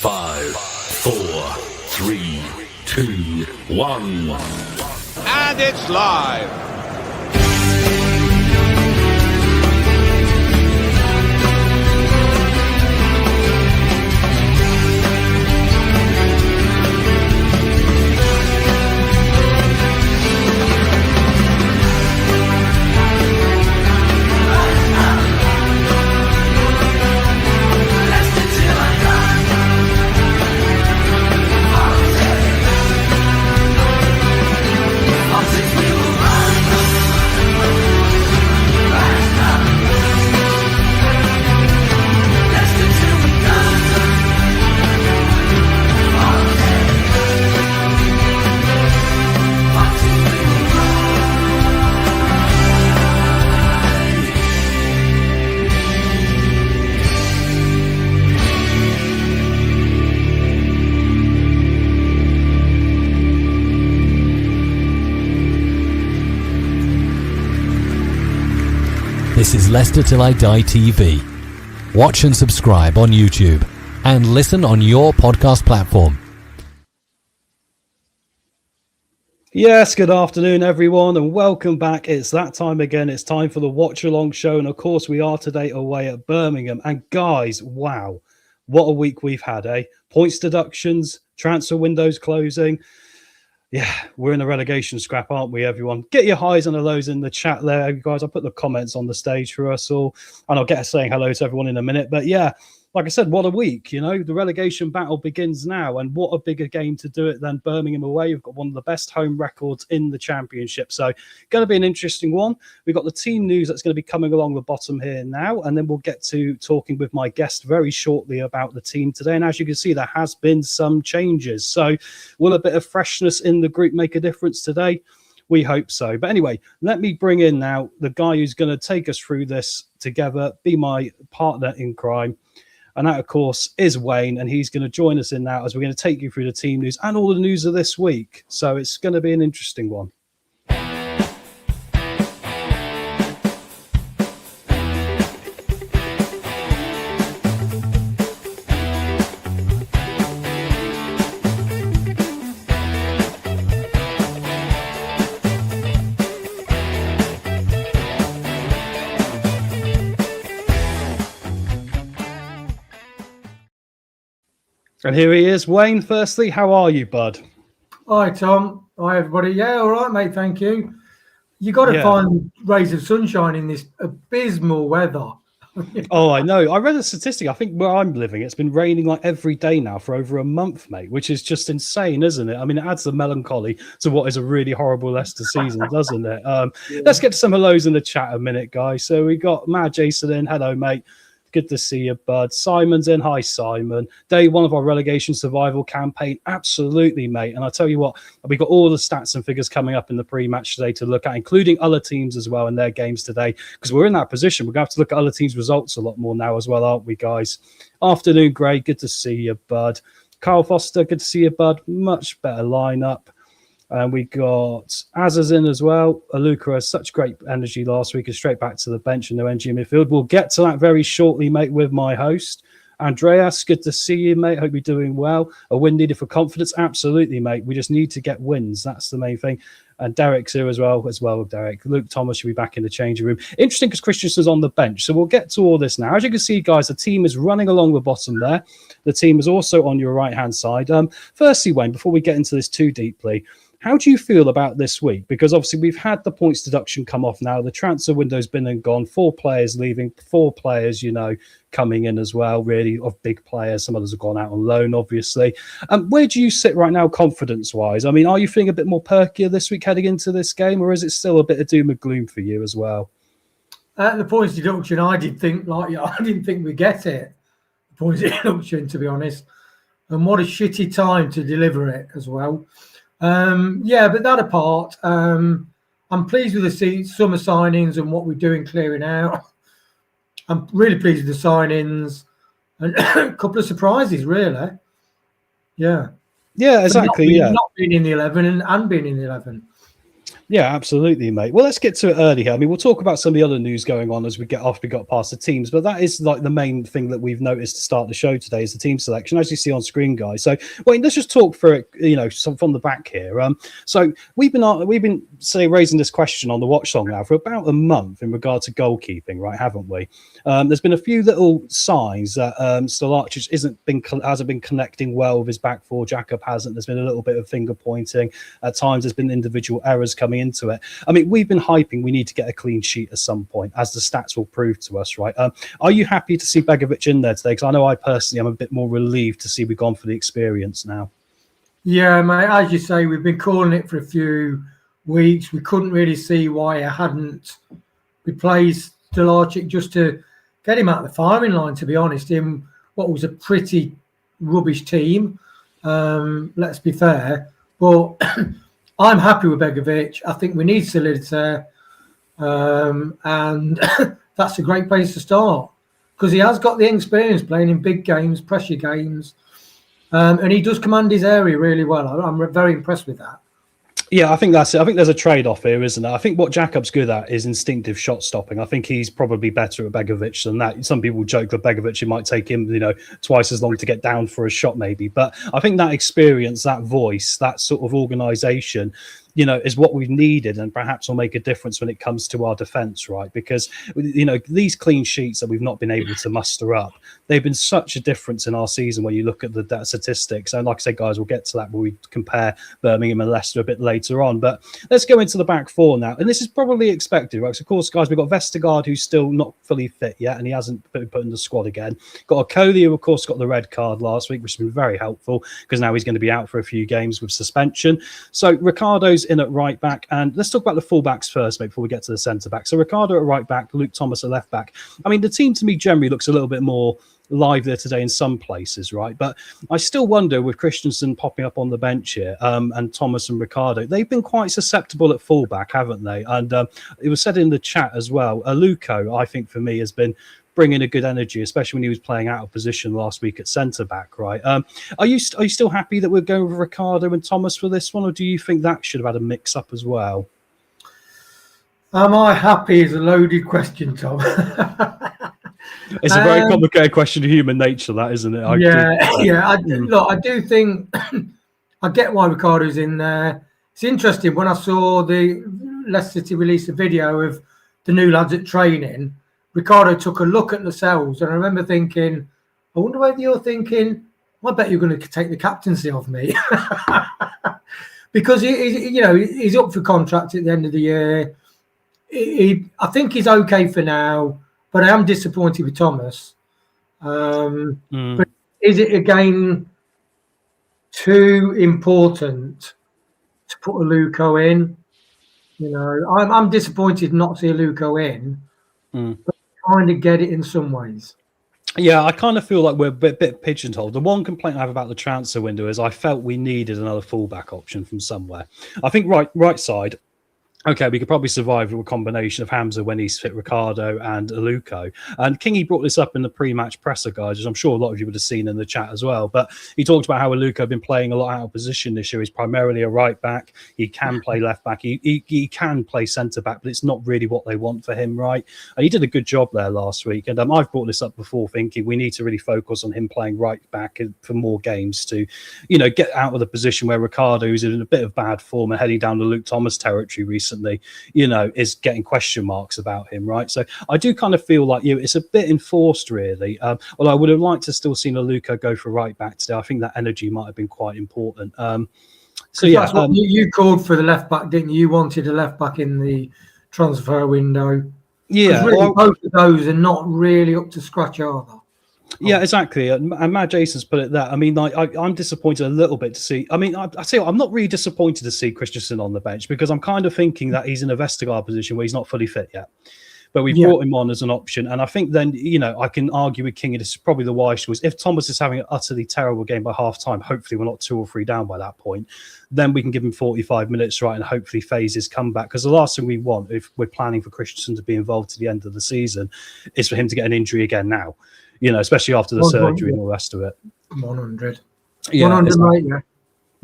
5, 4, 3, 2, 1. And it's live. This is Leicester Till I Die TV. Watch and subscribe on YouTube and listen on your podcast platform. Yes, good afternoon, everyone, and welcome back. It's that time again. It's time for the Watchalong show, and of course, we are today away at Birmingham. And guys, wow, what a week we've had, eh? Points deductions, transfer windows closing. Yeah, we're in a relegation scrap, aren't we, everyone? Get your highs and lows in the chat there, guys. I'll put the comments on the stage for us all, and I'll get us saying hello to everyone in a minute. But yeah, like I said, what a week, you know. The relegation battle begins now, and what a bigger game to do it than Birmingham away. We've got one of the best home records in the Championship, so going to be an interesting one. We've got the team news that's going to be coming along the bottom here now, and then we'll get to talking with my guest very shortly about the team today. And as you can see, there has been some changes. So will a bit of freshness in the group make a difference today? We hope so. But anyway, let me bring in now the guy who's going to take us through this together, be my partner in crime. And that, of course, is Wayne, and he's going to join us in now as we're going to take you through the team news and all the news of this week. So it's going to be an interesting one. And here he is. Wayne, firstly, how are you, bud? Hi, Tom. Hi, everybody. Yeah, all right, mate. Thank you. You got to find rays of sunshine in this abysmal weather. Oh, I know. I read a statistic. I think where I'm living, it's been raining like every day now for over a month, mate, which is just insane, isn't it? I mean, it adds the melancholy to what is a really horrible Leicester season, doesn't it? Let's get to some hellos in the chat a minute, guys. So we got Matt Jason in. Hello, mate. Good to see you, bud. Simon's in. Hi, Simon. Day one of our relegation survival campaign. Absolutely, mate. And I tell you what, we've got all the stats and figures coming up in the pre-match today to look at, including other teams as well in their games today, because we're in that position. We're going to have to look at other teams' results a lot more now as well, aren't we, guys? Afternoon, Greg. Good to see you, bud. Carl Foster. Good to see you, bud. Much better lineup. And we got Azaz in as well. Aluka has such great energy last week and straight back to the bench and no energy in midfield. We'll get to that very shortly, mate, with my host. Andreas, good to see you, mate. Hope you're doing well. A win needed for confidence? Absolutely, mate. We just need to get wins. That's the main thing. And Derek's here as well, Derek. Luke Thomas should be back in the changing room. Interesting because Christensen's on the bench. So we'll get to all this now. As you can see, guys, the team is running along the bottom there. The team is also on your right-hand side. Firstly, Wayne, before we get into this too deeply, how do you feel about this week? Because obviously we've had the points deduction come off now. The transfer window's been and gone. 4 players leaving, 4 players, you know, coming in as well, really, of big players. Some others have gone out on loan, obviously. Where do you sit right now confidence-wise? I mean, are you feeling a bit more perkier this week heading into this game, or is it still a bit of doom and gloom for you as well? At the points deduction, I didn't think we'd get it. The points deduction, to be honest. And what a shitty time to deliver it as well. But that apart, I'm pleased with the summer signings and what we're doing clearing out. I'm really pleased with the signings and a couple of surprises, really. Yeah. Yeah, exactly. Not being in the 11 and being in the 11. Yeah, absolutely, mate. Well, let's get to it early here. I mean, we'll talk about some of the other news going on as we get after we got past the teams, but that is like the main thing that we've noticed to start the show today is the team selection, as you see on screen, guys. So, wait, let's just talk for it, from the back here. So we've been say raising this question on the Watchalong now for about a month in regard to goalkeeping, right? Haven't we? There's been a few little signs that Stolarczyk hasn't been connecting well with his back four. Jacob hasn't. There's been a little bit of finger pointing at times. There's been individual errors coming into it. I mean, we've been hyping we need to get a clean sheet at some point, as the stats will prove to us, right? Are you happy to see Begovic in there today? Because I know I personally am a bit more relieved to see we've gone for the experience now. Yeah, mate, as you say, we've been calling it for a few weeks. We couldn't really see why I hadn't replaced Stolarczyk just to get him out of the firing line, to be honest, in what was a pretty rubbish team. Let's be fair. But I'm happy with Begovic. I think we need solidity, and that's a great place to start because he has got the experience playing in big games, pressure games, and he does command his area really well. I'm very impressed with that. Yeah, I think that's it. I think there's a trade-off here, isn't there? I think what Jacob's good at is instinctive shot stopping. I think he's probably better at Begovic than that. Some people joke that Begovic, it might take him, twice as long to get down for a shot maybe. But I think that experience, that voice, that sort of organisation, is what we've needed and perhaps will make a difference when it comes to our defence, right? Because, these clean sheets that we've not been able to muster up, they've been such a difference in our season when you look at the statistics. And like I said, guys, we'll get to that when we compare Birmingham and Leicester a bit later on. But let's go into the back four now. And this is probably expected, right? So, of course, guys, we've got Vestergaard, who's still not fully fit yet, and he hasn't been put in the squad again. Got Okoli, who, of course, got the red card last week, which has been very helpful because now he's going to be out for a few games with suspension. So, Ricardo's in at right back, and let's talk about the full-backs first, mate, before we get to the centre-back. So Ricardo at right back, Luke Thomas at left back. I mean, the team to me generally looks a little bit more lively today in some places, right? But I still wonder with Christensen popping up on the bench here, and Thomas and Ricardo, they've been quite susceptible at full-back, haven't they? And it was said in the chat as well, Luco, I think for me, has been bringing a good energy, especially when he was playing out of position last week at centre back, right? Are you still happy that we're going with Ricardo and Thomas for this one, or do you think that should have had a mix up as well? Am I happy is a loaded question, Tom. It's a very complicated question of human nature, that, isn't it? I do think I get why Ricardo's in there. It's interesting when I saw the Leicester City release a video of the new lads at training. Ricardo took a look at the cells, and I remember thinking, I wonder whether you're thinking, I bet you're going to take the captaincy off me. Because he's up for contract at the end of the year. I think he's okay for now, but I am disappointed with Thomas. But is it again too important to put a Luco in? I'm disappointed not to see a Luco in. But kind of get it in some ways. Yeah, I kind of feel like we're a bit pigeonholed. The one complaint I have about the transfer window is I felt we needed another fullback option from somewhere. I think right side, okay, we could probably survive with a combination of Hamza when he's fit, Ricardo and Luco. And Kingy brought this up in the pre-match presser, guys, as I'm sure a lot of you would have seen in the chat as well. But he talked about how Luco had been playing a lot out of position this year. He's primarily a right back. He can play left back. He can play centre back, but it's not really what they want for him, right? And he did a good job there last week. And I've brought this up before, thinking we need to really focus on him playing right back for more games to, get out of the position where Ricardo, who's in a bit of bad form and heading down the Luke Thomas territory recently, is getting question marks about him, right? So I do kind of feel like it's a bit enforced, really. Although I would have liked to still seen Luca go for right back today. I think that energy might have been quite important. So yeah, that's what you called for the left back, didn't you? You wanted a left back in the transfer window. Yeah, really, both of those are not really up to scratch, are they? Yeah, exactly. And Matt Jason's put it that. I mean, I'm disappointed a little bit to see. I mean, I tell you what, I'm not really disappointed to see Christensen on the bench because I'm kind of thinking that he's in a Vestergaard position where he's not fully fit yet. But we brought him on as an option. And I think then, I can argue with King, and this is probably the wise choice. If Thomas is having an utterly terrible game by half time, hopefully we're not 2 or 3 down by that point, then we can give him 45 minutes, right, and hopefully phase his comeback. Because the last thing we want, if we're planning for Christensen to be involved to the end of the season, is for him to get an injury again now. Especially after the surgery and all the rest of it. 100. Yeah, 100, mate, yeah.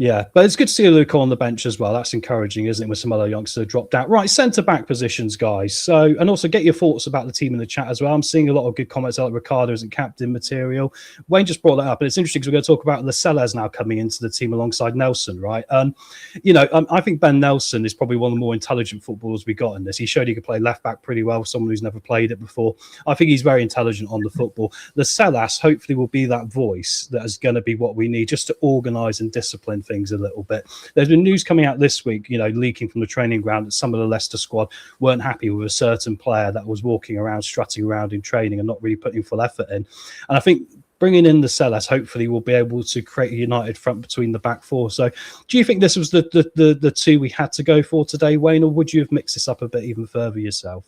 Yeah, but it's good to see Luca on the bench as well. That's encouraging, isn't it, with some other youngsters dropped out. Right, centre-back positions, guys. So, and also get your thoughts about the team in the chat as well. I'm seeing a lot of good comments like Ricardo isn't captain material. Wayne just brought that up, and it's interesting because we're going to talk about Lascelles now coming into the team alongside Nelson, right? I think Ben Nelson is probably one of the more intelligent footballers we got in this. He showed he could play left-back pretty well for someone who's never played it before. I think he's very intelligent on the football. Lascelles hopefully will be that voice that is going to be what we need just to organise and discipline things a little bit. There's been news coming out this week, leaking from the training ground that some of the Leicester squad weren't happy with a certain player that was walking around, strutting around in training and not really putting full effort in. And I think bringing in Lascelles hopefully will be able to create a united front between the back four. So do you think this was the two we had to go for today, Wayne, or would you have mixed this up a bit even further yourself?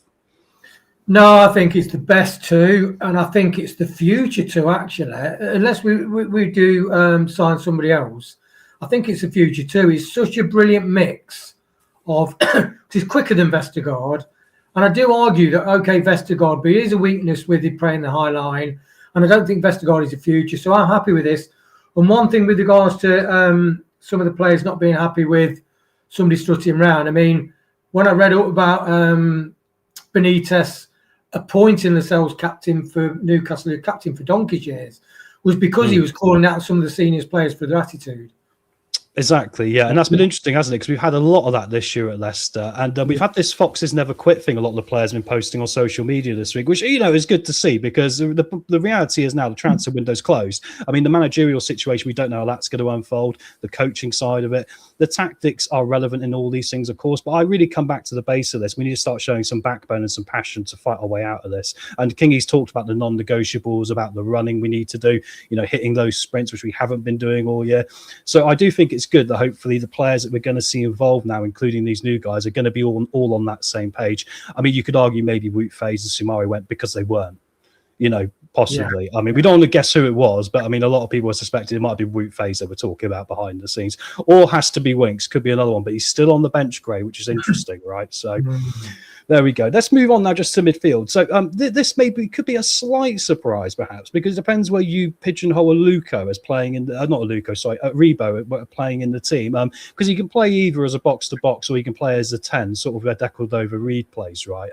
No, I think it's the best two, and I think it's the future two, actually. Unless we do sign somebody else, I think it's the future two. He's such a brilliant mix of he's quicker than Vestergaard. And I do argue that, okay, Vestergaard, but he is a weakness with him playing the high line. And I don't think Vestergaard is the future. So I'm happy with this. And one thing with regards to some of the players not being happy with somebody strutting around. I mean, when I read up about Benitez appointing Lascelles captain for Newcastle, captain for donkey's years, was because he was calling out some of the senior players for their attitude. Exactly, yeah. And that's been interesting, hasn't it? Because we've had a lot of that this year at Leicester. And we've had this Foxes Never Quit thing a lot of the players have been posting on social media this week, which, is good to see because the reality is now the transfer window's closed. I mean, the managerial situation, we don't know how that's going to unfold, the coaching side of it. The tactics are relevant in all these things, of course, but I really come back to the base of this. We need to start showing some backbone and some passion to fight our way out of this. And Kingy's talked about the non-negotiables, about the running we need to do, hitting those sprints, which we haven't been doing all year. So I do think it's good that hopefully the players that we're going to see involved now, including these new guys, are going to be all on that same page. I mean, you could argue maybe Wout Faes and Soumare went because they weren't, possibly. Yeah. I mean, we don't want to guess who it was, but I mean, a lot of people are suspecting it might be Wout Faes that we're talking about behind the scenes, or has to be Winks, could be another one, but he's still on the bench, Gray, which is interesting, right? So there we go. Let's move on now just to midfield. So this could be a slight surprise, perhaps, because it depends where you pigeonhole a Luco as playing in not a Luco, sorry, a Rebo playing in the team, because he can play either as a box-to-box or he can play as a 10, sort of where Decordova-Reid plays, right?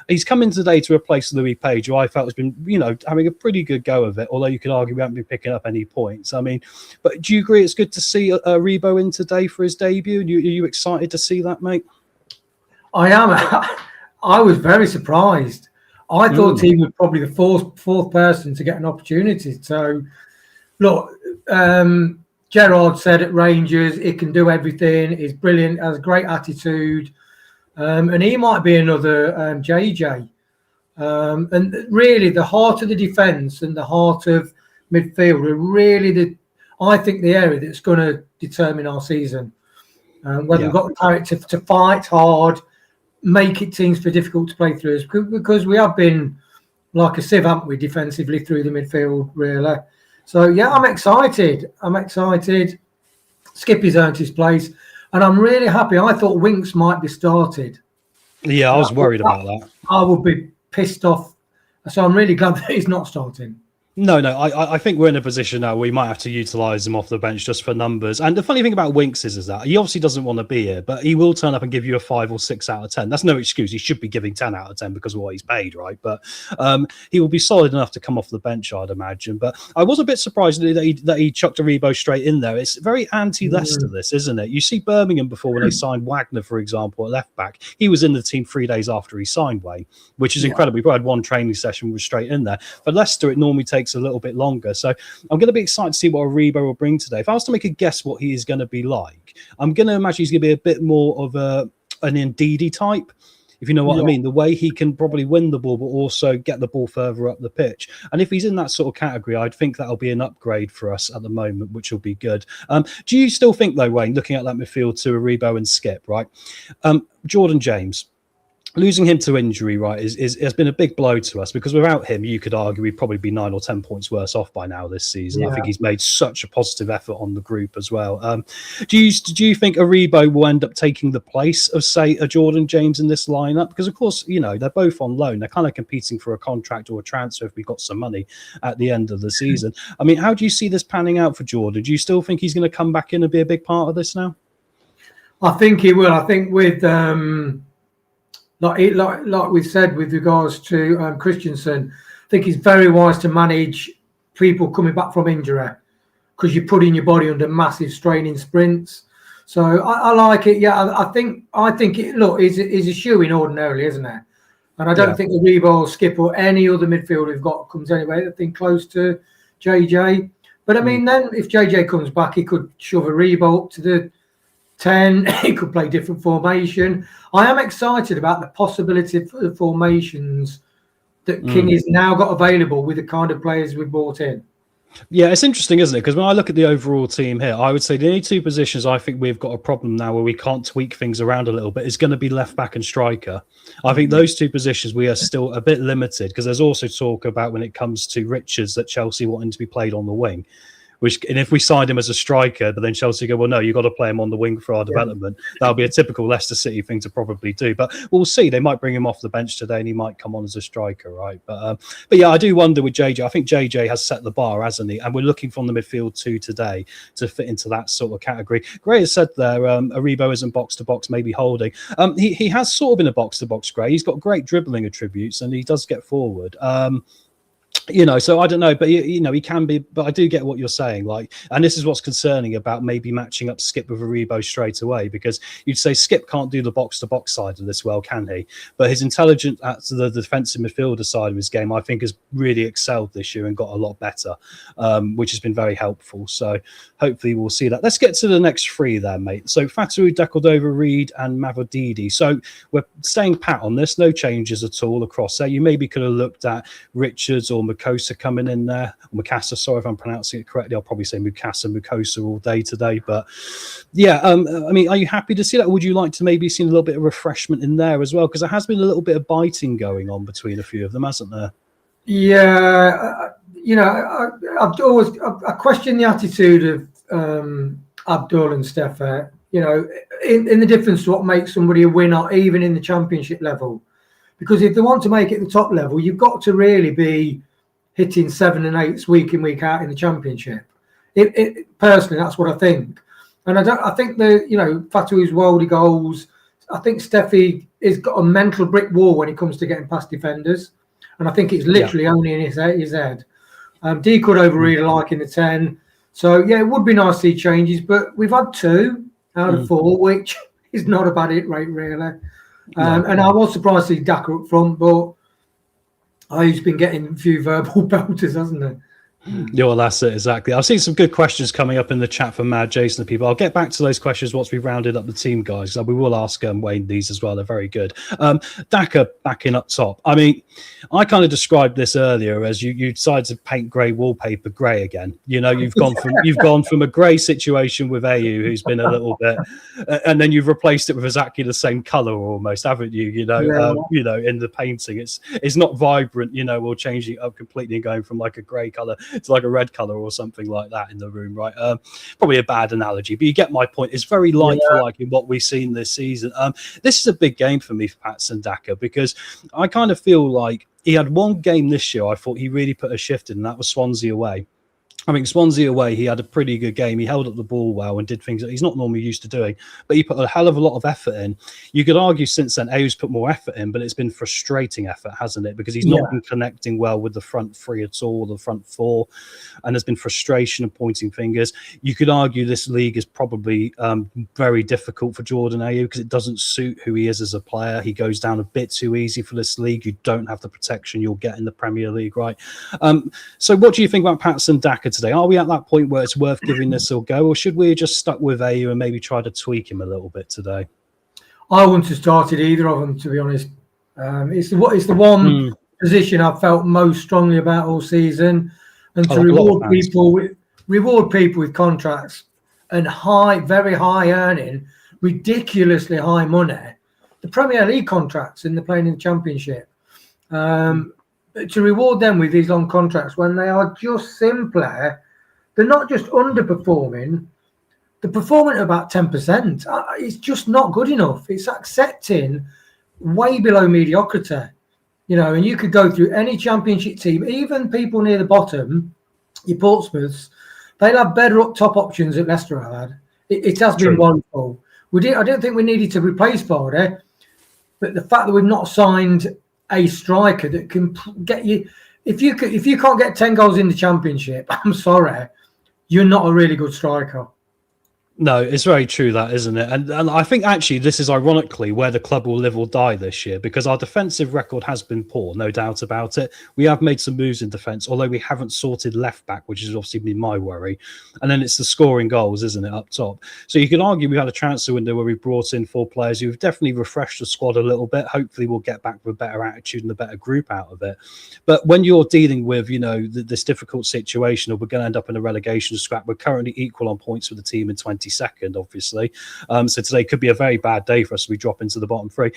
He's come in today to replace Louis Page, who I felt has been, having a pretty good go of it, although you could argue we haven't been picking up any points. I mean, but do you agree it's good to see Rebo in today for his debut? Are you excited to see that, mate? I am. I was very surprised. I thought he was probably the fourth person to get an opportunity. So, look, Gerrard said at Rangers, he can do everything. He's brilliant, has a great attitude. And he might be another JJ. And really, the heart of the defence and the heart of midfield are really I think, the area that's going to determine our season. Whether we've got the character to fight hard, make it teams for difficult to play through, because we have been like a sieve, haven't we, defensively through the midfield, really. So, yeah, I'm excited. Skippy's earned his place, and I'm really happy. I thought Winks might be started. Yeah, I was worried about that. I would be pissed off. So I'm really glad that he's not starting. No, I think we're in a position now where we might have to utilise him off the bench just for numbers. And the funny thing about Winks is that he obviously doesn't want to be here, but he will turn up and give you a 5 or 6 out of 10. That's no excuse. He should be giving 10 out of 10 because of what he's paid, right? But he will be solid enough to come off the bench, I'd imagine. But I was a bit surprised that he chucked a Rebo straight in there. It's very anti-Leicester, this, isn't it? You see Birmingham before when they signed Wagner, for example, at left back. He was in the team 3 days after he signed Wayne, which is incredible. We probably had one training session, was straight in there. For Leicester, it normally takes a little bit longer. So I'm going to be excited to see what Rebo will bring today. If I was to make a guess what he is going to be like, I'm going to imagine he's going to be a bit more of an Ndidi type, if you know what I mean. The way he can probably win the ball, but also get the ball further up the pitch. And if he's in that sort of category, I'd think that'll be an upgrade for us at the moment, which will be good. Do you still think, though, Wayne, looking at that midfield to Rebo and Skip, right? Jordan James, losing him to injury, right, has been a big blow to us, because without him, you could argue we'd probably be 9 or 10 points worse off by now this season. I think he's made such a positive effort on the group as well. Do you think Aribo will end up taking the place of, say, a Jordan James in this lineup? Because, of course, you know, they're both on loan. They're kind of competing for a contract or a transfer if we've got some money at the end of the season. I mean, how do you see this panning out for Jordan? Do you still think he's going to come back in and be a big part of this now? I think he will. I think with... Like we've said with regards to Christensen, I think it's very wise to manage people coming back from injury, because you're putting your body under massive strain in sprints. So I like it. Yeah, I think it. Look, is a shoe-in ordinarily, isn't it? And I don't think the Rebo, Skip, or any other midfielder we've got comes anywhere I think close to JJ. But I mean, then if JJ comes back, he could shove a Rebo up to the 10, he could play different formation. I am excited about the possibility for the formations that King has now got available with the kind of players we've brought in. Yeah, it's interesting, isn't it? Because when I look at the overall team here, I would say the only two positions I think we've got a problem now where we can't tweak things around a little bit is going to be left back and striker. I think those two positions we are still a bit limited, because there's also talk about when it comes to Richards that Chelsea wanting to be played on the wing. And if we signed him as a striker, but then Chelsea go, well, no, you've got to play him on the wing for our development. That'll be a typical Leicester City thing to probably do. But we'll see. They might bring him off the bench today and he might come on as a striker, right? But yeah, I do wonder with JJ. I think JJ has set the bar, hasn't he? And we're looking from the midfield too today to fit into that sort of category. Gray has said there, Aribo isn't box-to-box, maybe holding. He has sort of been a box-to-box, Gray. He's got great dribbling attributes and he does get forward. You know, so I don't know, but you know, he can be. But I do get what you're saying, like, and this is what's concerning about maybe matching up Skip with Aribo straight away, because you'd say Skip can't do the box-to-box side of this well, can he? But his intelligence at the defensive midfielder side of his game, I think, has really excelled this year and got a lot better, which has been very helpful. So hopefully we'll see that. Let's get to the next three there, mate. So Fatu, Decordova, Reed, and Mavodidi. So we're staying pat on this, no changes at all across there. You maybe could have looked at Richards or Mukosa coming in there. Mukasa, sorry if I'm pronouncing it correctly. I'll probably say Mukosa all day today. But yeah, I mean, are you happy to see that? Or would you like to maybe see a little bit of refreshment in there as well? Because there has been a little bit of biting going on between a few of them, hasn't there? Yeah, you know, I question the attitude of Abdul and Stefan. You know, in the difference to what makes somebody a winner, even in the championship level. Because if they want to make it the top level, you've got to really be hitting 7 and 8s week in, week out in the championship. Personally, that's what I think. And I think Fatu's worldy goals. I think Steffi has got a mental brick wall when it comes to getting past defenders. And I think it's literally only in his head. D could overread like in the 10. So, yeah, it would be nice to see changes. But we've had 2 out of 4, which is not a bad hit rate, really. And I was surprised to see Daka up front, but he's been getting a few verbal belters, hasn't he? Yeah, well, that's it, exactly. I've seen some good questions coming up in the chat from Mad Jason and people. I'll get back to those questions once we've rounded up the team, guys. We will ask Wayne these as well. They're very good. Daka backing up top. I mean, I kind of described this earlier as you decided to paint grey wallpaper grey again. You know, you've gone from a grey situation with AU, who's been a little bit, and then you've replaced it with exactly the same colour almost, haven't you? You know, in the painting, it's not vibrant. You know, we're changing it up completely and going from like a grey colour to like a red colour or something like that in the room, right? Probably a bad analogy, but you get my point. It's very like for like in what we've seen this season. This is a big game for me for Patson Daka, because I kind of feel like he had one game this year I thought he really put a shift in, and that was Swansea away. I mean, Swansea away, he had a pretty good game. He held up the ball well and did things that he's not normally used to doing, but he put a hell of a lot of effort in. You could argue since then, AU's put more effort in, but it's been frustrating effort, hasn't it? Because he's not been connecting well with the front three at all, the front four, and there's been frustration and pointing fingers. You could argue this league is probably very difficult for Jordan AU because it doesn't suit who he is as a player. He goes down a bit too easy for this league. You don't have the protection you'll get in the Premier League, right? So what do you think about Patson Daka today? Are we at that point where it's worth giving this a go, or should we have just stuck with AU and maybe try to tweak him a little bit today? I wouldn't have started either of them, to be honest. It's the one position I've felt most strongly about all season, and to reward people with contracts and very high earning, ridiculously high money the Premier League contracts and they're playing in the Championship. To reward them with these long contracts when they are just simply, they're not just underperforming, they're performing at about 10%. It's just not good enough. It's accepting way below mediocrity, you know, and you could go through any Championship team, even people near the bottom, your Portsmouths, they'll have better up top options that Leicester have had. It has been wonderful. I don't think we needed to replace Vardy, but the fact that we've not signed a striker that can get you, if you can't get 10 goals in the Championship, I'm sorry, you're not a really good striker. No, it's very true, that, isn't it? And I think actually this is ironically where the club will live or die this year, because our defensive record has been poor, no doubt about it. We have made some moves in defence, although we haven't sorted left back, which has obviously been my worry. And then it's the scoring goals, isn't it, up top? So you can argue we've had a transfer window where we brought in 4 players who've definitely refreshed the squad a little bit. Hopefully we'll get back with a better attitude and a better group out of it. But when you're dealing with, you know, this difficult situation, or we're going to end up in a relegation scrap, we're currently equal on points with the team in 22nd, obviously. So today could be a very bad day for us if we drop into the bottom 3.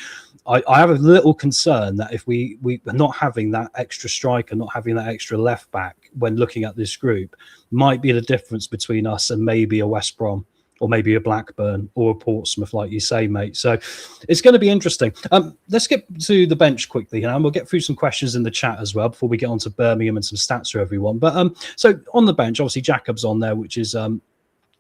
I have a little concern that if we're not having that extra striker, not having that extra left back when looking at this group, might be the difference between us and maybe a West Brom, or maybe a Blackburn or a Portsmouth, like you say, mate. So it's going to be interesting. Let's get to the bench quickly, and we'll get through some questions in the chat as well before we get on to Birmingham and some stats for everyone. But so on the bench, obviously Jacob's on there, which is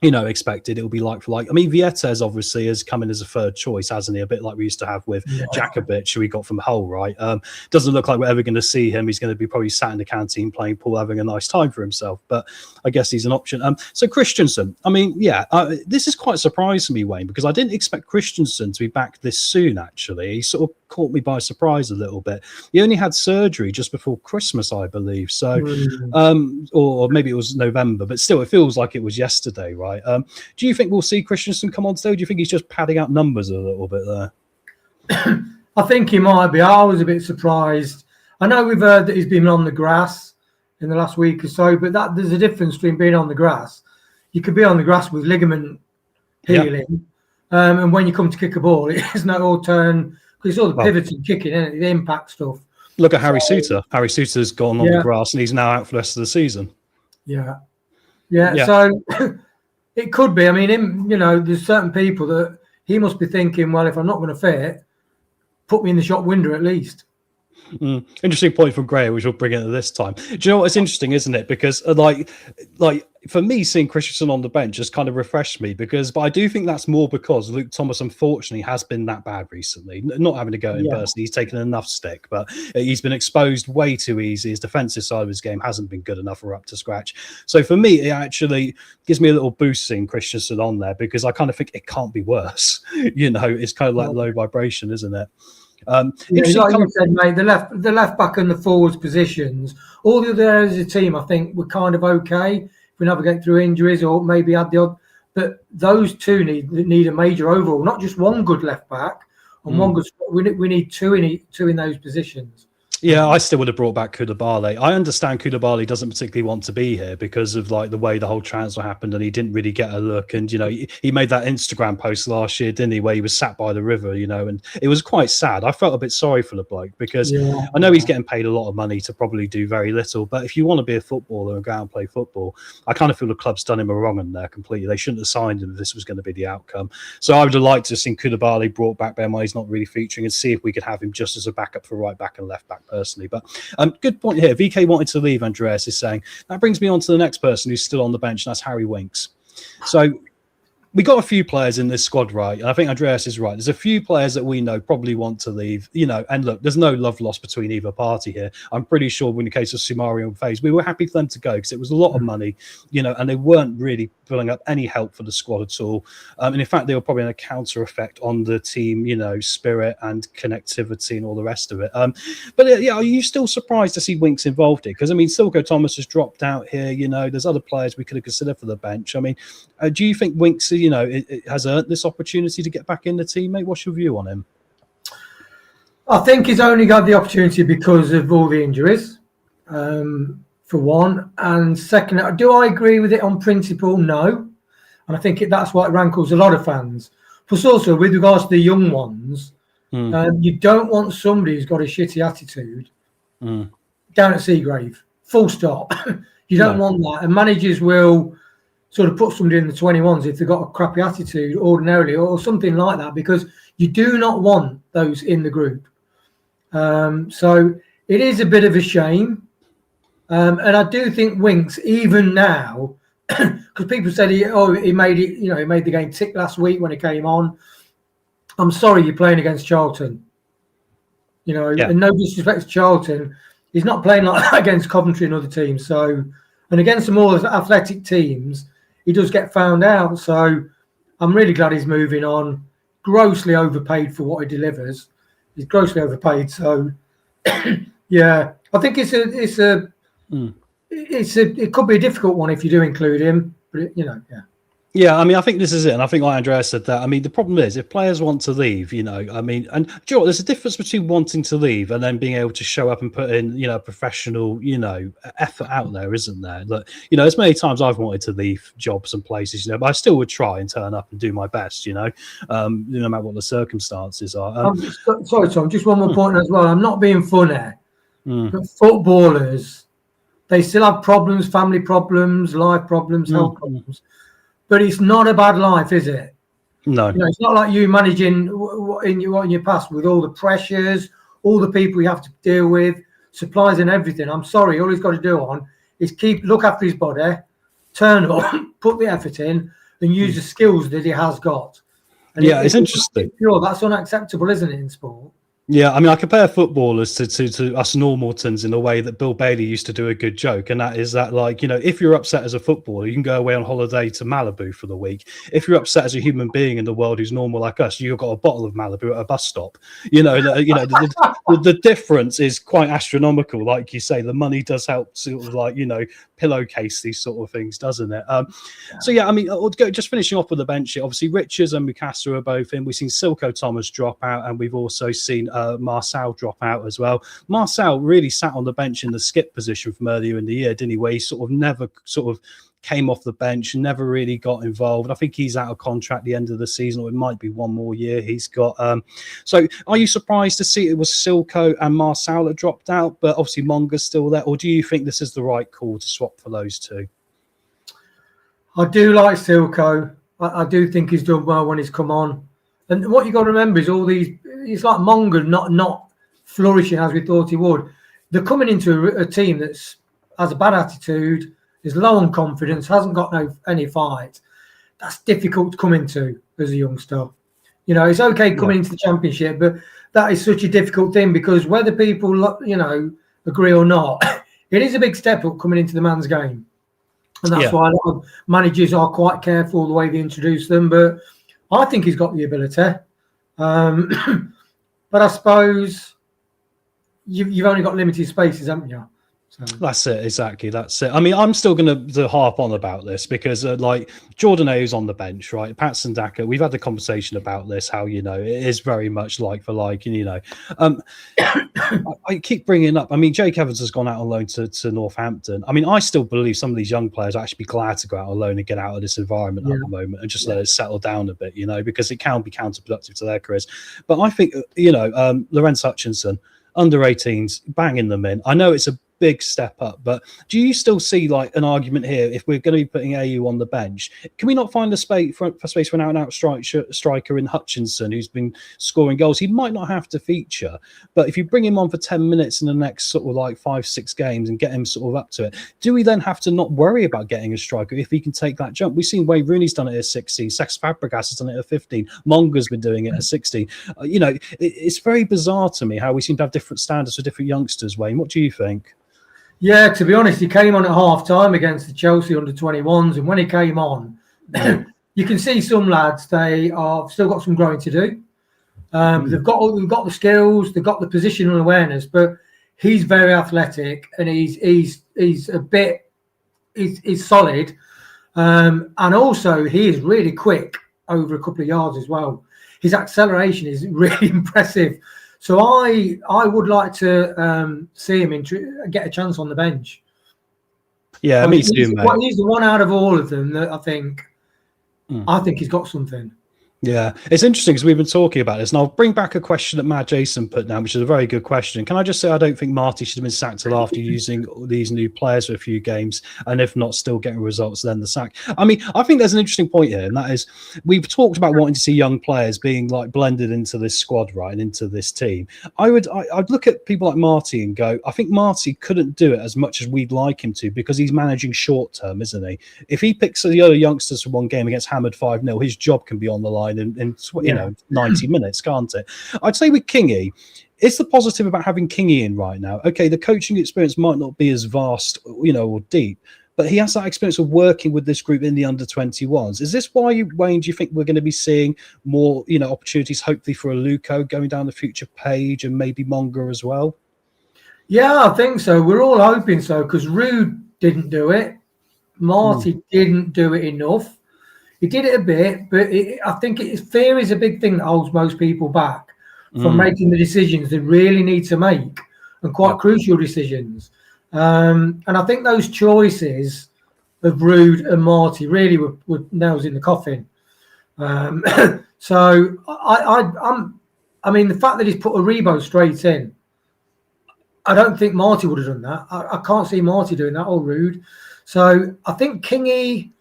you know, expected. It'll be like for like. I mean, Vietes obviously has come in as a third choice, hasn't he? A bit like we used to have with Jakovic, who we got from Hull, right? Doesn't look like we're ever going to see him. He's going to be probably sat in the canteen playing pool, having a nice time for himself. But I guess he's an option. So Christensen, I mean, yeah, this is quite a surprise to me, Wayne, because I didn't expect Christensen to be back this soon, actually. He sort of caught me by surprise a little bit. He only had surgery just before Christmas, I believe. So, or maybe it was November, but still, it feels like it was yesterday, right? Do you think we'll see Christensen come on still? Do you think he's just padding out numbers a little bit there? I think he might be. I was a bit surprised. I know we've heard that he's been on the grass in the last week or so, but there's a difference between being on the grass. You could be on the grass with ligament healing, and when you come to kick a ball, it's no all turn, because it's all the pivoting, kicking, isn't it? The impact stuff. Look at Harry Souttar. Harry Souttar's gone on the grass and he's now out for the rest of the season. Yeah. So it could be. I mean, you know, there's certain people that he must be thinking, well, if I'm not going to fit, put me in the shop window at least. Interesting point from Gray, which we'll bring into this time. Do you know what? It's interesting, isn't it? Because like for me, seeing Christensen on the bench just kind of refreshed me, but I do think that's more because Luke Thomas, unfortunately, has been that bad recently. Not having to go in person, he's taken enough stick, but he's been exposed way too easy. His defensive side of his game hasn't been good enough or up to scratch. So for me, it actually gives me a little boost seeing Christensen on there, because I kind of think it can't be worse. You know, it's kind of like low vibration, isn't it? Like you said, mate, the left back and the forwards positions, all the other areas of the team, I think we're kind of okay if we navigate through injuries or maybe add the odd. But those two need a major overhaul, not just one good left back and one good. We need two in those positions. Yeah, I still would have brought back Koulibaly. I understand Koulibaly doesn't particularly want to be here because of like the way the whole transfer happened, and he didn't really get a look. And you know, he made that Instagram post last year, didn't he, where he was sat by the river, you know, and it was quite sad. I felt a bit sorry for the bloke because I know he's getting paid a lot of money to probably do very little. But if you want to be a footballer and go out and play football, I kind of feel the club's done him a wrong in there completely. They shouldn't have signed him if this was going to be the outcome. So I would have liked to have seen Koulibaly brought back Ben while he's not really featuring, and see if we could have him just as a backup for right back and left back personally. But good point here. VK wanted to leave, Andreas is saying. That brings me on to the next person who's still on the bench, and that's Harry Winks. So we got a few players in this squad, right? And I think Andreas is right. There's a few players that we know probably want to leave, you know, and look, there's no love lost between either party here. I'm pretty sure in the case of Soumaré and FaZe, we were happy for them to go because it was a lot of money, you know, and they weren't really filling up any help for the squad at all. And in fact, they were probably in a counter effect on the team, you know, spirit and connectivity and all the rest of it. But are you still surprised to see Winks involved here? Because, I mean, Silko Thomas has dropped out here, you know, there's other players we could have considered for the bench. I mean, do you think Winks, you know, it has earned this opportunity to get back in the team, mate? What's your view on him? I think he's only got the opportunity because of all the injuries, for one. And second, do I agree with it on principle? No. And I think that's what rankles a lot of fans. Plus also, with regards to the young ones, You don't want somebody who's got a shitty attitude down at Seagrave. Full stop. You don't want that. And managers will sort of put somebody in the 21s if they've got a crappy attitude ordinarily or something like that, because you do not want those in the group. So it is a bit of a shame. And I do think Winks, even now, because people said he made it, he made the game tick last week when he came on. I'm sorry, you're playing against Charlton. And no disrespect to Charlton, he's not playing like that against Coventry and other teams. So, and against the more athletic teams, he does get found out. So I'm really glad he's moving on. Grossly overpaid for what he delivers. He's grossly overpaid. So yeah, I think it could be a difficult one if you do include him. But yeah. Yeah, I mean, I think this is it. And I think like Andrea said that, I mean, the problem is if players want to leave, I mean, and do you know what, there's a difference between wanting to leave and then being able to show up and put in, professional, effort out there, isn't there? Like, as many times I've wanted to leave jobs and places, but I still would try and turn up and do my best, no matter what the circumstances are. Sorry, Tom, just one more point as well. I'm not being funny, but footballers, they still have problems, family problems, life problems, health problems. But it's not a bad life, is it? No. It's not like you managing in your past with all the pressures, all the people you have to deal with, supplies and everything. I'm sorry, all he's got to do is look after his body, turn up, put the effort in, and use the skills that he has got. And it's interesting. That's unacceptable, isn't it, in sport? Yeah, I mean, I compare footballers to us Normaltons in a way that Bill Bailey used to do a good joke, and that is that, like, if you're upset as a footballer, you can go away on holiday to Malibu for the week. If you're upset as a human being in the world who's normal like us, you've got a bottle of Malibu at a bus stop. The difference is quite astronomical. Like you say, the money does help sort of like, pillowcase these sort of things, doesn't it? So yeah, I mean, just finishing off with the bench here, obviously Richards and Mukasa are both in. We've seen Silko Thomas drop out, and we've also seen Marcel drop out as well. Marcel really sat on the bench in the skip position from earlier in the year, didn't he? Where he sort of never came off the bench and never really got involved. I think he's out of contract at the end of the season, or it might be one more year he's got. So are you surprised to see it was Silko and Marcel that dropped out, but obviously Monga's still there, or do you think this is the right call to swap for those two? I do like Silko. I do think he's done well when he's come on. And what you got to remember is all these, it's like Monga not flourishing as we thought he would. They're coming into a team that's has a bad attitude, is low on confidence, hasn't got any fight. That's difficult to come into as a youngster. It's okay coming into the Championship, but that is such a difficult thing, because whether people, agree or not, it is a big step up coming into the man's game. And that's why a lot of managers are quite careful the way they introduce them. But I think he's got the ability. But I suppose you've only got limited spaces, haven't you? So. That's it, exactly. That's it. I mean, I'm still going to harp on about this because, like, Jordan Ayew's on the bench, right? Patson Daka, we've had the conversation about this, how, it is very much like for like, and, I keep bringing up, I mean, Jake Evans has gone out on loan to Northampton. I mean, I still believe some of these young players actually be glad to go out on loan and get out of this environment at the moment and just let it settle down a bit, because it can be counterproductive to their careers. But I think, Lorenz Hutchinson, under 18s, banging them in. I know it's a big step up, but do you still see like an argument here if we're going to be putting AU on the bench? Can we not find a space for an out-and-out striker in Hutchinson who's been scoring goals? He might not have to feature, but if you bring him on for 10 minutes in the next sort of like 5-6 games and get him sort of up to it, do we then have to not worry about getting a striker if he can take that jump? We've seen Wayne Rooney's done it at 16, Cesc Fabregas has done it at 15, Monga's been doing it at 16. It's very bizarre to me how we seem to have different standards for different youngsters. Wayne, what do you think? Yeah, to be honest, he came on at half-time against the Chelsea under-21s, and when he came on, you can see some lads, they are still got some growing to do. They've got the skills, they've got the positional awareness, but he's very athletic and he's solid, and also he is really quick over a couple of yards as well. His acceleration is really impressive. So I would like to see him get a chance on the bench. Yeah, me too, mate. He's the one out of all of them that I think he's got something. Yeah, it's interesting because we've been talking about this, and I'll bring back a question that Matt Jason put down, which is a very good question. Can I just say I don't think Marty should have been sacked till after using these new players for a few games, and if not still getting results, then the sack. I mean, I think there's an interesting point here, and that is we've talked about wanting to see young players being like blended into this squad, right, and into this team. I'd look at people like Marty and go, I think Marty couldn't do it as much as we'd like him to because he's managing short term, isn't he? If he picks the other youngsters from one game and gets hammered 5-0, his job can be on the line in 90 minutes, can't it? I'd say with Kingy, it's the positive about having Kingy in right now. Okay, the coaching experience might not be as vast, or deep, but he has that experience of working with this group in the under-21s. Is this why, Wayne, do you think we're going to be seeing more, opportunities, hopefully for a Luco going down the future page and maybe Monga as well? Yeah, I think so. We're all hoping so because Rude didn't do it. Marty didn't do it enough. He did it a bit, but I think fear is a big thing that holds most people back from making the decisions they really need to make, and quite crucial decisions. And I think those choices of Rude and Marty really were nails in the coffin. So I mean, the fact that he's put a Rebo straight in, I don't think Marty would have done that. I can't see Marty doing that or Rude. So I think Kingy,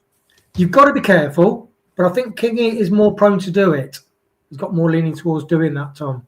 you've got to be careful, but I think Kingy is more prone to do it. He's got more leaning towards doing that, Tom.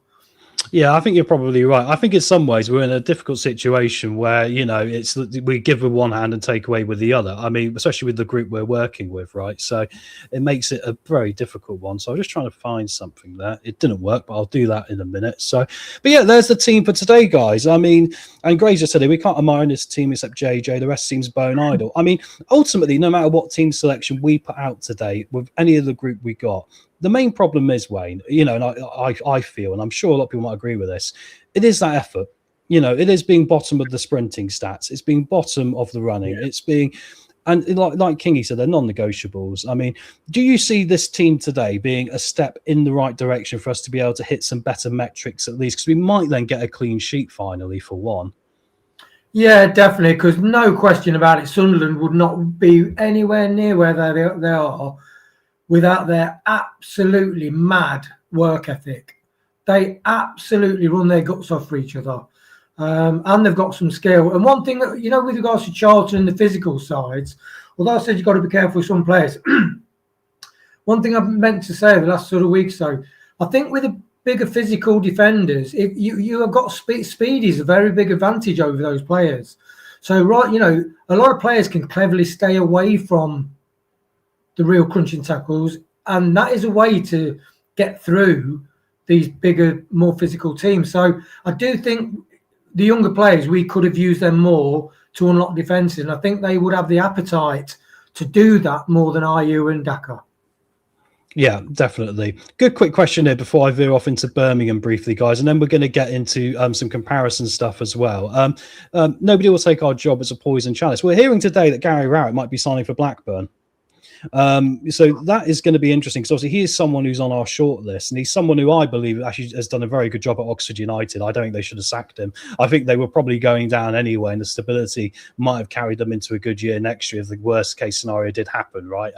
Yeah, I think you're probably right. I think in some ways we're in a difficult situation where, it's we give with one hand and take away with the other. I mean, especially with the group we're working with, right? So it makes it a very difficult one. So I'm just trying to find something there. It didn't work, but I'll do that in a minute. So, but yeah, there's the team for today, guys. I mean, and Grace just said it, we can't admire this team except JJ. The rest seems bone idle. I mean, ultimately, no matter what team selection we put out today with any of the group we got, the main problem is, Wayne, and I feel, and I'm sure a lot of people might agree with this, it is that effort. It is being bottom of the sprinting stats. It's being bottom of the running. Yeah. It's being, and like Kingy said, they're non-negotiables. I mean, do you see this team today being a step in the right direction for us to be able to hit some better metrics at least? Because we might then get a clean sheet finally for one. Yeah, definitely, because no question about it, Sunderland would not be anywhere near where they are without their absolutely mad work ethic. They absolutely run their guts off for each other. And they've got some skill. And one thing that, with regards to Charlton and the physical sides, although I said you've got to be careful with some players, one thing I've meant to say the last sort of week or so, I think with the bigger physical defenders, if you have got speed is a very big advantage over those players. So, right, a lot of players can cleverly stay away from the real crunching tackles, and that is a way to get through these bigger, more physical teams. So I do think the younger players, we could have used them more to unlock defences, and I think they would have the appetite to do that more than Ayew and Daka. Yeah, definitely. Good quick question here before I veer off into Birmingham briefly, guys, and then we're going to get into some comparison stuff as well. Nobody will take our job as a poison chalice. We're hearing today that Gary Rowett might be signing for Blackburn. So that is going to be interesting because obviously he is someone who's on our short list, and he's someone who I believe actually has done a very good job at Oxford United. I don't think they should have sacked him. I think they were probably going down anyway, and the stability might have carried them into a good year next year if the worst case scenario did happen, right?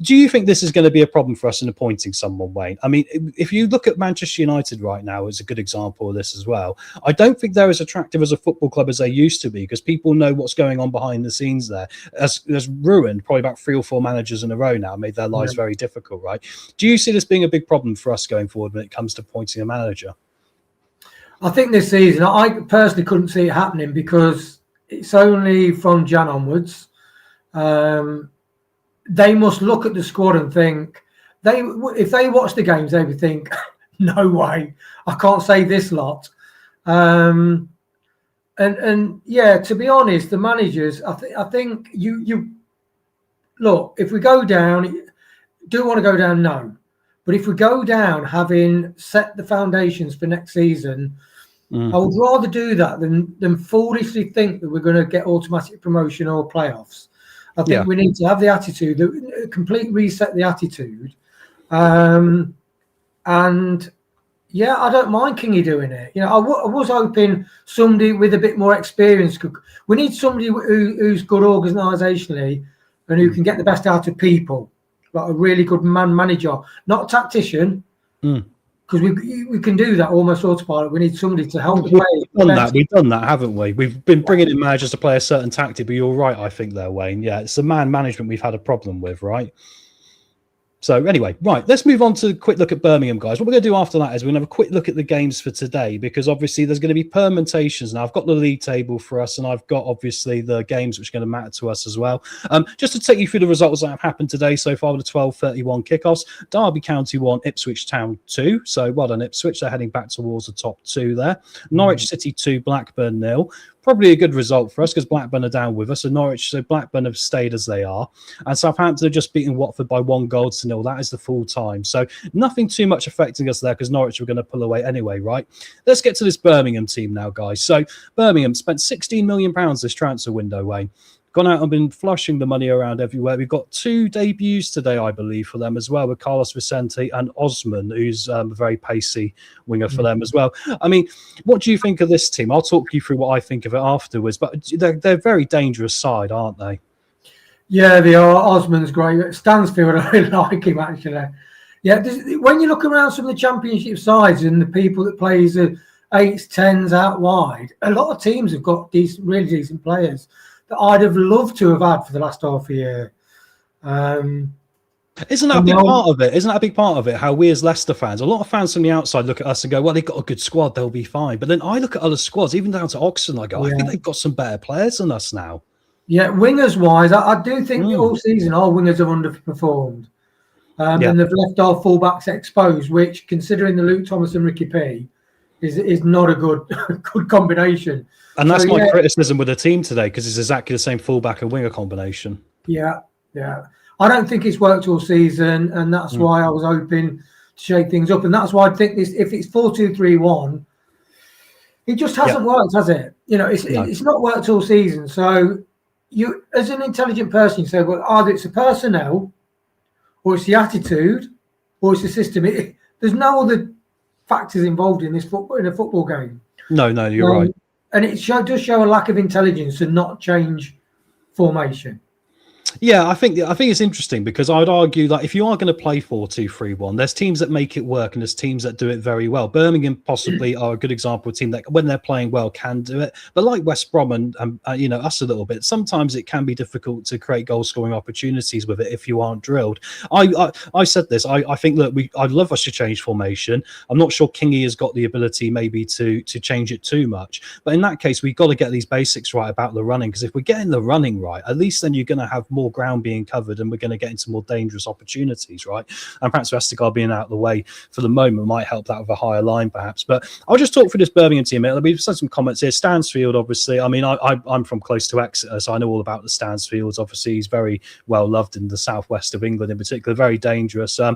Do you think this is going to be a problem for us in appointing someone, Wayne? I mean, if you look at Manchester United right now, it's a good example of this as well. I don't think they're as attractive as a football club as they used to be because people know what's going on behind the scenes there. Has ruined probably about 3 or 4 managers in a row now, made their lives very difficult, right? Do you see this being a big problem for us going forward when it comes to appointing a manager? I think this season, I personally couldn't see it happening because it's only from Jan onwards. They must look at the squad and think if they watch the games, they would think, no way, I can't say this lot. And yeah, to be honest, the managers, I think you look, if we go down, do want to go down? No. But if we go down having set the foundations for next season, I would rather do that than foolishly think that we're going to get automatic promotion or playoffs. I think we need to have the attitude, complete reset the attitude. And yeah, I don't mind Kingy doing it. I was hoping somebody with a bit more experience. We need somebody who's good organisationally and who can get the best out of people like a really good manager, not a tactician. Because we can do that almost autopilot. We need somebody to help the players. We've done that, haven't we? We've been bringing in managers to play a certain tactic, but you're right, I think there, Wayne. Yeah, it's the man management we've had a problem with, right? So anyway, right, let's move on to a quick look at Birmingham, guys. What we're going to do after that is we're going to have a quick look at the games for today, because obviously there's going to be permutations now. I've got the league table for us, and I've got obviously the games which are going to matter to us as well. Just to take you through the results that have happened today so far with the 12:31 kickoffs. Derby County 1, Ipswich Town 2. So well done, Ipswich. They're heading back towards the top 2 there. Norwich City 2, Blackburn 0. Probably a good result for us because Blackburn are down with us. So Blackburn have stayed as they are. And Southampton have just beaten Watford by 1-0. That is the full time. So nothing too much affecting us there because Norwich were going to pull away anyway, right? Let's get to this Birmingham team now, guys. So Birmingham spent £16 million this transfer window, Wayne. Gone out and been flushing the money around everywhere. We've got 2 debuts today, I believe, for them as well, with Carlos Vicente and Osman, who's a very pacey winger for them as well. I mean, what do you think of this team? I'll talk you through what I think of it afterwards, but they're a very dangerous side, aren't they? Yeah, they are. Osman's great. Stansfield, I really like him, actually. Yeah, when you look around some of the championship sides and the people that plays the 8s, 10s out wide, a lot of teams have got really decent players that I'd have loved to have had for the last half a year. Isn't that a big part of it? Isn't that a big part of it? How we as Leicester fans, a lot of fans from the outside look at us and go, well, they've got a good squad, they'll be fine. But then I look at other squads, even down to Oxford, and I go, I think they've got some better players than us now. Yeah, wingers-wise, I do think all season our wingers have underperformed. And they've left our fullbacks exposed, which, considering the Luke Thomas and Ricky P, is not a good combination. And that's my criticism with the team today, because it's exactly the same fullback and winger combination. Yeah. I don't think it's worked all season, and that's why I was hoping to shake things up. And that's why I think this, if it's 4-2-3-1, it just hasn't worked, has it? You know, it's not worked all season. So you, as an intelligent person, you say, well, either it's the personnel, or it's the attitude, or it's the system. There's no other factors involved in a football game. No, you're right. And it does show a lack of intelligence to not change formation. Yeah, I think it's interesting, because I'd argue that if you are going to play 4-2-3-1, there's teams that make it work and there's teams that do it very well. Birmingham possibly are a good example of a team that, when they're playing well, can do it. But like West Brom and us a little bit, sometimes it can be difficult to create goal-scoring opportunities with it if you aren't drilled. I said this. I think, look, I'd love us to change formation. I'm not sure Kingy has got the ability maybe to change it too much. But in that case, we've got to get these basics right about the running, because if we're getting the running right, at least then you're going to have more ground being covered and we're going to get into more dangerous opportunities, right? And perhaps Vestergaard being out of the way for the moment might help that with a higher line, perhaps. But I'll just talk through this Birmingham team. We've said some comments here. Stansfield, obviously, I mean, I'm from close to Exeter, so I know all about the Stansfields. Obviously, he's very well loved in the southwest of England in particular, very dangerous. I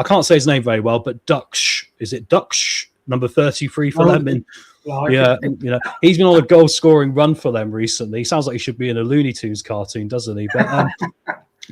can't say his name very well, but Duxch, is it Duxch? Number 33 for them. He's been on a goal-scoring run for them recently. He sounds like he should be in a Looney Tunes cartoon, doesn't he?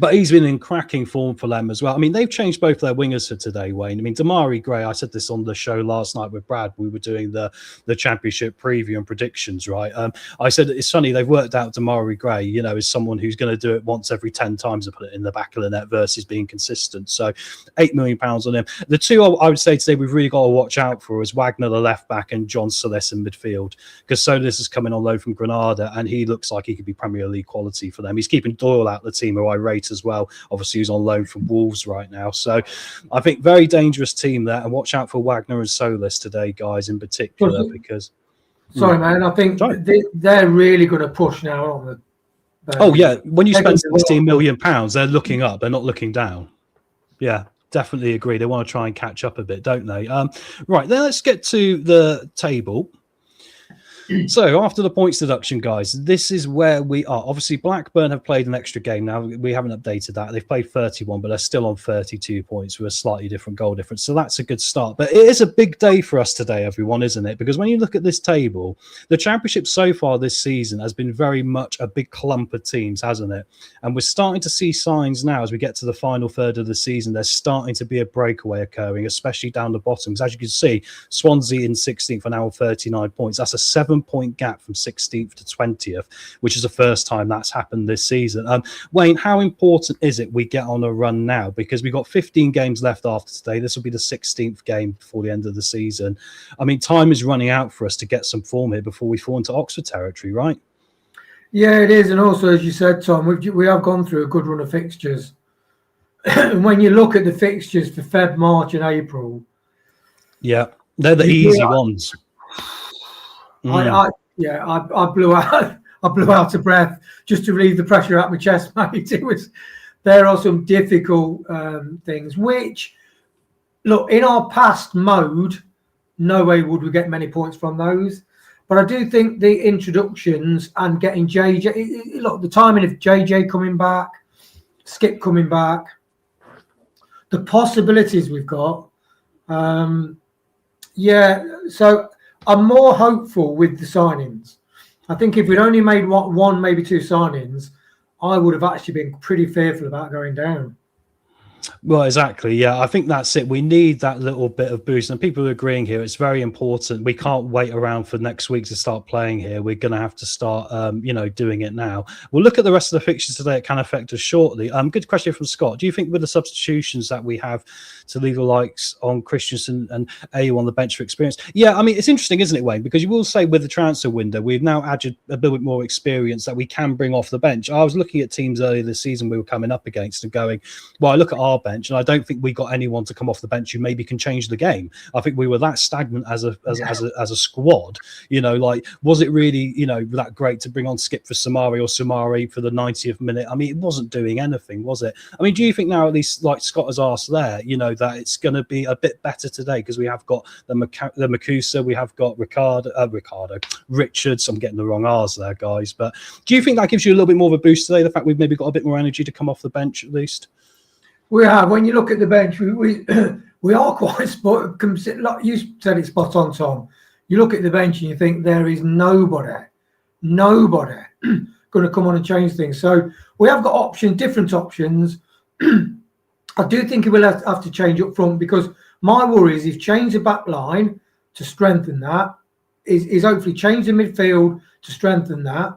But he's been in cracking form for them as well. I mean, they've changed both their wingers for today, Wayne. I mean, Damari Gray, I said this on the show last night with Brad. We were doing the championship preview and predictions, right? I said it's funny, they've worked out Damari Gray, is someone who's going to do it once every 10 times and put it in the back of the net versus being consistent. So £8 million on him. The two I would say today we've really got to watch out for is Wagner, the left back, and John Solis in midfield, because Solis is coming on loan from Granada and he looks like he could be Premier League quality for them. He's keeping Doyle out the team, who I rate as well. Obviously, he's on loan from Wolves right now. So I think very dangerous team there. And watch out for Wagner and Solis today, guys, in particular, because... Sorry, man. I think they're really going to push now on the... When you spend £16 million, they're looking up. They're not looking down. Yeah, definitely agree. They want to try and catch up a bit, don't they? Right, then let's get to the table. So after the points deduction, guys, this is where we are. Obviously, Blackburn have played an extra game now. We haven't updated that. They've played 31, but they're still on 32 points with a slightly different goal difference. So that's a good start. But it is a big day for us today, everyone, isn't it? Because when you look at this table, the championship so far this season has been very much a big clump of teams, hasn't it? And we're starting to see signs now as we get to the final third of the season. There's starting to be a breakaway occurring, especially down the bottom. Because as you can see, Swansea in 16th are now on 39 points. That's a 7 7-point gap from 16th to 20th, which is the first time that's happened this season. Wayne, how important is it we get on a run now? Because we've got 15 games left after today. This will be the 16th game before the end of the season. I mean, time is running out for us to get some form here before we fall into Oxford territory, right? Yeah, it is. And also, as you said, Tom, we have gone through a good run of fixtures. And when you look at the fixtures for Feb, March and April, yeah, they're the easy ones. I blew out of breath just to relieve the pressure out my chest, mate. There are some difficult things which, look, in our past mode, no way would we get many points from those. But I do think the introductions and getting JJ, look, the timing of JJ coming back, Skip coming back, the possibilities we've got. So I'm more hopeful with the signings. I think if we'd only made one, maybe two signings, I would have actually been pretty fearful about going down. Well, exactly. Yeah, I think that's it. We need that little bit of boost. And people are agreeing here. It's very important. We can't wait around for next week to start playing here. We're going to have to start, doing it now. We'll look at the rest of the fixtures today. It can affect us shortly. Good question from Scott. Do you think with the substitutions that we have to leave the likes on Christensen and AU on the bench for experience? Yeah, I mean, it's interesting, isn't it, Wayne? Because you will say with the transfer window, we've now added a little bit more experience that we can bring off the bench. I was looking at teams earlier this season we were coming up against and going, well, I look at our bench and I don't think we got anyone to come off the bench who maybe can change the game. I think we were that stagnant as a squad. Was it really that great to bring on Skip for Samari or Samari for the 90th minute? I mean, it wasn't doing anything, was it? I mean, do you think now, at least like Scott has asked there, that it's going to be a bit better today because we have got the Makusa, we have got Richards. I'm getting the wrong R's there, guys. But do you think that gives you a little bit more of a boost today? The fact we've maybe got a bit more energy to come off the bench at least. We have. When you look at the bench, we are quite spot. Like you said, it's spot on, Tom. You look at the bench and you think there is nobody going to come on and change things. So we have got different options. I do think it will have to change up front because my worry is if change the back line to strengthen that, is hopefully change the midfield to strengthen that.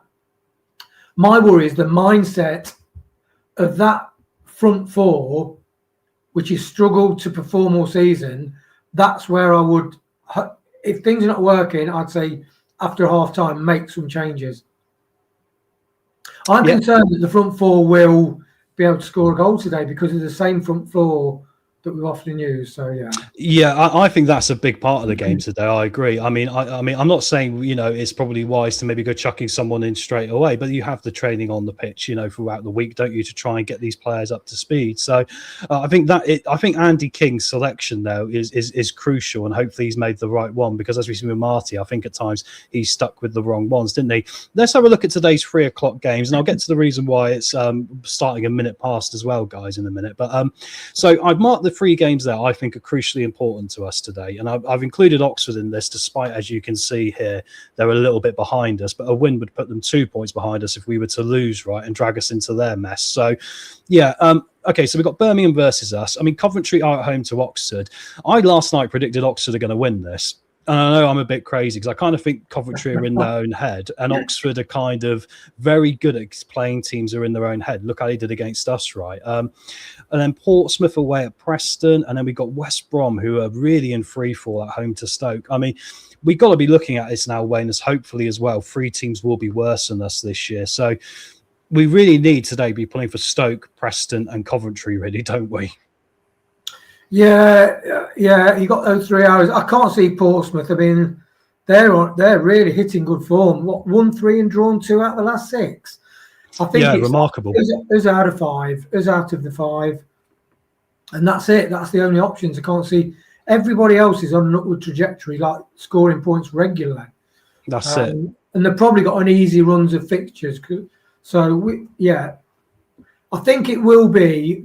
My worry is the mindset of that front four, which has struggled to perform all season. That's where I would, if things are not working, I'd say after half time, make some changes. I'm concerned that the front four will be able to score a goal today because of the same front four that we often use. So I think that's a big part of the game today. I agree. I mean, I'm not saying it's probably wise to maybe go chucking someone in straight away, but you have the training on the pitch, throughout the week, don't you, to try and get these players up to speed. So I think Andy King's selection though is crucial, and hopefully he's made the right one because as we see with Marty, I think at times he's stuck with the wrong ones, didn't he? Let's have a look at today's 3 o'clock games, and I'll get to the reason why it's starting a minute past as well, guys, in a minute. But so I've marked the 3 games there I think are crucially important to us today, and I've included Oxford in this, despite, as you can see here, they're a little bit behind us, but a win would put them 2 points behind us if we were to lose, right, and drag us into their mess. So okay, so we've got Birmingham versus us. I mean, Coventry are at home to Oxford. I last night predicted Oxford are going to win this. And I know I'm a bit crazy because I kind of think Coventry are in their own head and Oxford are kind of very good at playing teams who are in their own head. Look how they did against us, right? And then Portsmouth away at Preston. And then we've got West Brom, who are really in free fall at home to Stoke. I mean, we've got to be looking at this now, Wayne, as hopefully as well 3 teams will be worse than us this year. So we really need today to be playing for Stoke, Preston and Coventry, really, don't we? Yeah, you got those 3 hours. I can't see Portsmouth. I mean, they're really hitting good form. What, 1-3 and drawn 2 out of the last 6? I think it's remarkable. Us out of 5, us out of the 5, and that's it. That's the only options. I can't see everybody else is on an upward trajectory, like scoring points regularly. That's it. And they've probably got an easy runs of fixtures. So I think there will be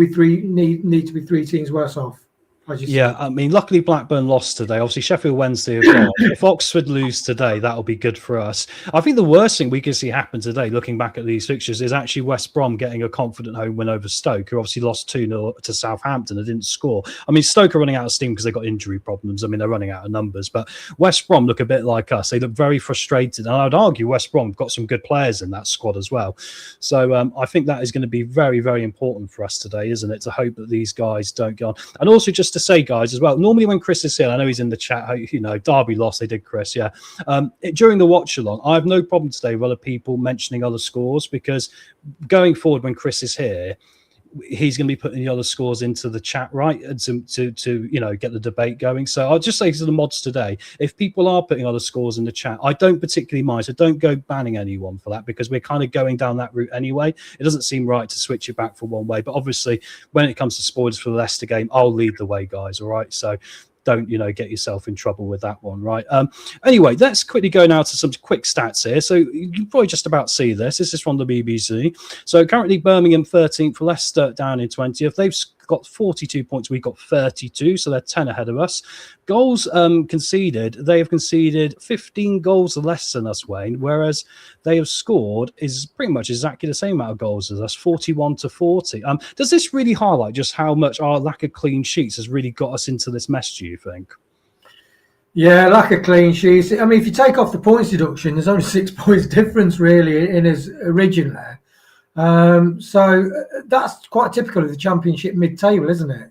3 need to be 3 teams worse off. as you Yeah, said. I mean, luckily Blackburn lost today. Obviously, Sheffield Wednesday have gone. If Oxford lose today, that'll be good for us. I think the worst thing we could see happen today, looking back at these fixtures, is actually West Brom getting a confident home win over Stoke, who obviously lost 2-0 to Southampton and didn't score. I mean, Stoke are running out of steam because they've got injury problems. I mean, they're running out of numbers. But West Brom look a bit like us. They look very frustrated. And I'd argue West Brom have got some good players in that squad as well. So I think that is going to be very, very important for us today, isn't it? To hope that these guys don't go on. And also just to say, guys, as well, normally when Chris is here, I know he's in the chat, you know, Derby lost, they did, Chris, yeah. During the watch-along, I have no problem today with other people mentioning other scores, because going forward when Chris is here, he's going to be putting the other scores into the chat, right, and to you know, get the debate going. So I'll just say to the mods today, if people are putting other scores in the chat, I don't particularly mind, so don't go banning anyone for that, because we're kind of going down that route anyway. It doesn't seem right to switch it back for one way, but obviously when it comes to spoilers for the Leicester game, I'll lead the way, guys, all right? So don't, you know, get yourself in trouble with that one, right? Anyway, let's quickly go now to some quick stats here. So you can probably just about see this. This is from the BBC. So currently Birmingham 13th, Leicester down in 20th. They've got 42 points. We've got 32, so they're 10 ahead of us. Goals conceded. They have conceded 15 goals less than us, Wayne, whereas they have scored is pretty much exactly the same amount of goals as us, 41 to 40. Does this really highlight just how much our lack of clean sheets has really got us into this mess, do you think? Yeah, lack of clean sheets. I mean, if you take off the points deduction, there's only 6 points difference really in his origin there. So that's quite typical of the Championship mid-table, isn't it?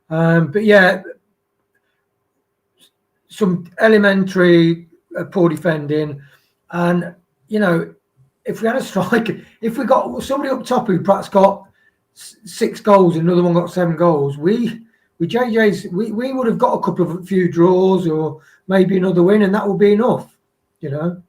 But yeah, some elementary poor defending, and you know, if we had a striker, if we got somebody up top who perhaps got 6 goals and another one got 7 goals, we would have got a few draws or maybe another win, and that would be enough, you know.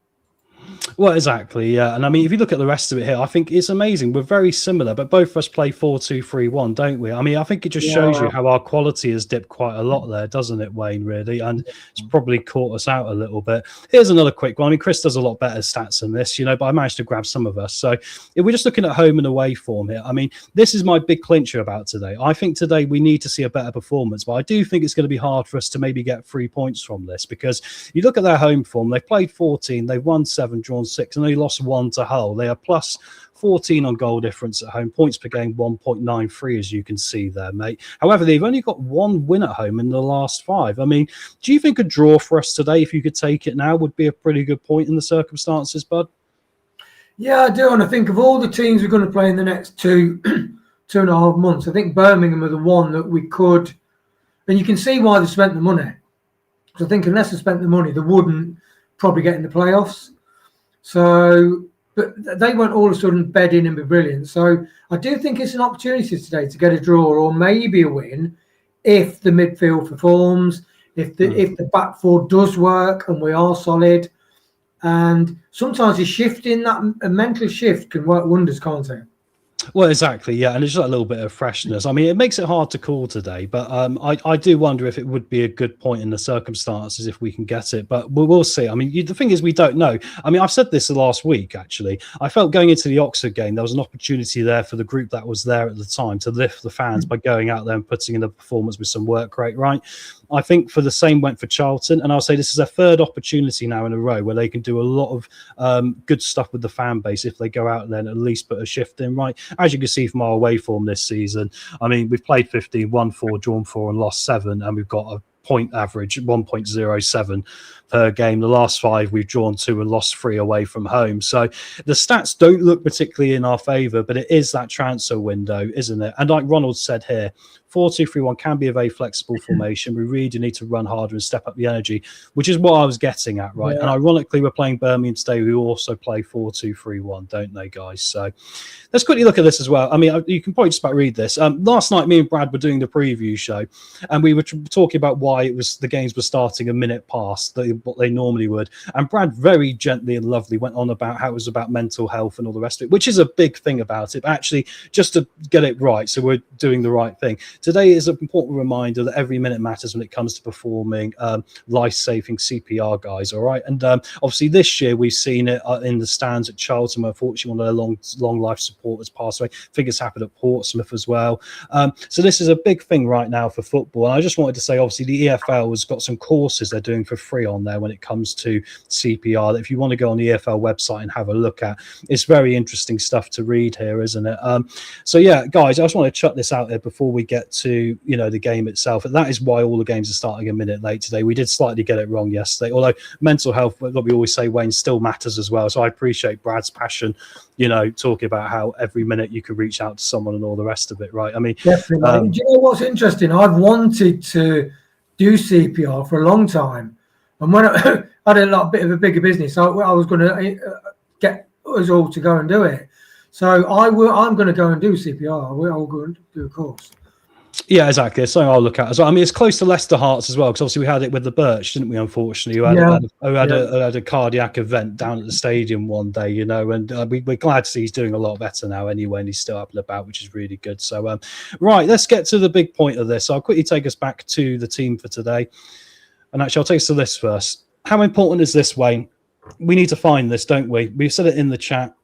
Well, exactly, yeah. And I mean, if you look at the rest of it here, I think it's amazing. We're very similar, but both of us play 4-2-3-1, don't we? I mean, I think it just shows you how our quality has dipped quite a lot there, doesn't it, Wayne, really? And it's probably caught us out a little bit. Here's another quick one. I mean, Chris does a lot better stats than this, you know, but I managed to grab some of us. So if we're just looking at home and away form here, I mean, this is my big clincher about today. I think today we need to see a better performance, but I do think it's going to be hard for us to maybe get 3 points from this, because you look at their home form, they've played 14, they've won 7, drawn 6, and they lost 1 to Hull. They are plus 14 on goal difference at home, points per game 1.93, as you can see there, mate. However, they've only got 1 win at home in the last 5. I mean, do you think a draw for us today, if you could take it now, would be a pretty good point in the circumstances, bud? Yeah, I do. And I think of all the teams we're going to play in the next 2.5 months, I think Birmingham are the one that we could, and you can see why they spent the money. Because I think unless they spent the money, they wouldn't probably get in the playoffs. So, but they won't all of a sudden bed in and be brilliant. So I do think it's an opportunity today to get a draw or maybe a win if the midfield performs, if the back four does work and we are solid. And sometimes a mental shift can work wonders, can't it? Well, exactly, yeah, and it's just a little bit of freshness. I mean, it makes it hard to call today, but I do wonder if it would be a good point in the circumstances if we can get it, but we'll see. I mean, the thing is, we don't know. I mean, I've said this the last week, actually. I felt going into the Oxford game, there was an opportunity there for the group that was there at the time to lift the fans by going out there and putting in a performance with some work rate, right? I think for the same went for Charlton, and I'll say this is their 3rd opportunity now in a row where they can do a lot of good stuff with the fan base if they go out there and at least put a shift in, right? As you can see from our away form this season, I mean, we've played 15, won 4, drawn 4, and lost 7, and we've got a point average 1.07 per game. The last 5 we've drawn 2 and lost 3 away from home. So the stats don't look particularly in our favour, but it is that transfer window, isn't it? And like Ronald said here, 4-2-3-1 can be a very flexible formation. We really do need to run harder and step up the energy, which is what I was getting at, right? Yeah. And ironically, we're playing Birmingham today, who also play 4-2-3-1, don't they, guys? So let's quickly look at this as well. I mean, you can probably just about read this. Last night, me and Brad were doing the preview show, and we were talking about why the games were starting a minute past what they normally would. And Brad very gently and lovely went on about how it was about mental health and all the rest of it, which is a big thing about it. But actually, just to get it right, so we're doing the right thing. today is an important reminder that every minute matters when it comes to performing life-saving CPR, guys. All right, and obviously this year we've seen it in the stands at Charlton, where unfortunately one of their long life supporters passed away. I think it's happened at Portsmouth as well. So this is a big thing right now for football. And I just wanted to say, obviously, the EFL has got some courses they're doing for free on there when it comes to CPR. That if you want to go on the EFL website and have a look at, it's very interesting stuff to read here, isn't it? So yeah, guys, I just want to chuck this out there before we get to the game itself. And that is why all the games are starting a minute late today. We did slightly get it wrong yesterday, although mental health, like we always say, Wayne, still matters as well. So I appreciate Brad's passion, talking about how every minute you could reach out to someone and all the rest of it, right? I mean, definitely. Do you know what's interesting? I've wanted to do CPR for a long time, and when I had a bit of a bigger business, I was going to get us all to go and do it. So I'm going to go and do CPR. We're all going to do a course. Yeah, exactly. It's something I'll look at as well. I mean, it's close to Leicester Hearts as well, because obviously we had it with the Birch, didn't we? Unfortunately, who had a cardiac event down at the stadium one day, and we're glad to see he's doing a lot better now anyway, and he's still up and about, which is really good. So, right, let's get to the big point of this. I'll quickly take us back to the team for today, and actually, I'll take us to this first. How important is this, Wayne? We need to find this, don't we? We've said it in the chat.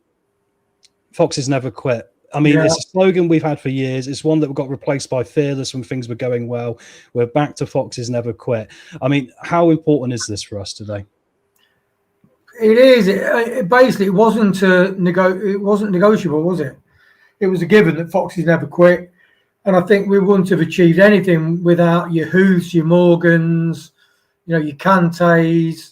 Foxes never quit. I mean, it's a slogan we've had for years. It's one that got replaced by Fearless when things were going well. We're back to Foxes never quit. I mean, how important is this for us today? It is. It basically, it wasn't negotiable, was it? It was a given that Foxes never quit. And I think we wouldn't have achieved anything without your Huths, your Morgans, your Kantes,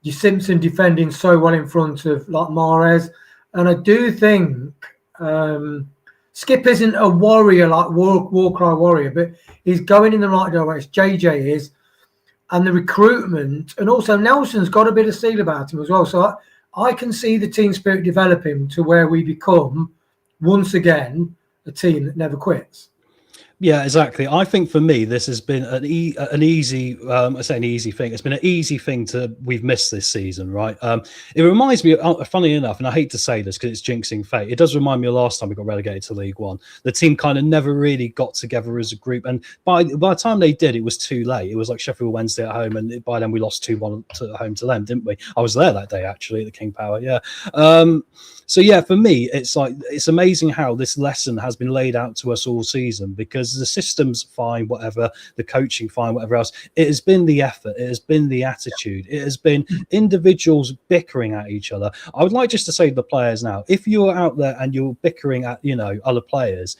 your Simpson defending so well in front of like Mahrez. And I do think Skip isn't a warrior like war cry warrior, but he's going in the right direction. JJ is, and the recruitment, and also Nelson's got a bit of steel about him as well. So I can see the team spirit developing to where we become once again a team that never quits. Yeah, exactly. I think for me, this has been an easy, I say an easy thing. It's been an easy thing we've missed this season, right? It reminds me, funny enough, and I hate to say this because it's jinxing fate. It does remind me of last time we got relegated to League One. The team kind of never really got together as a group. And by the time they did, it was too late. It was like Sheffield Wednesday at home. And by then we lost 2-1 at home to them, didn't we? I was there that day, actually, at the King Power. Yeah. So yeah, for me, it's amazing how this lesson has been laid out to us all season, because the system's fine, whatever, the coaching fine, whatever else. It has been the effort, it has been the attitude, it has been individuals bickering at each other. I would like just to say to the players now, if you're out there and you're bickering at other players,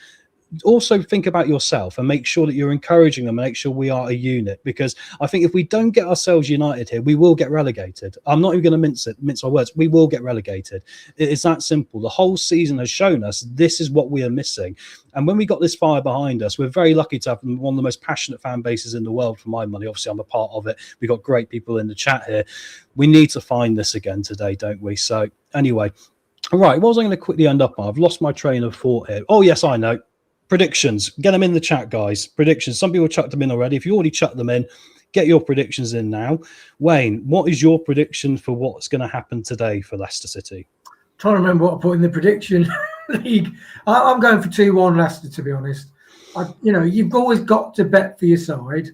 also think about yourself and make sure that you're encouraging them and make sure we are a unit, because I think if we don't get ourselves united here, we will get relegated. I'm not even going to mince my words. We will get relegated. It's that simple. The whole season has shown us this is what we are missing. And when we got this fire behind us, we're very lucky to have one of the most passionate fan bases in the world, for my money. Obviously, I'm a part of it. We've got great people in the chat here. We need to find this again today, don't we? So anyway, all right, what was I going to quickly end up on? I've lost my train of thought here. Oh, yes, I know. Predictions. Get them in the chat, guys. Predictions. Some people chucked them in already. If you already chucked them in, get your predictions in now. Wayne, what is your prediction for what's going to happen today for Leicester City? Trying to remember what I put in the prediction league. I'm going for 2-1 Leicester, to be honest. You've always got to bet for your side.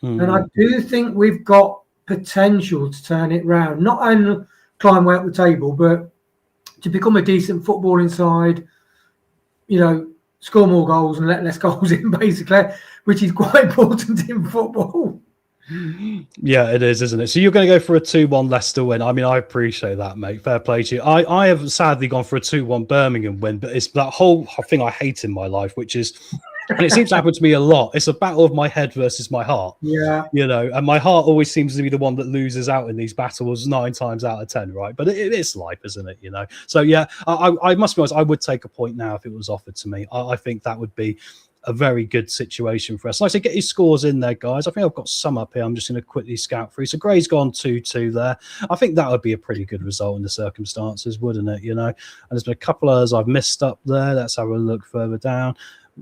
And I do think we've got potential to turn it round. Not only climb way up the table, but to become a decent footballing side, score more goals and let less goals in, basically, which is quite important in football. Yeah, it is, isn't it? So you're going to go for a 2-1 Leicester win. I mean, I appreciate that, mate. Fair play to you. I have sadly gone for a 2-1 Birmingham win, but it's that whole thing I hate in my life, which is, and it seems to happen to me a lot, it's a battle of my head versus my heart. Yeah. And my heart always seems to be the one that loses out in these battles 9 times out of 10, right? But it's life, isn't it? So yeah, I must be honest, I would take a point now if it was offered to me. I think that would be a very good situation for us. Like I say, get your scores in there, guys. I think I've got some up here. I'm just going to quickly scout through. So Gray's gone 2-2 there. I think that would be a pretty good result in the circumstances, wouldn't it? And there's been a couple of others I've missed up there. Let's have a look further down.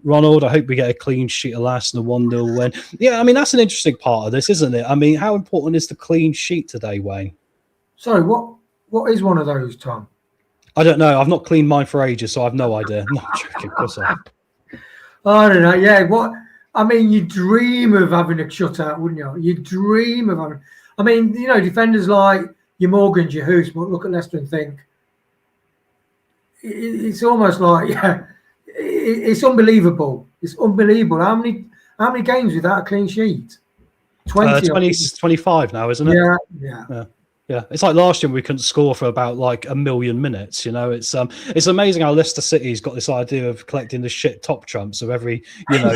Ronald, I hope we get a clean sheet at last and a 1-0 win. Yeah, I mean, that's an interesting part of this, isn't it? I mean, how important is the clean sheet today, Wayne? Sorry, what is one of those, Tom? I don't know. I've not cleaned mine for ages, so I've no idea. No, I'm joking. Of course I have. I don't know. Yeah, I mean, you dream of having a shutout, wouldn't you? You dream of having. I mean, you know, defenders like your Morgans, your Hoos, but look at Leicester and think it's almost like, yeah, it's unbelievable. It's unbelievable. How many games without a clean sheet? 20, 25 now, isn't it? Yeah. Yeah, it's like last year we couldn't score for about like a million minutes. You know, it's amazing how Leicester City's got this idea of collecting the shit top trumps of every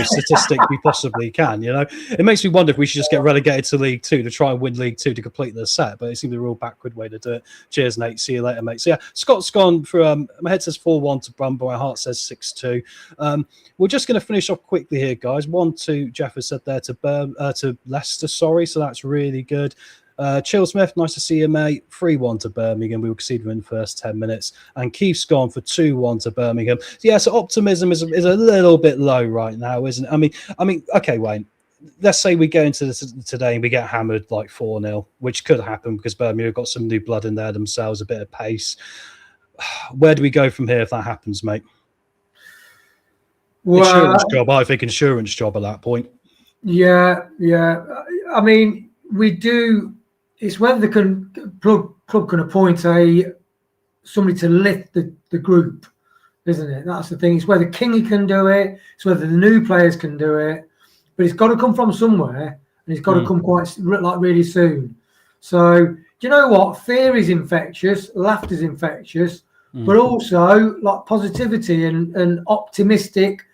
statistic we possibly can. You know, it makes me wonder if we should just get relegated to League Two to try and win League Two to complete the set. But it seems a real backward way to do it. Cheers, Nate. See you later, mate. So yeah, Scott's gone for. My head says 4-1 to Brumble. My heart says 6-2. We're just going to finish off quickly here, guys. 1-2. Jeff has said there to Leicester. Sorry, so that's really good. Chill Smith, nice to see you, mate. 3-1 to Birmingham. We were conceded in the first 10 minutes. And Keith's gone for 2-1 to Birmingham. So yeah, so optimism is a little bit low right now, isn't it? I mean, okay, Wayne. Let's say we go into this today and we get hammered like 4-0, which could happen because Birmingham have got some new blood in there themselves, a bit of pace. Where do we go from here if that happens, mate? Well, insurance job. I think insurance job at that point. Yeah. I mean, we do. It's whether the club can appoint somebody to lift the group, isn't it? That's the thing. It's whether Kingy can do it. It's whether the new players can do it. But it's got to come from somewhere, and it's got to come really soon. So do you know what? Fear is infectious. Laughter is infectious, but also like positivity and optimistic.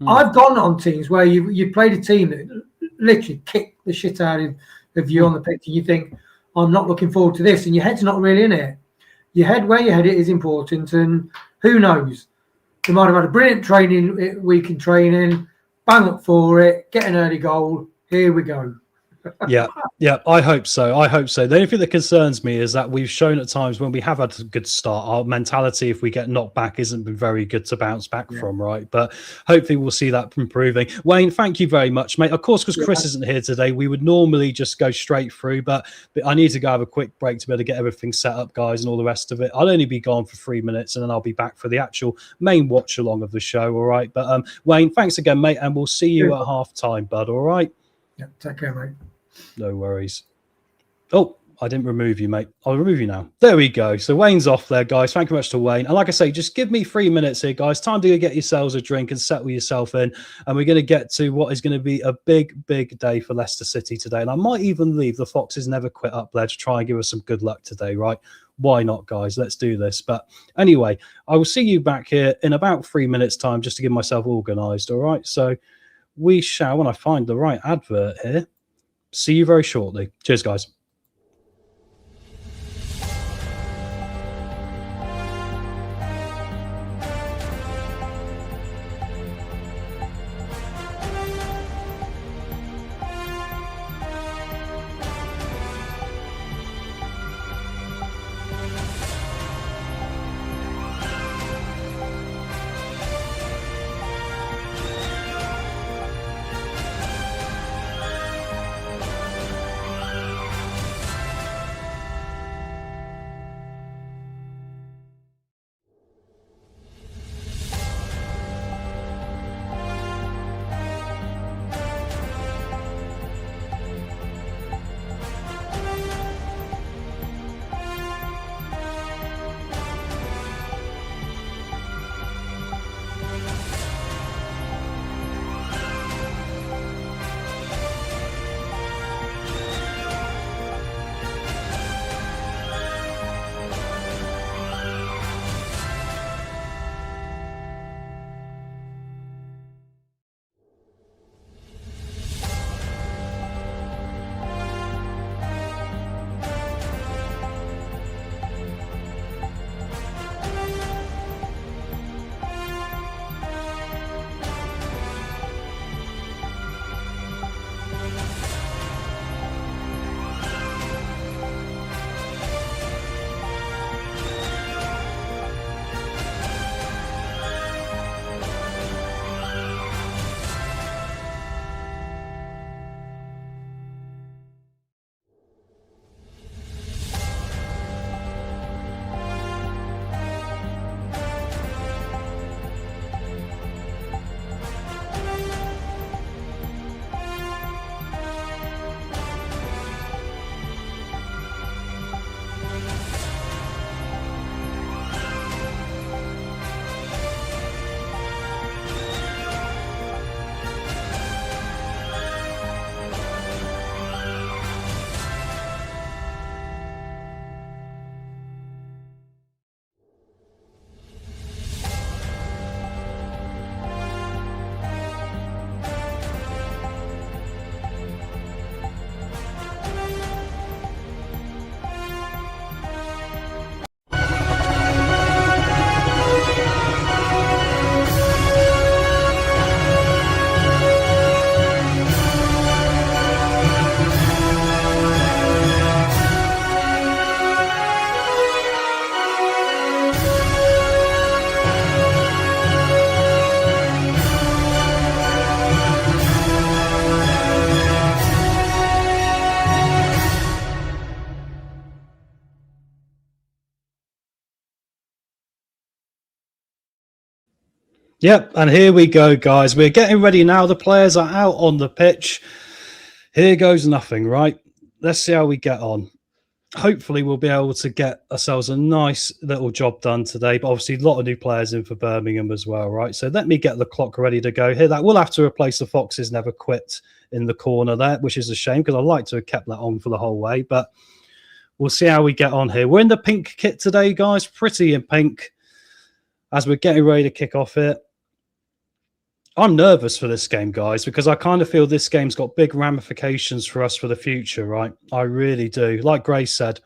I've gone on teams where you played a team that literally kicked the shit out of you on the pitch, and you think, I'm not looking forward to this, and your head's not really in it. Where your head is important, and who knows? They might have had a brilliant week in training, bang up for it, get an early goal. Here we go. Yeah, I hope so. The only thing that concerns me is that we've shown at times when we have had a good start, our mentality, if we get knocked back, isn't been very good to bounce back from, right? But hopefully we'll see that improving. Wayne, thank you very much, mate. Of course, because Chris isn't here today, we would normally just go straight through, but I need to go have a quick break to be able to get everything set up, guys, and all the rest of it. I'll only be gone for 3 minutes, and then I'll be back for the actual main watch along of the show, all right? But Wayne, thanks again, mate, and we'll see you at half time, bud, all right? Yeah, take care, mate. No worries. Oh, I didn't remove you, mate. I'll remove you now. There we go. So Wayne's off there, guys. Thank you much to Wayne. And like I say, just give me 3 minutes here, guys. Time to get yourselves a drink and settle yourself in. And we're going to get to what is going to be a big, big day for Leicester City today. And I might even leave the Foxes Never Quit up there to try and give us some good luck today, right? Why not, guys? Let's do this. But anyway, I will see you back here in about 3 minutes' time just to get myself organised, all right? So we shall, when I find the right advert here, see you very shortly. Cheers, guys. Yep, and here we go, guys. We're getting ready now. The players are out on the pitch. Here goes nothing, right? Let's see how we get on. Hopefully, we'll be able to get ourselves a nice little job done today. But obviously, a lot of new players in for Birmingham as well, right? So let me get the clock ready to go here. That will have to replace the Foxes Never Quit in the corner there, which is a shame because I'd like to have kept that on for the whole way. But we'll see how we get on here. We're in the pink kit today, guys. Pretty in pink as we're getting ready to kick off here. I'm nervous for this game, guys, because I kind of feel this game's got big ramifications for us for the future, right? I really do. Like Grace said,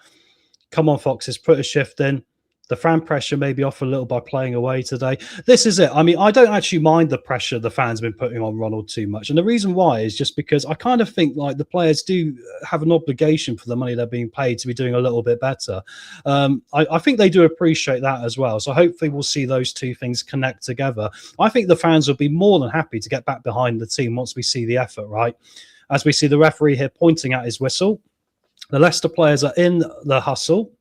come on, Foxes, put a shift in. The fan pressure may be off a little by playing away today. This is it. I mean, I don't actually mind the pressure the fans have been putting on Ronald too much. And the reason why is just because I kind of think like the players do have an obligation for the money they're being paid to be doing a little bit better. I think they do appreciate that as well. So hopefully we'll see those two things connect together. I think the fans will be more than happy to get back behind the team once we see the effort, right? As we see the referee here pointing at his whistle. The Leicester players are in the hustle.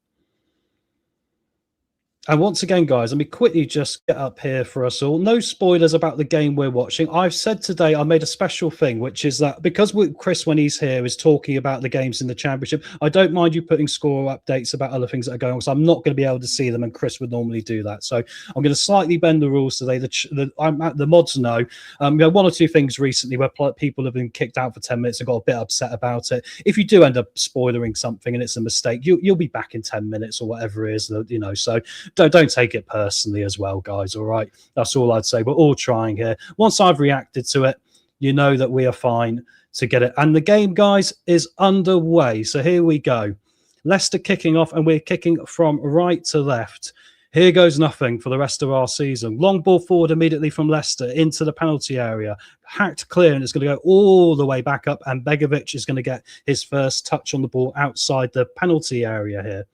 And once again, guys, let me quickly just get up here for us all. No spoilers about the game we're watching. I've said today I made a special thing, which is that because Chris, when he's here, is talking about the games in the Championship, I don't mind you putting score updates about other things that are going on, because I'm not going to be able to see them, and Chris would normally do that. So I'm going to slightly bend the rules today. The mods know. We had one or two things recently where people have been kicked out for 10 minutes and got a bit upset about it. If you do end up spoilering something and it's a mistake, you'll be back in 10 minutes or whatever it is, you know, so don't take it personally as well, guys. All right, that's all I'd say. We're all trying here. Once I've reacted to it, you know that we are fine to get it. And the game, guys, is underway. So here we go. Leicester kicking off, and we're kicking from right to left. Here goes nothing for the rest of our season. Long ball forward immediately from Leicester into the penalty area. Hacked clear, and it's going to go all the way back up, and Begovic is going to get his first touch on the ball outside the penalty area here.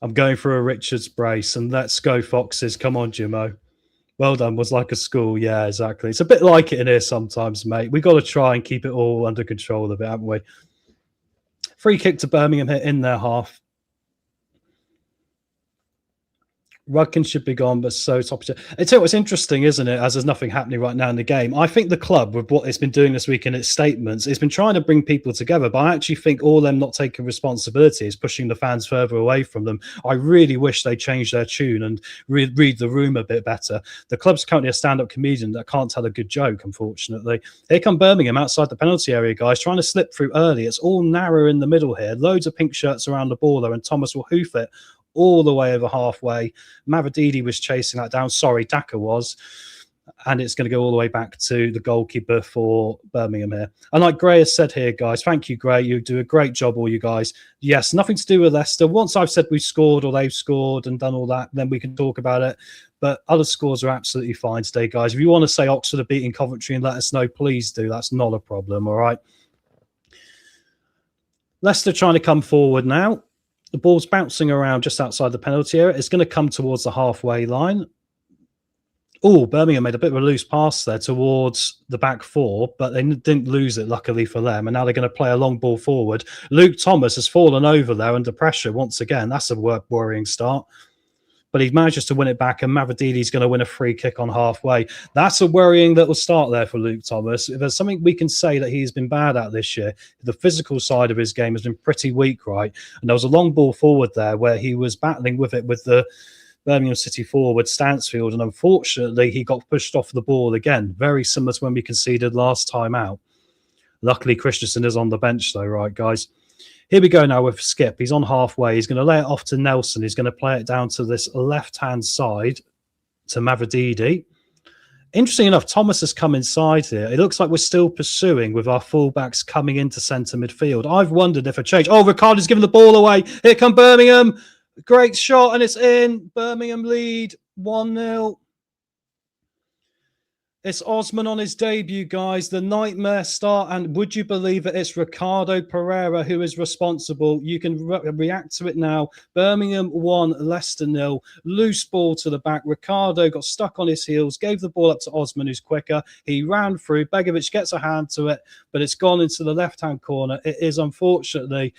I'm going for a Richards brace, and let's go Foxes. Come on, Jimmo. Well done. Was like a school. Yeah, exactly. It's a bit like it in here sometimes, mate. We've got to try and keep it all under control a bit, haven't we? Free kick to Birmingham here in their half. Rudkin should be gone, but so top. It's interesting, isn't it? As there's nothing happening right now in the game. I think the club, with what it's been doing this week in its statements, it's been trying to bring people together. But I actually think all them not taking responsibility is pushing the fans further away from them. I really wish they changed their tune and read the room a bit better. The club's currently a stand-up comedian that can't tell a good joke, unfortunately. Here come Birmingham outside the penalty area, guys, trying to slip through early. It's all narrow in the middle here. Loads of pink shirts around the ball there, and Thomas will hoof it all the way over halfway. Mavadidi was chasing that down. Sorry, Daka was. And it's going to go all the way back to the goalkeeper for Birmingham here. And like Gray has said here, guys, thank you, Gray. You do a great job, all you guys. Yes, nothing to do with Leicester. Once I've said we've scored or they've scored and done all that, then we can talk about it. But other scores are absolutely fine today, guys. If you want to say Oxford are beating Coventry and let us know, please do. That's not a problem, all right? Leicester trying to come forward now. The ball's bouncing around just outside the penalty area. It's going to come towards the halfway line. Oh, Birmingham made a bit of a loose pass there towards the back four, but they didn't lose it, luckily for them. And now they're going to play a long ball forward. Luke Thomas has fallen over there under pressure once again. That's a worrying start. But he manages to win it back, and Mavadidi's going to win a free kick on halfway. That's a worrying little start there for Luke Thomas. If there's something we can say that he's been bad at this year, the physical side of his game has been pretty weak, right? And there was a long ball forward there where he was battling with it with the Birmingham City forward, Stansfield, and unfortunately he got pushed off the ball again, very similar to when we conceded last time out. Luckily, Christensen is on the bench though, right, guys? Here we go now with Skip. He's on halfway. He's going to lay it off to Nelson. He's going to play it down to this left-hand side to Mavadidi. Interesting enough, Thomas has come inside here. It looks like we're still pursuing with our fullbacks coming into centre midfield. I've wondered if a change... Oh, Ricardo's given the ball away. Here come Birmingham. Great shot, and it's in. Birmingham lead 1-0. It's Osman on his debut, guys. The nightmare start. And would you believe it? It's Ricardo Pereira who is responsible. You can react to it now. Birmingham 1, Leicester 0. Loose ball to the back. Ricardo got stuck on his heels, gave the ball up to Osman, who's quicker. He ran through. Begovic gets a hand to it, but it's gone into the left-hand corner. It is, unfortunately,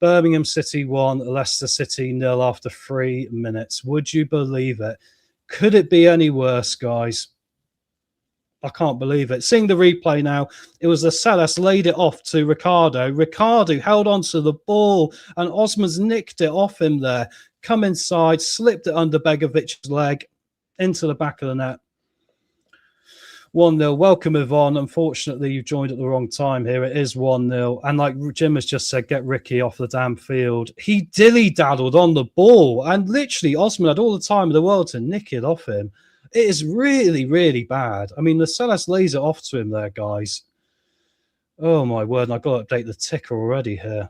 Birmingham City 1, Leicester City 0 after 3 minutes. Would you believe it? Could it be any worse, guys? I can't believe it. Seeing the replay now, it was Lascelles laid it off to Ricardo. Ricardo held on to the ball and Osman's nicked it off him there. Come inside, slipped it under Begovic's leg into the back of the net. 1-0. Welcome, Yvonne. Unfortunately, you've joined at the wrong time here. It is 1-0. And like Jim has just said, get Ricky off the damn field. He dilly-daddled on the ball. And literally, Osman had all the time in the world to nick it off him. It is really, really bad. I mean, Lascelles lays it off to him there, guys. Oh, my word. And I've got to update the ticker already here.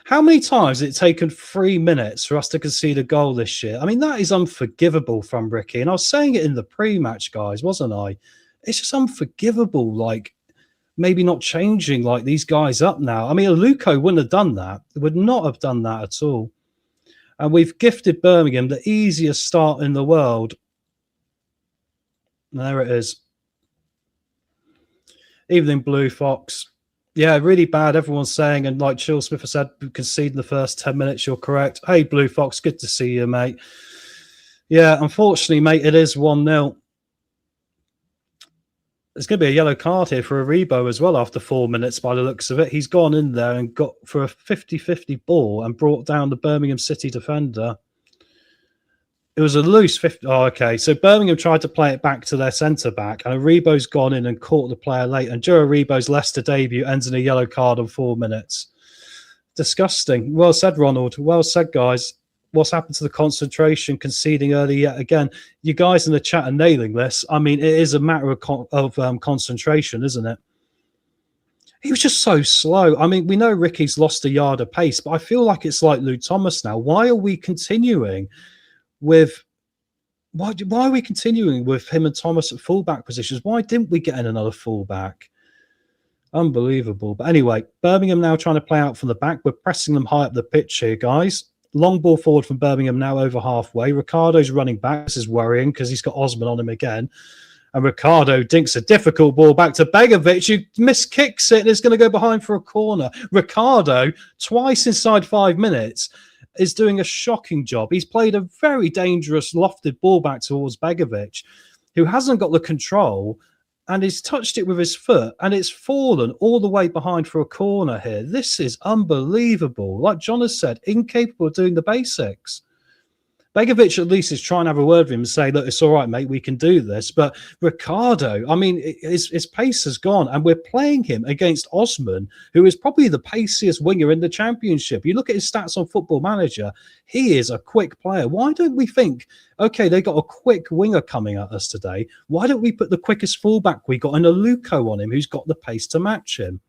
How many times has it taken 3 minutes for us to concede a goal this year? I mean, that is unforgivable from Ricky. And I was saying it in the pre-match, guys, wasn't I? It's just unforgivable, like, maybe not changing, like, these guys up now. I mean, Aluko wouldn't have done that. Would not have done that at all. And we've gifted Birmingham the easiest start in the world. There it is. Evening, Blue Fox. Yeah, really bad. Everyone's saying, and like Chill Smith has said, conceding the first 10 minutes. You're correct. Hey, Blue Fox, good to see you, mate. Yeah, unfortunately, mate, it is 1-0. There's going to be a yellow card here for Aribo as well after 4 minutes by the looks of it. He's gone in there and got for a 50-50 ball and brought down the Birmingham City defender. It was a loose 50. Oh, okay. So Birmingham tried to play it back to their centre-back, and Aribo's gone in and caught the player late. And Joe Aribo's Leicester debut ends in a yellow card on 4 minutes. Disgusting. Well said, Ronald. Well said, guys. What's happened to the concentration, conceding early yet again? You guys in the chat are nailing this. I mean, it is a matter of concentration, isn't it? He was just so slow. I mean, we know Ricky's lost a yard of pace, but I feel like it's like Luke Thomas now. Why are we continuing with why are we continuing with him and Thomas at fullback positions? Why didn't we get in another fullback? Unbelievable. But anyway, Birmingham now trying to play out from the back. We're pressing them high up the pitch here, guys. Long ball forward from Birmingham now over halfway. Ricardo's running back. This is worrying because he's got Osman on him again. And Ricardo dinks a difficult ball back to Begovic, who miskicks it and is going to go behind for a corner. Ricardo, twice inside 5 minutes, is doing a shocking job. He's played a very dangerous lofted ball back towards Begovic, who hasn't got the control, and he's touched it with his foot, and it's fallen all the way behind for a corner here. This is unbelievable. Like John has said, incapable of doing the basics. Begovic at least is trying to have a word with him and say, look, it's all right, mate, we can do this. But Ricardo, I mean, his pace has gone, and we're playing him against Osman, who is probably the paciest winger in the championship. You look at his stats on Football Manager, he is a quick player. Why don't we think, okay, they got a quick winger coming at us today. Why don't we put the quickest fullback we got in Aluko on him, who's got the pace to match him?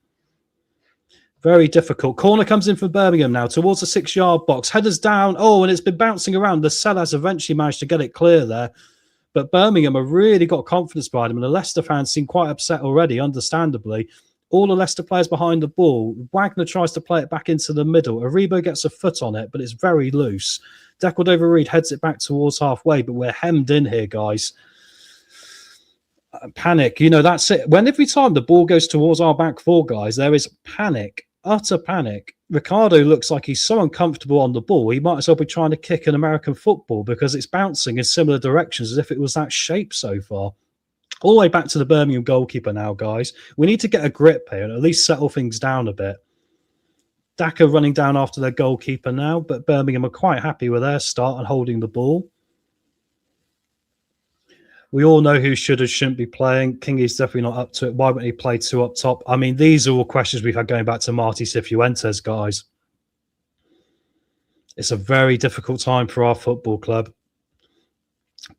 Very difficult. Corner comes in for Birmingham now towards the 6-yard box. Headers down. Oh, and it's been bouncing around. The Lascelles eventually managed to get it clear there. But Birmingham have really got confidence behind them. And the Leicester fans seem quite upset already, understandably. All the Leicester players behind the ball. Wagner tries to play it back into the middle. Aribo gets a foot on it, but it's very loose. Decordova-Reid heads it back towards halfway, but we're hemmed in here, guys. Panic. You know, that's it. When every time the ball goes towards our back four, guys, there is panic. Utter panic. Ricardo looks like he's so uncomfortable on the ball, he might as well be trying to kick an American football because it's bouncing in similar directions as if it was that shape so far. All the way back to the Birmingham goalkeeper now, guys. We need to get a grip here and at least settle things down a bit. Daka running down after their goalkeeper now, but Birmingham are quite happy with their start and holding the ball. We all know who should or shouldn't be playing. Kingy's definitely not up to it. Why wouldn't he play two up top? I mean, these are all questions we've had going back to Marty Cifuentes, guys. It's a very difficult time for our football club.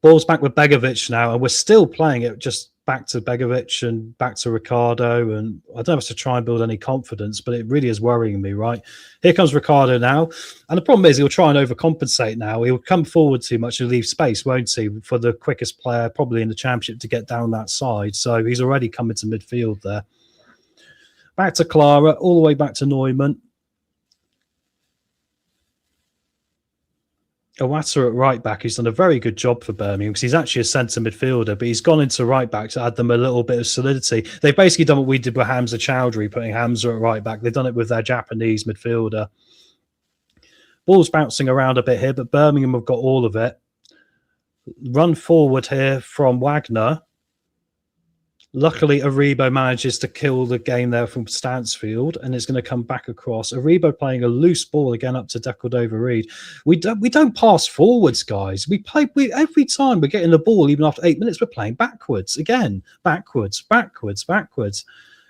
Ball's back with Begovic now, and we're still playing it just back to Begovic and back to Ricardo. And I don't have to try and build any confidence, but it really is worrying me, right? Here comes Ricardo now. And the problem is he'll try and overcompensate now. He'll come forward too much and leave space, won't he, for the quickest player probably in the championship to get down that side. So he's already come into midfield there. Back to Clara, all the way back to Neumann. Iwata at right back, who's done a very good job for Birmingham because he's actually a centre midfielder, but he's gone into right back to add them a little bit of solidity. They've basically done what we did with Hamza Chowdhury, putting Hamza at right back. They've done it with their Japanese midfielder. Ball's bouncing around a bit here, but Birmingham have got all of it. Run forward here from Wagner. Luckily, Aribo manages to kill the game there from Stansfield, and it's going to come back across. Aribo playing a loose ball again up to Decordova-Reid. We don't pass forwards, guys. We every time we're getting the ball, even after 8 minutes, we're playing backwards again, backwards.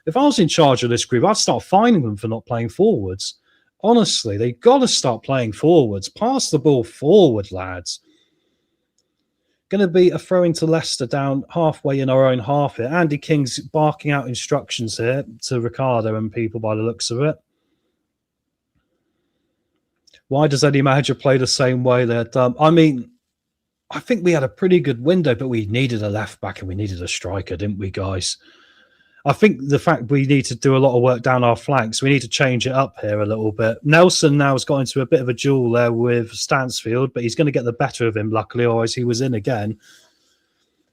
If I was in charge of this group, I'd start fining them for not playing forwards. Honestly, they've got to start playing forwards. Pass the ball forward, lads. Going to be a throw to Leicester down halfway in our own half here. Andy King's barking out instructions here to Ricardo and people by the looks of it. Why does any manager play the same way? They're dumb. I mean, I think we had a pretty good window, but we needed a left back and we needed a striker, didn't we, guys? I think the fact we need to do a lot of work down our flanks, we need to change it up here a little bit. Nelson now has got into a bit of a duel there with Stansfield, but he's going to get the better of him, luckily, otherwise he was in again.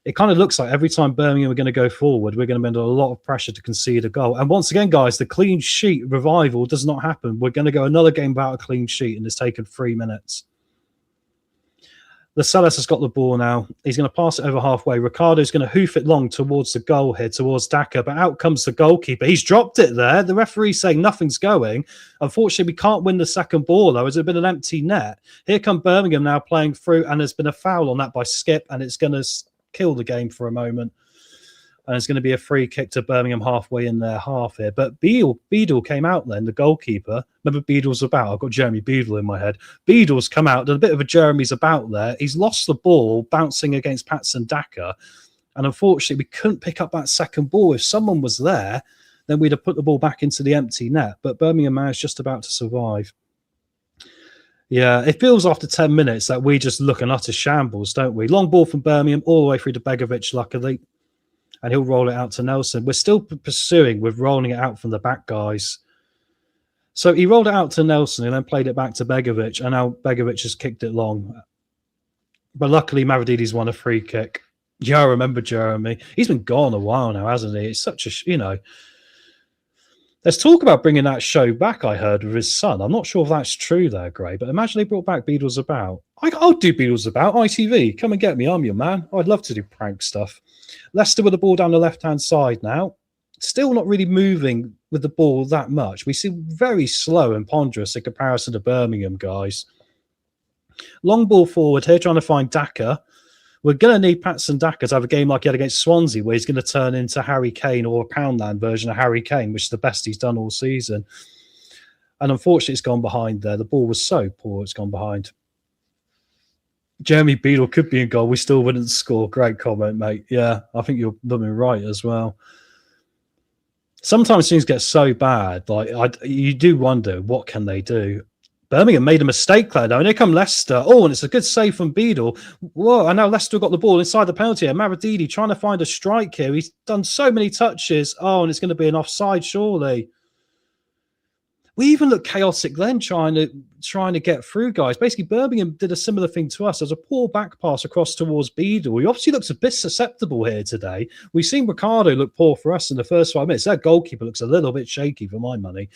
It kind of looks like every time Birmingham are going to go forward, we're going to be under a lot of pressure to concede a goal. And once again, guys, the clean sheet revival does not happen. We're going to go another game without a clean sheet, and it's taken 3 minutes. Lascelles has got the ball now. He's going to pass it over halfway. Ricardo's going to hoof it long towards the goal here, towards Daka, but out comes the goalkeeper. He's dropped it there. The referee's saying nothing's going. Unfortunately, we can't win the second ball, though. It's been an empty net. Here come Birmingham now playing through, and there's been a foul on that by Skip, and it's going to kill the game for a moment. And it's going to be a free kick to Birmingham halfway in their half here. But Beadle came out then, the goalkeeper. Remember Beadle's about? I've got Jeremy Beadle in my head. Beadle's come out. There's a bit of a Jeremy's about there. He's lost the ball bouncing against Patson Daka. And unfortunately, we couldn't pick up that second ball. If someone was there, then we'd have put the ball back into the empty net. But Birmingham managed just about to survive. Yeah, it feels after 10 minutes that we just look an utter shambles, don't we? Long ball from Birmingham all the way through to Begovic, luckily. And he'll roll it out to Nelson. We're still pursuing with rolling it out from the back, guys. So he rolled it out to Nelson and then played it back to Begovic. And now Begovic has kicked it long. But luckily, Mavrididi's won a free kick. Yeah, I remember Jeremy. He's been gone a while now, hasn't he? It's such a, There's talk about bringing that show back, I heard, with his son. I'm not sure if that's true there, Gray, but imagine they brought back Beadle's About. I'll do Beadle's About. ITV, come and get me. I'm your man. I'd love to do prank stuff. Leicester with the ball down the left-hand side now. Still not really moving with the ball that much. We seem very slow and ponderous in comparison to Birmingham, guys. Long ball forward here, trying to find Daka. We're going to need Patson Daka to have a game like he had against Swansea, where he's going to turn into Harry Kane or a Poundland version of Harry Kane, which is the best he's done all season. And unfortunately, it's gone behind there. The ball was so poor, it's gone behind. Jeremy Beadle could be in goal. We still wouldn't score. Great comment, mate. Yeah, I think you're blooming right as well. Sometimes things get so bad, you do wonder, what can they do? Birmingham made a mistake there, though. And here come Leicester. Oh, and it's a good save from Beadle. Whoa, and now Leicester got the ball inside the penalty area. Mavrididi trying to find a strike here. He's done so many touches. Oh, and it's going to be an offside, surely. We even looked chaotic then, trying to get through, guys. Basically, Birmingham did a similar thing to us. There's a poor back pass across towards Beadle. He obviously looks a bit susceptible here today. We've seen Ricardo look poor for us in the first 5 minutes. Their goalkeeper looks a little bit shaky for my money.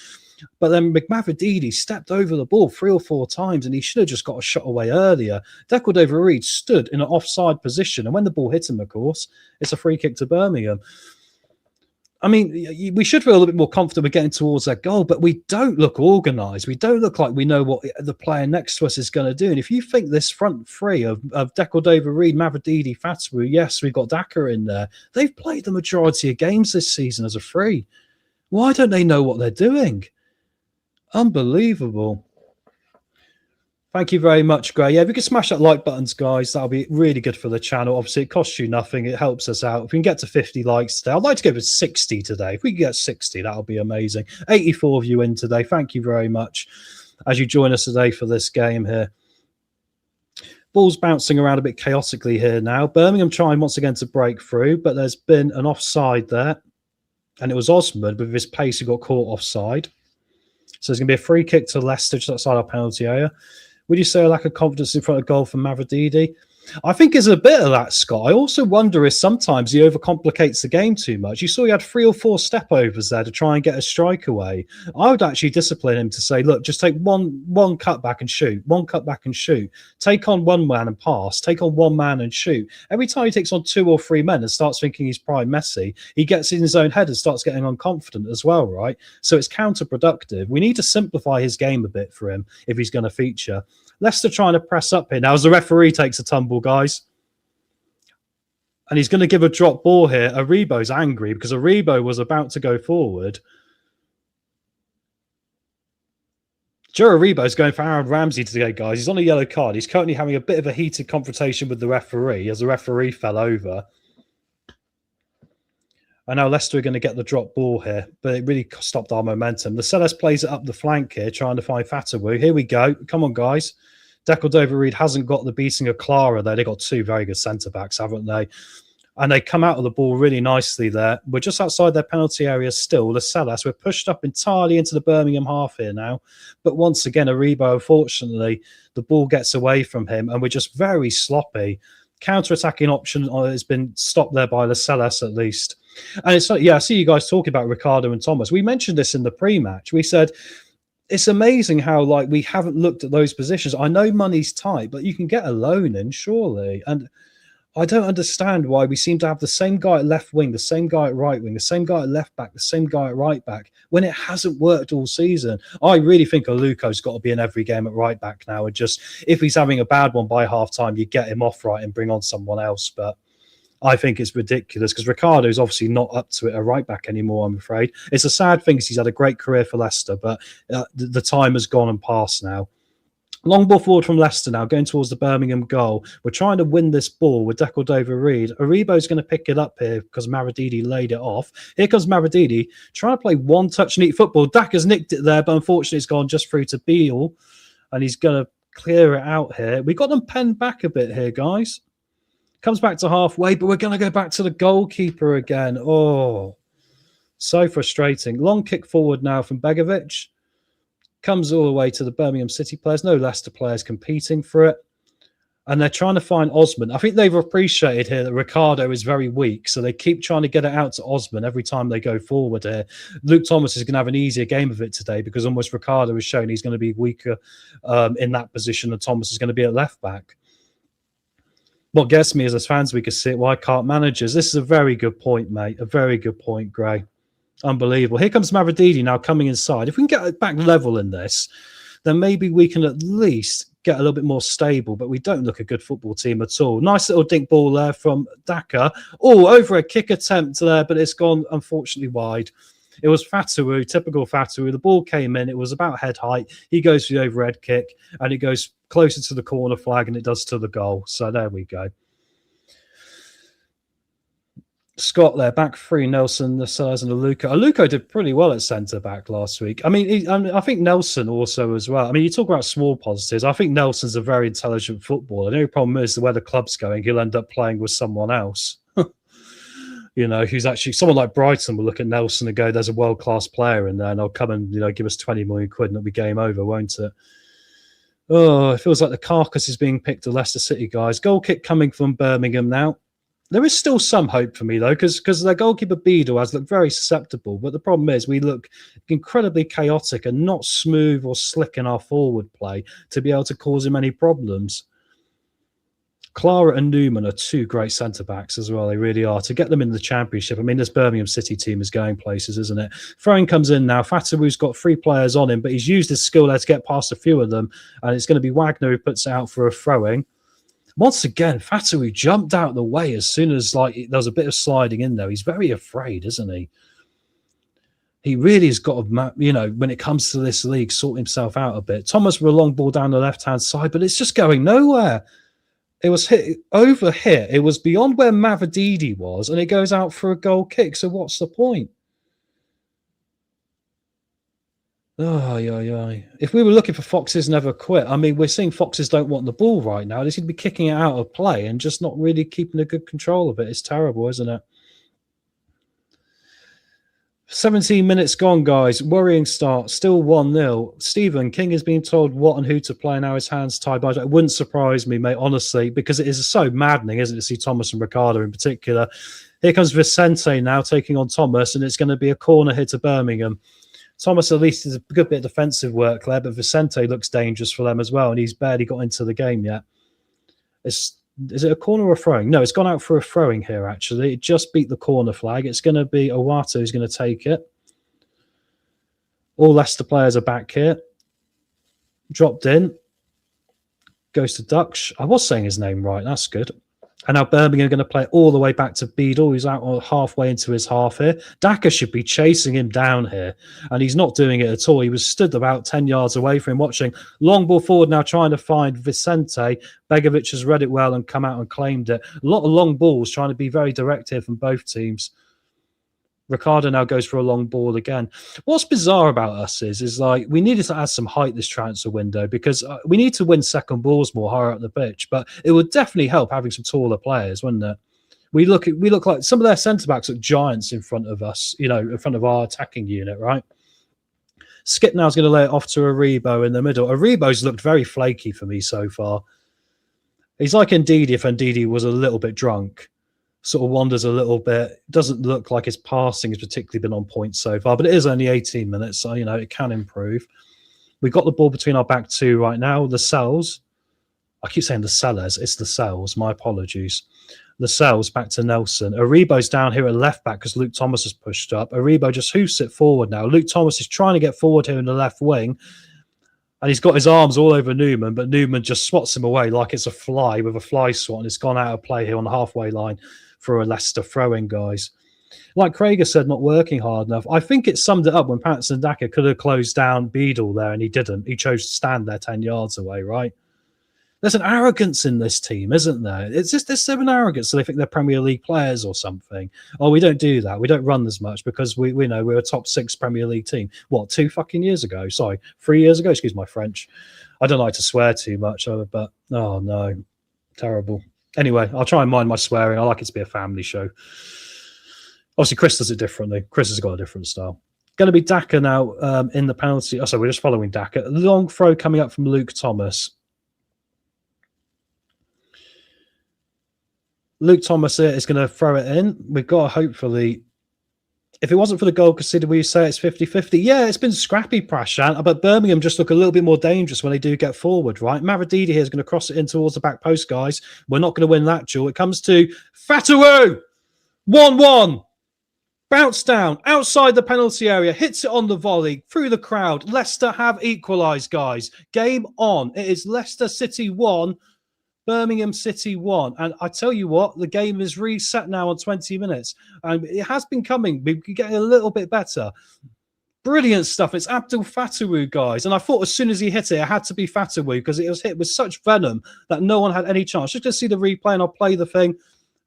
But then McMavrididi stepped over the ball 3 or 4 times, and he should have just got a shot away earlier. Decordova-Reid stood in an offside position, and when the ball hit him, of course, it's a free kick to Birmingham. I mean, we should feel a little bit more confident with getting towards that goal, but we don't look organised. We don't look like we know what the player next to us is going to do. And if you think this front three of Decordova-Reid, Mavrididi, Fatawu, yes, we've got Daka in there. They've played the majority of games this season as a free. Why don't they know what they're doing? Unbelievable. Thank you very much, Gray. Yeah, if you could smash that like buttons, guys, that'll be really good for the channel. Obviously, it costs you nothing. It helps us out. If we can get to 50 likes today, I'd like to go with 60 today. If we can get 60, that'll be amazing. 84 of you in today. Thank you very much as you join us today for this game here. Ball's bouncing around a bit chaotically here now. Birmingham trying once again to break through, but there's been an offside there. And it was Osman, but with his pace, he got caught offside. So there's going to be a free kick to Leicester just outside our penalty area. Would you say a lack of confidence in front of goal from Mavrididi? I think there's a bit of that, Scott. I also wonder if sometimes he overcomplicates the game too much. You saw he had 3 or 4 step-overs there to try and get a strike away. I would actually discipline him to say, look, just take one cut back and shoot, one cut back and shoot. Take on one man and pass. Take on one man and shoot. Every time he takes on 2 or 3 men and starts thinking he's prime Messi, he gets in his own head and starts getting unconfident as well, right? So it's counterproductive. We need to simplify his game a bit for him if he's going to feature. Leicester trying to press up here now as the referee takes a tumble, guys. And he's going to give a drop ball here. Aribo's angry because Aribo was about to go forward. Joe Aribo's going for Aaron Ramsey today, guys. He's on a yellow card. He's currently having a bit of a heated confrontation with the referee as the referee fell over. And now Leicester are going to get the drop ball here, but it really stopped our momentum. Lascelles plays it up the flank here, trying to find Fatawu. Here we go. Come on, guys. Decordova-Reid hasn't got the beating of Clara, though. They've got 2 very good centre-backs, haven't they? And they come out of the ball really nicely there. We're just outside their penalty area still. Lascelles, we're pushed up entirely into the Birmingham half here now. But once again, Aribo, unfortunately, the ball gets away from him, and we're just very sloppy. Counter-attacking option has been stopped there by Lascelles, at least. And it's like, yeah, I see you guys talking about Ricardo and Thomas. We mentioned this in the pre-match. We said it's amazing how like we haven't looked at those positions. I know money's tight, but you can get a loan in, surely. And I don't understand why we seem to have the same guy at left wing, the same guy at right wing, the same guy at left back, the same guy at right back, when it hasn't worked all season. I really think Aluko's got to be in every game at right back now. And just if he's having a bad one by half time, you get him off right and bring on someone else. But I think it's ridiculous because Ricardo's obviously not up to it a right back anymore, I'm afraid. It's a sad thing because he's had a great career for Leicester, but the time has gone and passed now. Long ball forward from Leicester now, going towards the Birmingham goal. We're trying to win this ball with Decordova-Reid. Aribo's going to pick it up here because Mavididi laid it off. Here comes Mavididi, trying to play one-touch neat football. Daka's nicked it there, but unfortunately it's gone just through to Beale, and he's going to clear it out here. We got them penned back a bit here, guys. Comes back to halfway, but we're going to go back to the goalkeeper again. Oh, so frustrating. Long kick forward now from Begovic. Comes all the way to the Birmingham City players. No Leicester players competing for it. And they're trying to find Osman. I think they've appreciated here that Ricardo is very weak, so they keep trying to get it out to Osman every time they go forward here. Luke Thomas is going to have an easier game of it today because almost Ricardo has shown he's going to be weaker in that position and Thomas is going to be at left back. What gets me is as fans, we can see it. Why can't managers? This is a very good point, mate. A very good point, Gray. Unbelievable. Here comes Mavididi now coming inside. If we can get back level in this, then maybe we can at least get a little bit more stable, but we don't look a good football team at all. Nice little dink ball there from Daka. Oh, over a kick attempt there, but it's gone, unfortunately, wide. It was Fatawu, typical Fatawu. The ball came in. It was about head height. He goes for the overhead kick, and it goes closer to the corner flag, and it does to the goal. So there we go. Scott there, back three, Nelson, Lascelles and Aluko. Aluko did pretty well at centre-back last week. I mean, I think Nelson also as well. I mean, you talk about small positives. I think Nelson's a very intelligent footballer. The only problem is where the club's going, he'll end up playing with someone else. You know, who's actually someone like Brighton will look at Nelson and go, there's a world-class player in there, and they'll come and, you know, give us 20 million quid and it'll be game over, won't it? Oh, it feels like the carcass is being picked at Leicester City, guys. Goal kick coming from Birmingham now. There is still some hope for me, though, because their goalkeeper Beadle has looked very susceptible. But the problem is we look incredibly chaotic and not smooth or slick in our forward play to be able to cause him any problems. Clara and Newman are two great centre-backs as well. They really are. To get them in the Championship, I mean, this Birmingham City team is going places, isn't it? Throwing comes in now. Fatawu's got 3 players on him, but he's used his skill there to get past a few of them. And it's going to be Wagner who puts it out for a throwing. Once again, Fatawu jumped out of the way as soon as there was a bit of sliding in there. He's very afraid, isn't he? He really has got to, you know, when it comes to this league, sort himself out a bit. Thomas with a long ball down the left-hand side, but it's just going nowhere. It was hit over here. It was beyond where Mavididi was, and it goes out for a goal kick. So what's the point? Oh, yeah. If we were looking for Foxes never quit, I mean, we're seeing Foxes don't want the ball right now. They seem to be kicking it out of play and just not really keeping a good control of it. It's terrible, isn't it? 17 minutes gone, guys. Worrying start. Still 1-0. Stephen King is being told what and who to play. Now his hands tied by. It wouldn't surprise me, mate, honestly, because it is so maddening, isn't it, to see Thomas and Ricardo in particular. Here comes Vicente now taking on Thomas, and it's going to be a corner here to Birmingham. Thomas at least is a good bit of defensive work there, but Vicente looks dangerous for them as well, and he's barely got into the game yet. Is it a corner or a throwing? No, it's gone out for a throwing here, actually. It just beat the corner flag. It's going to be Owatu who's going to take it. All Leicester players are back here. Dropped in. Goes to Dutch. I was saying his name right. That's good. And now Birmingham are going to play all the way back to Beadle, who's out halfway into his half here. Daka should be chasing him down here, and he's not doing it at all. He was stood about 10 yards away from him watching. Long ball forward now trying to find Vicente. Begovic has read it well and come out and claimed it. A lot of long balls trying to be very directive from both teams. Ricardo now goes for a long ball again. What's bizarre about us is like we needed to add some height this transfer window because we need to win second balls more higher up the pitch. But it would definitely help having some taller players, wouldn't it? We look like some of their centre backs look giants in front of us, you know, in front of our attacking unit, right? Skip now is going to lay it off to Aribo in the middle. Aribo's looked very flaky for me so far. He's like Ndidi if Ndidi was a little bit drunk. Sort of wanders a little bit. Doesn't look like his passing has particularly been on point so far, but it is only 18 minutes, so, you know, it can improve. We've got the ball between our back two right now. Lascelles. I keep saying the Sellers. It's the Cells. My apologies. Lascelles back to Nelson. Aribo's down here at left back because Luke Thomas has pushed up. Aribo just hoofs it forward now. Luke Thomas is trying to get forward here in the left wing, and he's got his arms all over Newman, but Newman just swats him away like it's a fly with a fly swat, and it's gone out of play here on the halfway line for a Leicester throw-in, guys. Like Craig said, not working hard enough. I think it summed it up when Patterson Daka could have closed down Beadle there, and he didn't. He chose to stand there 10 yards away, right? There's an arrogance in this team, isn't there? It's just there's an arrogance, so they think they're Premier League players or something. Oh, we don't do that. We don't run as much because we know we're a top 6 Premier League team. What, 2 fucking years ago? Sorry, 3 years ago? Excuse my French. I don't like to swear too much, but oh no, terrible. Anyway, I'll try and mind my swearing. I like it to be a family show. Obviously, Chris does it differently. Chris has got a different style. Going to be Daka now in the penalty. Oh, sorry, we're just following Daka. Long throw coming up from Luke Thomas. Luke Thomas here is going to throw it in. We've got to hopefully... If it wasn't for the goal conceded, will you say it's 50-50? Yeah, it's been scrappy, Prashant, but Birmingham just look a little bit more dangerous when they do get forward, right? Mavididi here is going to cross it in towards the back post, guys. We're not going to win that duel. It comes to Fatawu! 1-1. Bounce down, outside the penalty area, hits it on the volley, through the crowd. Leicester have equalised, guys. Game on. It is Leicester City 1, Birmingham City 1. And I tell you what, the game is reset now on 20 minutes. And it has been coming. We're getting a little bit better. Brilliant stuff. It's Abdul Fatawu, guys. And I thought as soon as he hit it, it had to be Fatawu because it was hit with such venom that no one had any chance. Just to see the replay and I'll play the thing.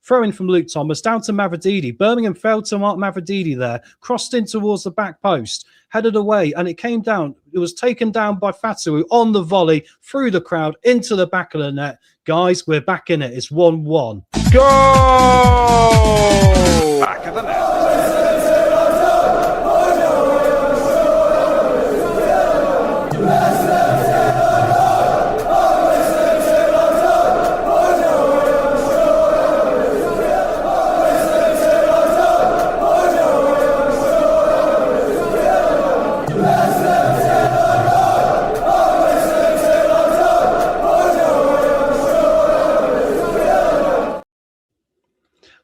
Throw in from Luke Thomas, down to Mavididi. Birmingham failed to mark Mavididi there. Crossed in towards the back post. Headed away, and it came down. It was taken down by Fatawu on the volley, through the crowd, into the back of the net. Guys, we're back in it. It's 1-1. Go! Back of the net.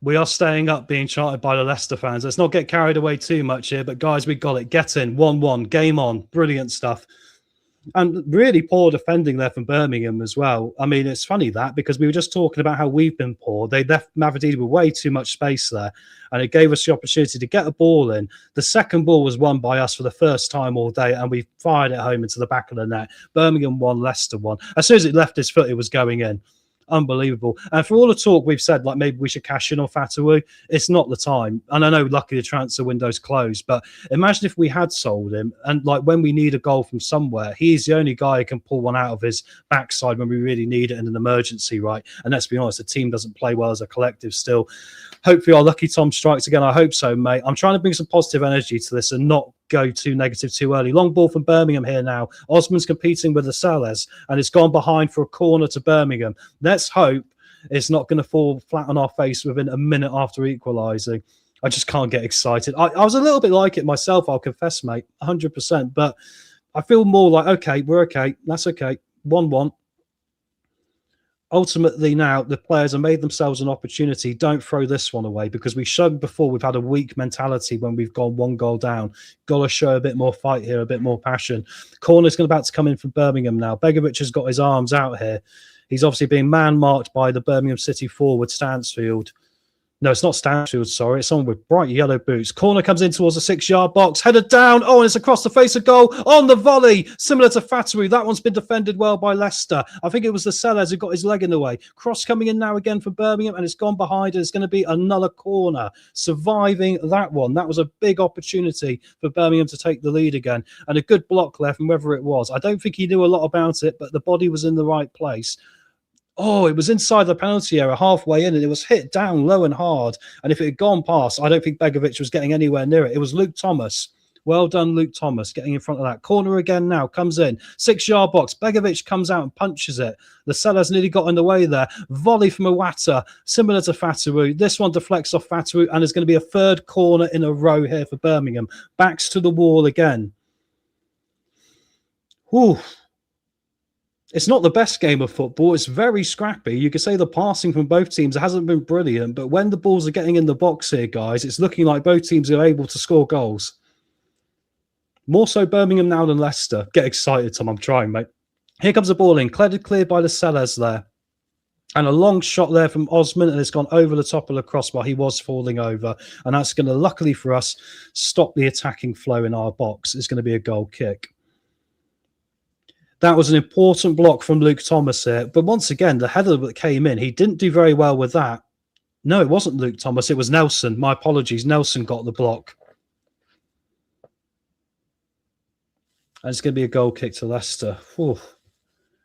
We are staying up being chanted by the Leicester fans. Let's not get carried away too much here, but guys, we got it. Get in. 1-1. Game on. Brilliant stuff. And really poor defending there from Birmingham as well. I mean, it's funny that because we were just talking about how we've been poor. They left Mavididi with way too much space there, and it gave us the opportunity to get a ball in. The second ball was won by us for the first time all day, and we fired it home into the back of the net. Birmingham won, Leicester won. As soon as it left his foot, it was going in. Unbelievable. And for all the talk we've said, like maybe we should cash in on Fatawu, it's not the time. And I know luckily the transfer window's closed, but imagine if we had sold him and like when we need a goal from somewhere, he's the only guy who can pull one out of his backside when we really need it in an emergency, right? And let's be honest, the team doesn't play well as a collective still. Hopefully our lucky Tom strikes again. I hope so, mate. I'm trying to bring some positive energy to this and not go too negative too early. Long ball from Birmingham here now. Osman's competing with the Sellers and it's gone behind for a corner to Birmingham. Let's hope it's not going to fall flat on our face within a minute after equalising. I just can't get excited. I was a little bit like it myself, I'll confess, mate, 100%. But I feel more like, okay, we're okay. That's okay. 1-1. Ultimately, now the players have made themselves an opportunity. Don't throw this one away because we showed before we've had a weak mentality when we've gone 1 goal down. Got to show a bit more fight here, a bit more passion. Corner's about to come in from Birmingham now. Begovic has got his arms out here. He's obviously being man-marked by the Birmingham City forward, Stansfield. No, it's not Stansfield, sorry. It's someone with bright yellow boots. Corner comes in towards the 6-yard box. Headed down. Oh, and it's across the face of goal on the volley. Similar to Fatawu. That one's been defended well by Leicester. I think it was the Sellers who got his leg in the way. Cross coming in now again for Birmingham, and it's gone behind. It's going to be another corner. Surviving that one. That was a big opportunity for Birmingham to take the lead again. And a good block left, and whether it was. I don't think he knew a lot about it, but the body was in the right place. Oh, it was inside the penalty area, halfway in, and it was hit down low and hard. And if it had gone past, I don't think Begovic was getting anywhere near it. It was Luke Thomas. Well done, Luke Thomas, getting in front of that. Corner again now, comes in. 6-yard box. Begovic comes out and punches it. The Sellers nearly got in the way there. Volley from Iwata, similar to Fatawu. This one deflects off Fatawu, and there's going to be a third corner in a row here for Birmingham. Backs to the wall again. Whew. It's not the best game of football. It's very scrappy. You could say the passing from both teams hasn't been brilliant, but when the balls are getting in the box here, guys, it's looking like both teams are able to score goals. More so Birmingham now than Leicester. Get excited, Tom. I'm trying, mate. Here comes the ball in. Cleared by the Sellers there. And a long shot there from Osman, and it's gone over the top of the crossbar. He was falling over. And that's going to, luckily for us, stop the attacking flow in our box. It's going to be a goal kick. That was an important block from Luke Thomas here. But once again, the header that came in, he didn't do very well with that. No, it wasn't Luke Thomas. It was Nelson. My apologies. Nelson got the block. And it's going to be a goal kick to Leicester. Whew.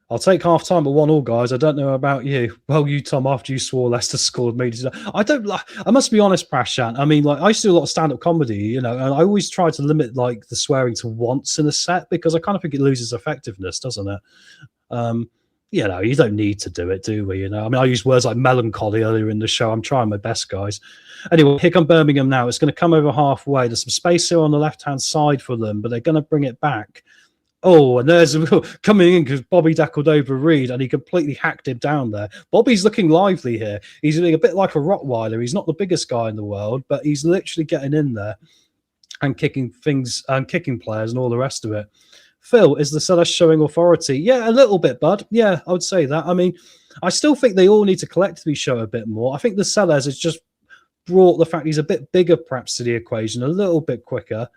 I'll take half-time at 1-1, guys. I don't know about you. Well, you, Tom, after you swore Leicester scored me. I must be honest, Prashant. I mean, like, I used to do a lot of stand-up comedy, you know, and I always try to limit, like, the swearing to once in a set because I kind of think it loses effectiveness, doesn't it? You know, you don't need to do it, do we? You know, I mean, I used words like melancholy earlier in the show. I'm trying my best, guys. Anyway, here come Birmingham now. It's going to come over halfway. There's some space here on the left-hand side for them, but they're going to bring it back. Oh, and there's coming in because Bobby tackled over Reed and he completely hacked him down there. Bobby's looking lively here. He's doing a bit like a Rottweiler. He's not the biggest guy in the world, but he's literally getting in there and kicking things and kicking players and all the rest of it. Phil, is the Sellers showing authority? Yeah, a little bit, bud. Yeah, I would say that. I mean, I still think they all need to collectively show a bit more. I think the Sellers has just brought the fact he's a bit bigger perhaps to the equation, a little bit quicker.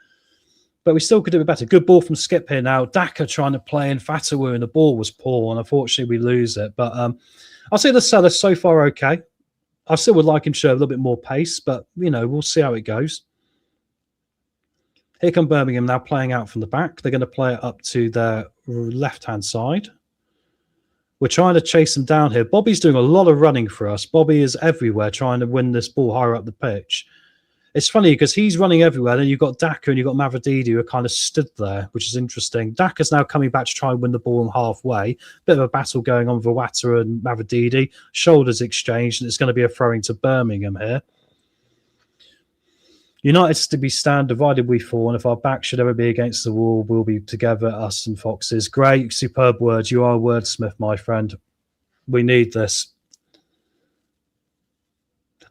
But we still could do it better. Good ball from Skip here now. Daka trying to play in Fatawu, and the ball was poor, and unfortunately we lose it. But I'll say the Sellers so far okay. I still would like him to show a little bit more pace, but, you know, we'll see how it goes. Here come Birmingham now playing out from the back. They're going to play it up to their left-hand side. We're trying to chase them down here. Bobby's doing a lot of running for us. Bobby is everywhere trying to win this ball higher up the pitch. It's funny because he's running everywhere. Then you've got Daka and you've got Mavrodidi who are kind of stood there, which is interesting. Daka's now coming back to try and win the ball halfway. Bit of a battle going on with Iwata and Mavrodidi. Shoulders exchanged, and it's going to be a throwing to Birmingham here. United's to be stand, divided we fall, and if our back should ever be against the wall, we'll be together, us and Foxes. Great, superb words. You are a wordsmith, my friend. We need this.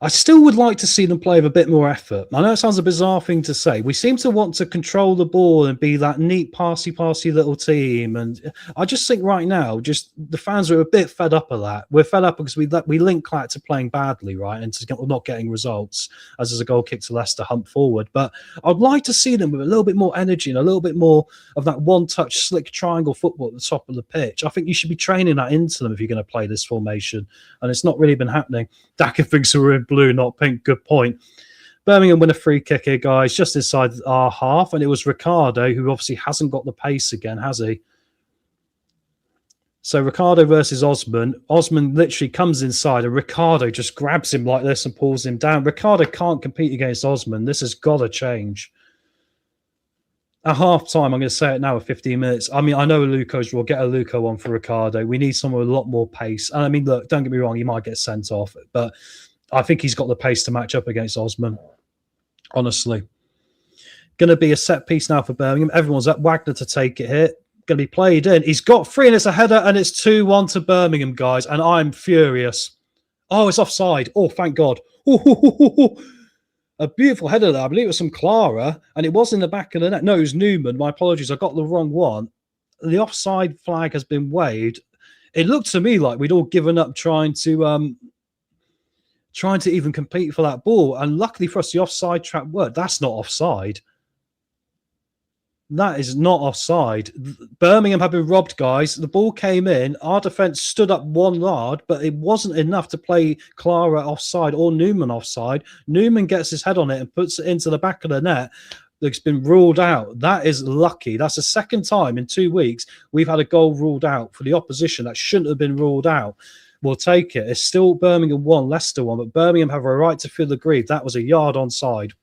I still would like to see them play with a bit more effort. I know it sounds a bizarre thing to say. We seem to want to control the ball and be that neat, passy little team. And I just think right now, just the fans are a bit fed up of that. We're fed up because we link that to playing badly, right? And to not getting results, as there's a goal kick to Leicester hump forward. But I'd like to see them with a little bit more energy and a little bit more of that one-touch, slick triangle football at the top of the pitch. I think you should be training that into them if you're going to play this formation. And it's not really been happening. Daka thinks we're in blue, not pink. Good point. Birmingham win a free kick here, guys, just inside our half. And it was Ricardo, who obviously hasn't got the pace again, has he? So Ricardo versus Osman. Osman literally comes inside and Ricardo just grabs him like this and pulls him down. Ricardo can't compete against Osman. This has got to change. At half-time, I'm going to say it now with 15 minutes. I mean, I know we'll get a Luco on for Ricardo. We need someone with a lot more pace. And I mean, look, don't get me wrong, he might get sent off, but I think he's got the pace to match up against Osman, honestly. Going to be a set piece now for Birmingham. Everyone's up. Wagner to take it here. Going to be played in. He's got 3 and it's a header and it's 2-1 to Birmingham, guys. And I'm furious. Oh, it's offside. Oh, thank God. A beautiful header there. I believe it was from Clara, and it was in the back of the net. No, it was Newman. My apologies. I got the wrong one. The offside flag has been waved. It looked to me like we'd all given up trying to even compete for that ball. And luckily for us, the offside trap worked. That's not offside. That is not offside. Birmingham have been robbed, guys. The ball came in. Our defence stood up 1 yard, but it wasn't enough to play Clara offside or Newman offside. Newman gets his head on it and puts it into the back of the net. It's been ruled out. That is lucky. That's the second time in 2 weeks we've had a goal ruled out for the opposition that shouldn't have been ruled out. We'll take it. It's still Birmingham 1, Leicester 1, but Birmingham have a right to feel aggrieved. That was a yard onside.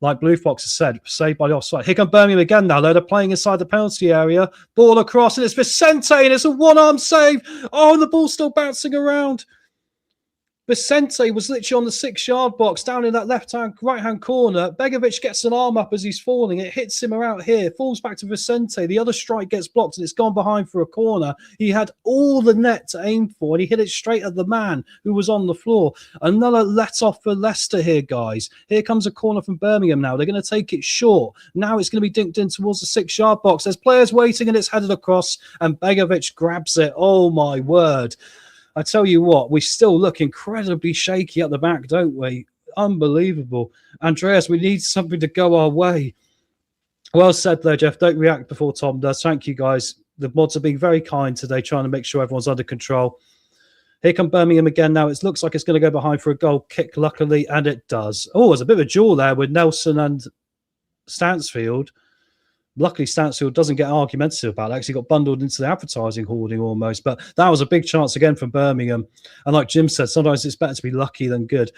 Like Blue Fox has said, saved by the offside. Here come Birmingham again now, though. They're playing inside the penalty area. Ball across, and it's Vicente, and it's a one-arm save. Oh, and the ball's still bouncing around. Vicente was literally on the 6-yard box, down in that right-hand corner. Begovic gets an arm up as he's falling. It hits him around here, falls back to Vicente. The other strike gets blocked, and it's gone behind for a corner. He had all the net to aim for, and he hit it straight at the man who was on the floor. Another let-off for Leicester here, guys. Here comes a corner from Birmingham now. They're going to take it short. Now it's going to be dinked in towards the 6-yard box. There's players waiting, and it's headed across, and Begovic grabs it. Oh, my word. I tell you what, we still look incredibly shaky at the back, don't we? Unbelievable. Andreas, we need something to go our way. Well said there, Jeff. Don't react before Tom does. Thank you, guys. The mods are being very kind today, trying to make sure everyone's under control. Here come Birmingham again now. It looks like it's going to go behind for a goal kick, luckily, and it does. Oh, there's a bit of a duel there with Nelson and Stansfield. Luckily, Stansfield doesn't get argumentative about that because he got bundled into the advertising hoarding almost. But that was a big chance again from Birmingham. And like Jim said, sometimes it's better to be lucky than good.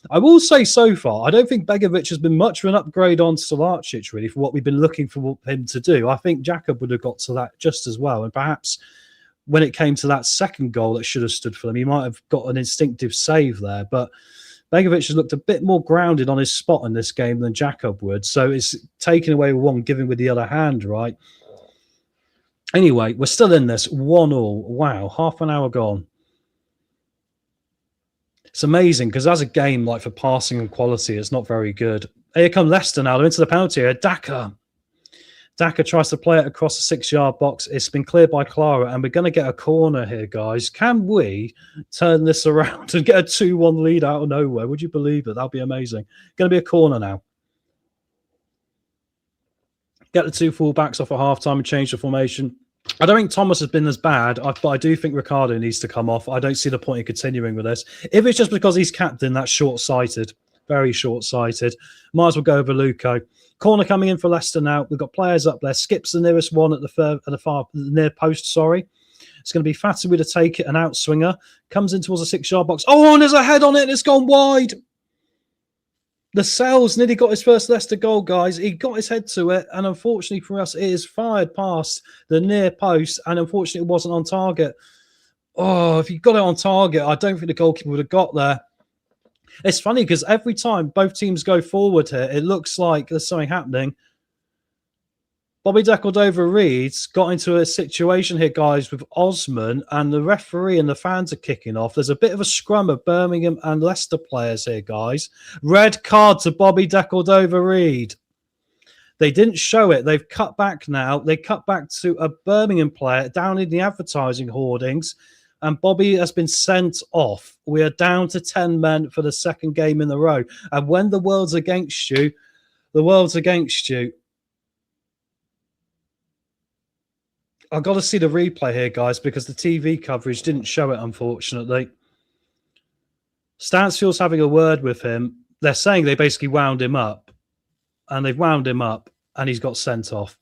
I will say so far, I don't think Begovic has been much of an upgrade on Solarcic, really, for what we've been looking for him to do. I think Jacob would have got to that just as well. And perhaps when it came to that second goal that should have stood for them, he might have got an instinctive save there. But Begovic has looked a bit more grounded on his spot in this game than Jacob would. So it's taking away with one, giving with the other hand, right? Anyway, we're still in this 1-1. Wow, half an hour gone. It's amazing because as a game, like for passing and quality, it's not very good. Here come Leicester now. They're into the penalty area. Daka tries to play it across the 6-yard box. It's been cleared by Clara, and we're going to get a corner here, guys. Can we turn this around and get a 2-1 lead out of nowhere? Would you believe it? That'd be amazing. Going to be a corner now. Get the 2 full-backs off at half-time and change the formation. I don't think Thomas has been as bad, but I do think Ricardo needs to come off. I don't see the point in continuing with this. If it's just because he's captain, that's short-sighted. Very short-sighted. Might as well go over Luco. Corner coming in for Leicester now. We've got players up there. Skips the nearest one at the far near post, sorry. It's going to be Fatawi to take it, an outswinger. Comes in towards the 6-yard box. Oh, and there's a head on it, and it's gone wide. Lascelles nearly got his first Leicester goal, guys. He got his head to it, and unfortunately for us, it is fired past the near post, and unfortunately it wasn't on target. Oh, if he got it on target, I don't think the goalkeeper would have got there. It's funny because every time both teams go forward here, it looks like there's something happening. Bobby Decordova-Reid's got into a situation here, guys, with Osman, and the referee and the fans are kicking off. There's a bit of a scrum of Birmingham and Leicester players here, guys. Red card to Bobby Decordova-Reid. They didn't show it. They've cut back now. They cut back to a Birmingham player down in the advertising hoardings, and Bobby has been sent off. We are down to 10 men for the second game in a row. And when the world's against you, the world's against you. I've got to see the replay here, guys, because the TV coverage didn't show it, unfortunately. Stansfield's having a word with him. They're saying they basically wound him up. And they've wound him up, and he's got sent off.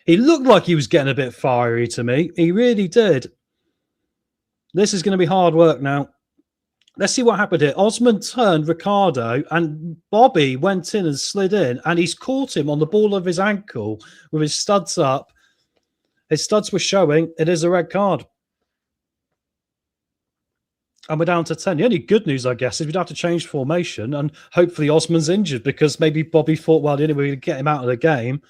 He looked like he was getting a bit fiery to me. He really did. This is going to be hard work now. Let's see what happened here. Osman turned Ricardo, and Bobby went in and slid in, and he's caught him on the ball of his ankle with his studs up. His studs were showing. It is a red card. And we're down to 10. The only good news, I guess, is we'd have to change formation, and hopefully Osman's injured, because maybe Bobby thought, well, the only way to get him out of the game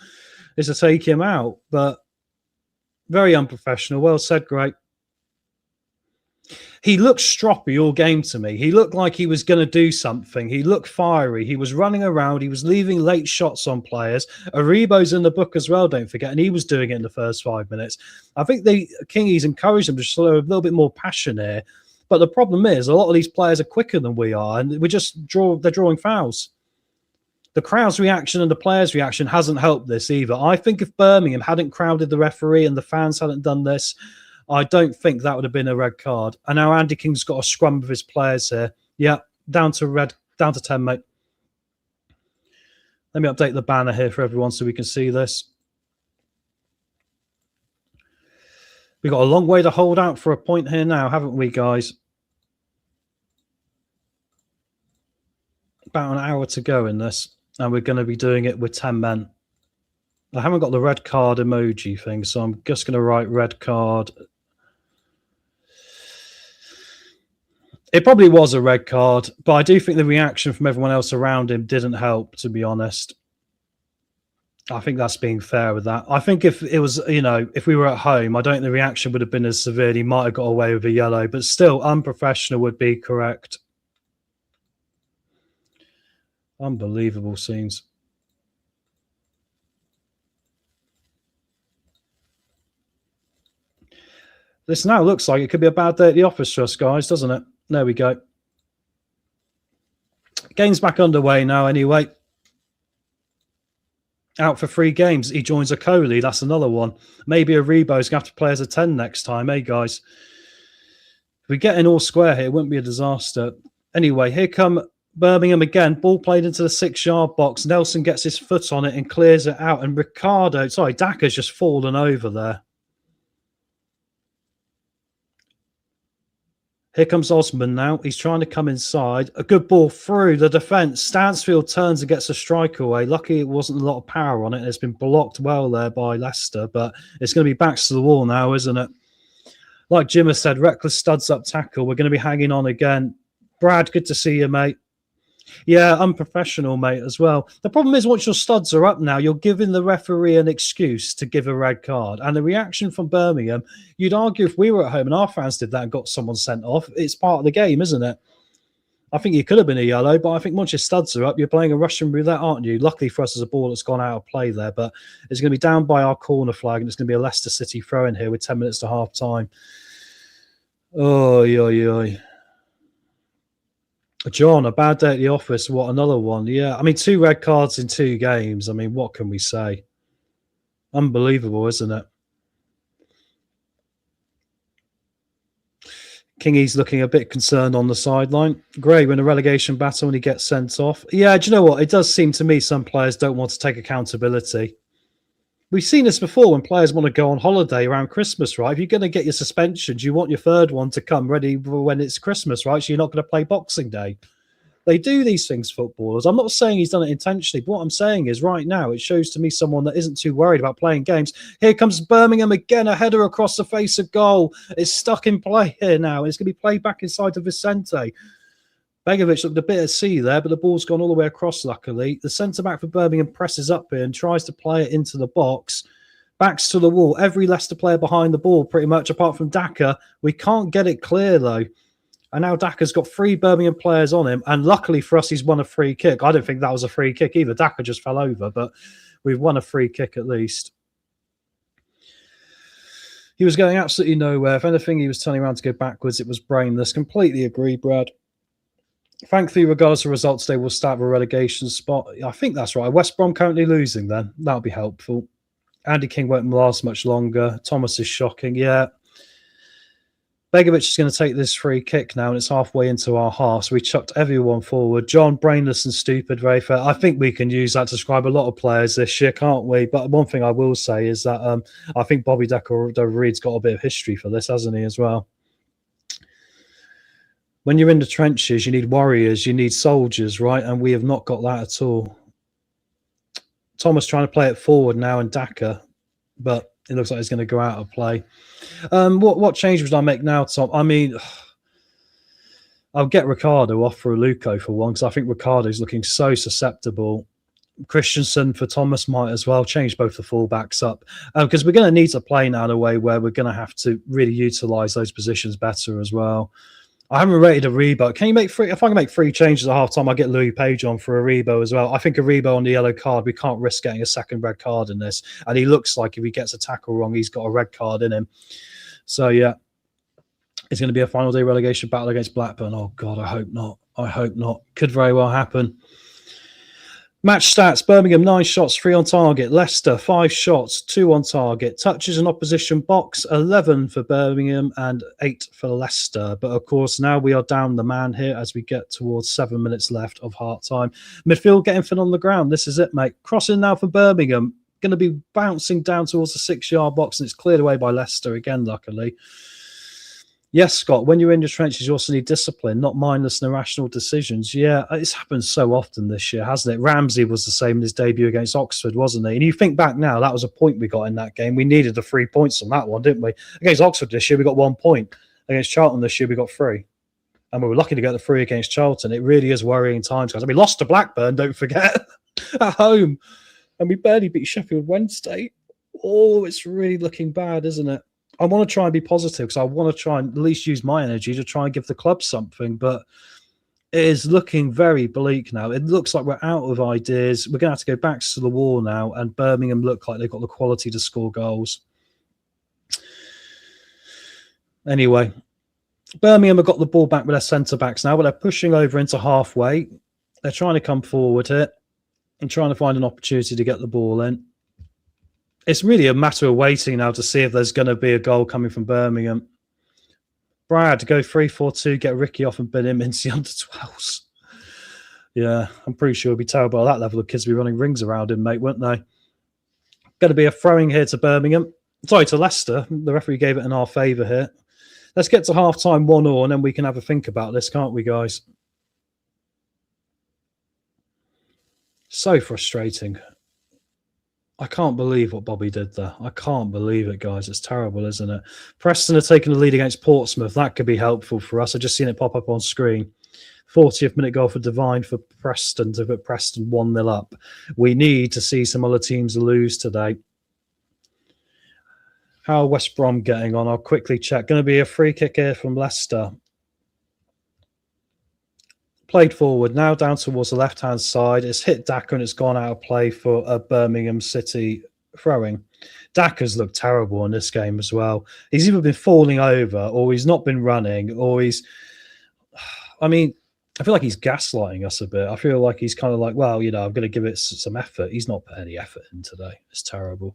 is to take him out. But very unprofessional. Well said, great. He looked stroppy all game to me. He looked like he was going to do something. He looked fiery. He was running around. He was leaving late shots on players. Aribo's in the book as well, don't forget, and he was doing it in the first 5 minutes. I think the Kingies encouraged him to show a little bit more passion here. But the problem is, a lot of these players are quicker than we are, and they're drawing fouls. The crowd's reaction and the players' reaction hasn't helped this either. I think if Birmingham hadn't crowded the referee and the fans hadn't done this, I don't think that would have been a red card. And now Andy King's got a scrum with his players here. Yeah, down to 10, mate. Let me update the banner here for everyone so we can see this. We've got a long way to hold out for a point here now, haven't we, guys? About an hour to go in this, and we're going to be doing it with 10 men. I haven't got the red card emoji thing, so I'm just going to write red card. It probably was a red card, but I do think the reaction from everyone else around him didn't help, to be honest. I think that's being fair with that. I think if it was, if we were at home, I don't think the reaction would have been as severe. He might have got away with a yellow, but still unprofessional would be correct. Unbelievable scenes. This now looks like it could be a bad day at the office for us, guys, doesn't it? There we go. Game's back underway now anyway. Out for 3 games. He joins a co-lead. That's another one. Maybe Aribo's going to have to play as a 10 next time, eh, guys? If we get in all square here, it wouldn't be a disaster. Anyway, here come Birmingham again. Ball played into the 6-yard box. Nelson gets his foot on it and clears it out. And Daka's just fallen over there. Here comes Osman now. He's trying to come inside. A good ball through the defence. Stansfield turns and gets a strike away. Lucky it wasn't a lot of power on it. It's been blocked well there by Leicester, but it's going to be backs to the wall now, isn't it? Like Jim has said, reckless studs up tackle. We're going to be hanging on again. Brad, good to see you, mate. Yeah, unprofessional, mate, as well. The problem is once your studs are up now, you're giving the referee an excuse to give a red card. And the reaction from Birmingham, you'd argue if we were at home and our fans did that and got someone sent off, it's part of the game, isn't it? I think it could have been a yellow, but I think once your studs are up, you're playing a Russian roulette, aren't you? Luckily for us, there's a ball that's gone out of play there, but it's going to be down by our corner flag, and it's going to be a Leicester City throw in here with 10 minutes to half time. Oy. John, a bad day at the office. What, another one? Yeah, I mean, 2 red cards in 2 games. I mean, what can we say? Unbelievable, isn't it? Kingy's looking a bit concerned on the sideline. Gray, we're in a relegation battle and he gets sent off. Yeah, do you know what? It does seem to me some players don't want to take accountability. We've seen this before when players want to go on holiday around Christmas, right? If you're going to get your suspensions, you want your 3rd one to come ready for when it's Christmas, right? So you're not going to play Boxing Day. They do these things, footballers. I'm not saying he's done it intentionally, but what I'm saying is right now it shows to me someone that isn't too worried about playing games. Here comes Birmingham again, a header across the face of goal. It's stuck in play here now. It's going to be played back inside to Vicente. Begovic looked a bit at sea there, but the ball's gone all the way across, luckily. The centre-back for Birmingham presses up here and tries to play it into the box. Backs to the wall. Every Leicester player behind the ball, pretty much, apart from Daka. We can't get it clear, though. And now Daka's got 3 Birmingham players on him. And luckily for us, he's won a free kick. I don't think that was a free kick either. Daka just fell over, but we've won a free kick at least. He was going absolutely nowhere. If anything, he was turning around to go backwards. It was brainless. Completely agree, Brad. Thankfully, regardless of results, they will start a relegation spot. I think that's right. West Brom currently losing then. That'll be helpful. Andy King won't last much longer. Thomas is shocking. Yeah. Begovic is going to take this free kick now, and it's halfway into our half. So we chucked everyone forward. John, brainless and stupid, very fair. I think we can use that to describe a lot of players this year, can't we? But one thing I will say is that I think Bobby Reed's got a bit of history for this, hasn't he, as well? When you're in the trenches, you need warriors, you need soldiers, right? And we have not got that at all. Thomas trying to play it forward now and Daka, but it looks like he's going to go out of play. What change would I make now, Tom? I mean, I'll get Ricardo off for Luco for one, because I think Ricardo's looking so susceptible. Christensen for Thomas might as well change both the fullbacks up, because we're going to need to play now in a way where we're going to have to really utilise those positions better as well. I haven't rated Aribo. Can you make 3? If I can make 3 changes at half time, I'll get Louis Page on for Aribo as well. I think Aribo on the yellow card, we can't risk getting a second red card in this. And he looks like if he gets a tackle wrong, he's got a red card in him. So, yeah, it's going to be a final day relegation battle against Blackburn. Oh, God, I hope not. I hope not. Could very well happen. Match stats, Birmingham 9 shots, 3 on target. Leicester 5 shots, 2 on target. Touches in opposition box, 11 for Birmingham and 8 for Leicester. But of course, now we are down the man here as we get towards 7 minutes left of half time. Midfield getting fit on the ground. This is it, mate. Crossing now for Birmingham. Going to be bouncing down towards the 6-yard box, and it's cleared away by Leicester again, luckily. Yes, Scott, when you're in your trenches, you also need discipline, not mindless and irrational decisions. Yeah, it's happened so often this year, hasn't it? Ramsey was the same in his debut against Oxford, wasn't he? And you think back now, that was a point we got in that game. We needed the 3 points on that one, didn't we? Against Oxford this year, we got 1 point. Against Charlton this year, we got 3. And we were lucky to get the 3 against Charlton. It really is worrying times, guys. And we lost to Blackburn, don't forget, at home. And we barely beat Sheffield Wednesday. Oh, it's really looking bad, isn't it? I want to try and be positive because I want to try and at least use my energy to try and give the club something, but it is looking very bleak now. It looks like we're out of ideas. We're going to have to go back to the wall now, and Birmingham look like they've got the quality to score goals. Anyway, Birmingham have got the ball back with their centre-backs now, but they're pushing over into halfway. They're trying to come forward here and trying to find an opportunity to get the ball in. It's really a matter of waiting now to see if there's going to be a goal coming from Birmingham. Brad, go 3-4-2, get Ricky off and bin him into the under-12s. Yeah, I'm pretty sure he'll be terrible at that level of kids will be running rings around him, mate, won't they? Going to be a throwing here to Birmingham. Sorry, to Leicester. The referee gave it in our favour here. Let's get to half-time 1-1 and then we can have a think about this, can't we, guys? So frustrating. I can't believe what Bobby did there. I can't believe it, guys. It's terrible, isn't it? Preston are taking the lead against Portsmouth. That could be helpful for us. I've just seen it pop up on screen. 40th minute goal for Devine for Preston to put Preston 1-0 up. We need to see some other teams lose today. How are West Brom getting on? I'll quickly check. Going to be a free kick here from Leicester. Played forward, now down towards the left-hand side. It's hit Daka and it's gone out of play for a Birmingham City throwing. Daka's looked terrible in this game as well. He's either been falling over or he's not been running or he's... I mean, I feel like he's gaslighting us a bit. I feel like he's kind of like, well, you know, I'm going to give it some effort. He's not put any effort in today. It's terrible.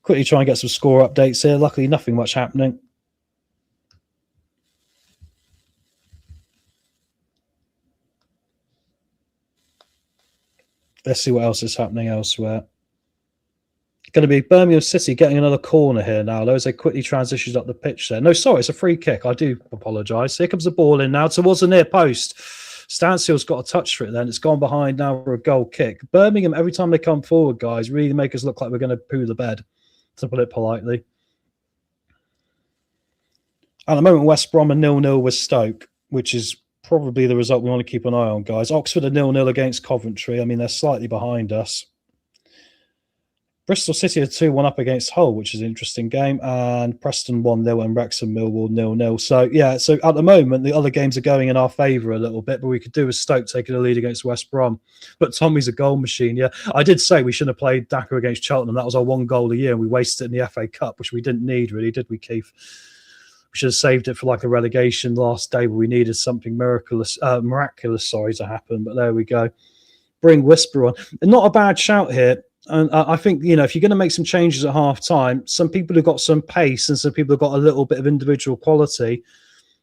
Quickly try and get some score updates here. Luckily, nothing much happening. Let's see what else is happening elsewhere. Going to be Birmingham City getting another corner here now. As they quickly transitions up the pitch there. No, sorry, it's a free kick. I do apologise. Here comes the ball in now towards the near post. Stanseal's got a touch for it then. It's gone behind now for a goal kick. Birmingham, every time they come forward, guys, really make us look like we're going to poo the bed, to put it politely. At the moment, West Brom are 0-0 with Stoke. which is probably the result we want to keep an eye on, guys. Oxford are 0-0 against Coventry. I mean, they're slightly behind us. Bristol City are 2-1 up against Hull, which is an interesting game. And Preston 1-0 and Wrexham Millwall 0-0. So, yeah, so at the moment, the other games are going in our favour a little bit, but we could do with Stoke taking a lead against West Brom. But Tommy's a goal machine, yeah. I did say we shouldn't have played Daka against Cheltenham. That was our one goal a year, and we wasted it in the FA Cup, which we didn't need, really, did we, Keith? We should have saved it for like a relegation last day, but we needed something miraculous to happen. But there we go. Bring Whisper on. And not a bad shout here. And I think, you know, if you're going to make some changes at half time, some people have got some pace and some people have got a little bit of individual quality.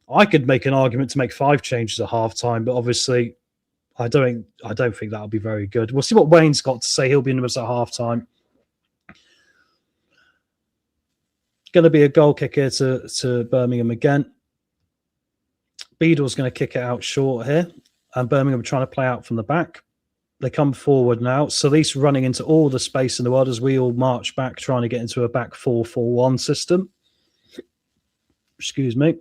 I could make an argument to make 5 changes at half time, but obviously I don't think that'll be very good. We'll see what Wayne's got to say. He'll be in us at half time. Going to be a goal kick here to Birmingham again. Beadle's going to kick it out short here, and Birmingham are trying to play out from the back. They come forward now. Solis running into all the space in the world as we all march back, trying to get into a back 4-4-1 system. Excuse me.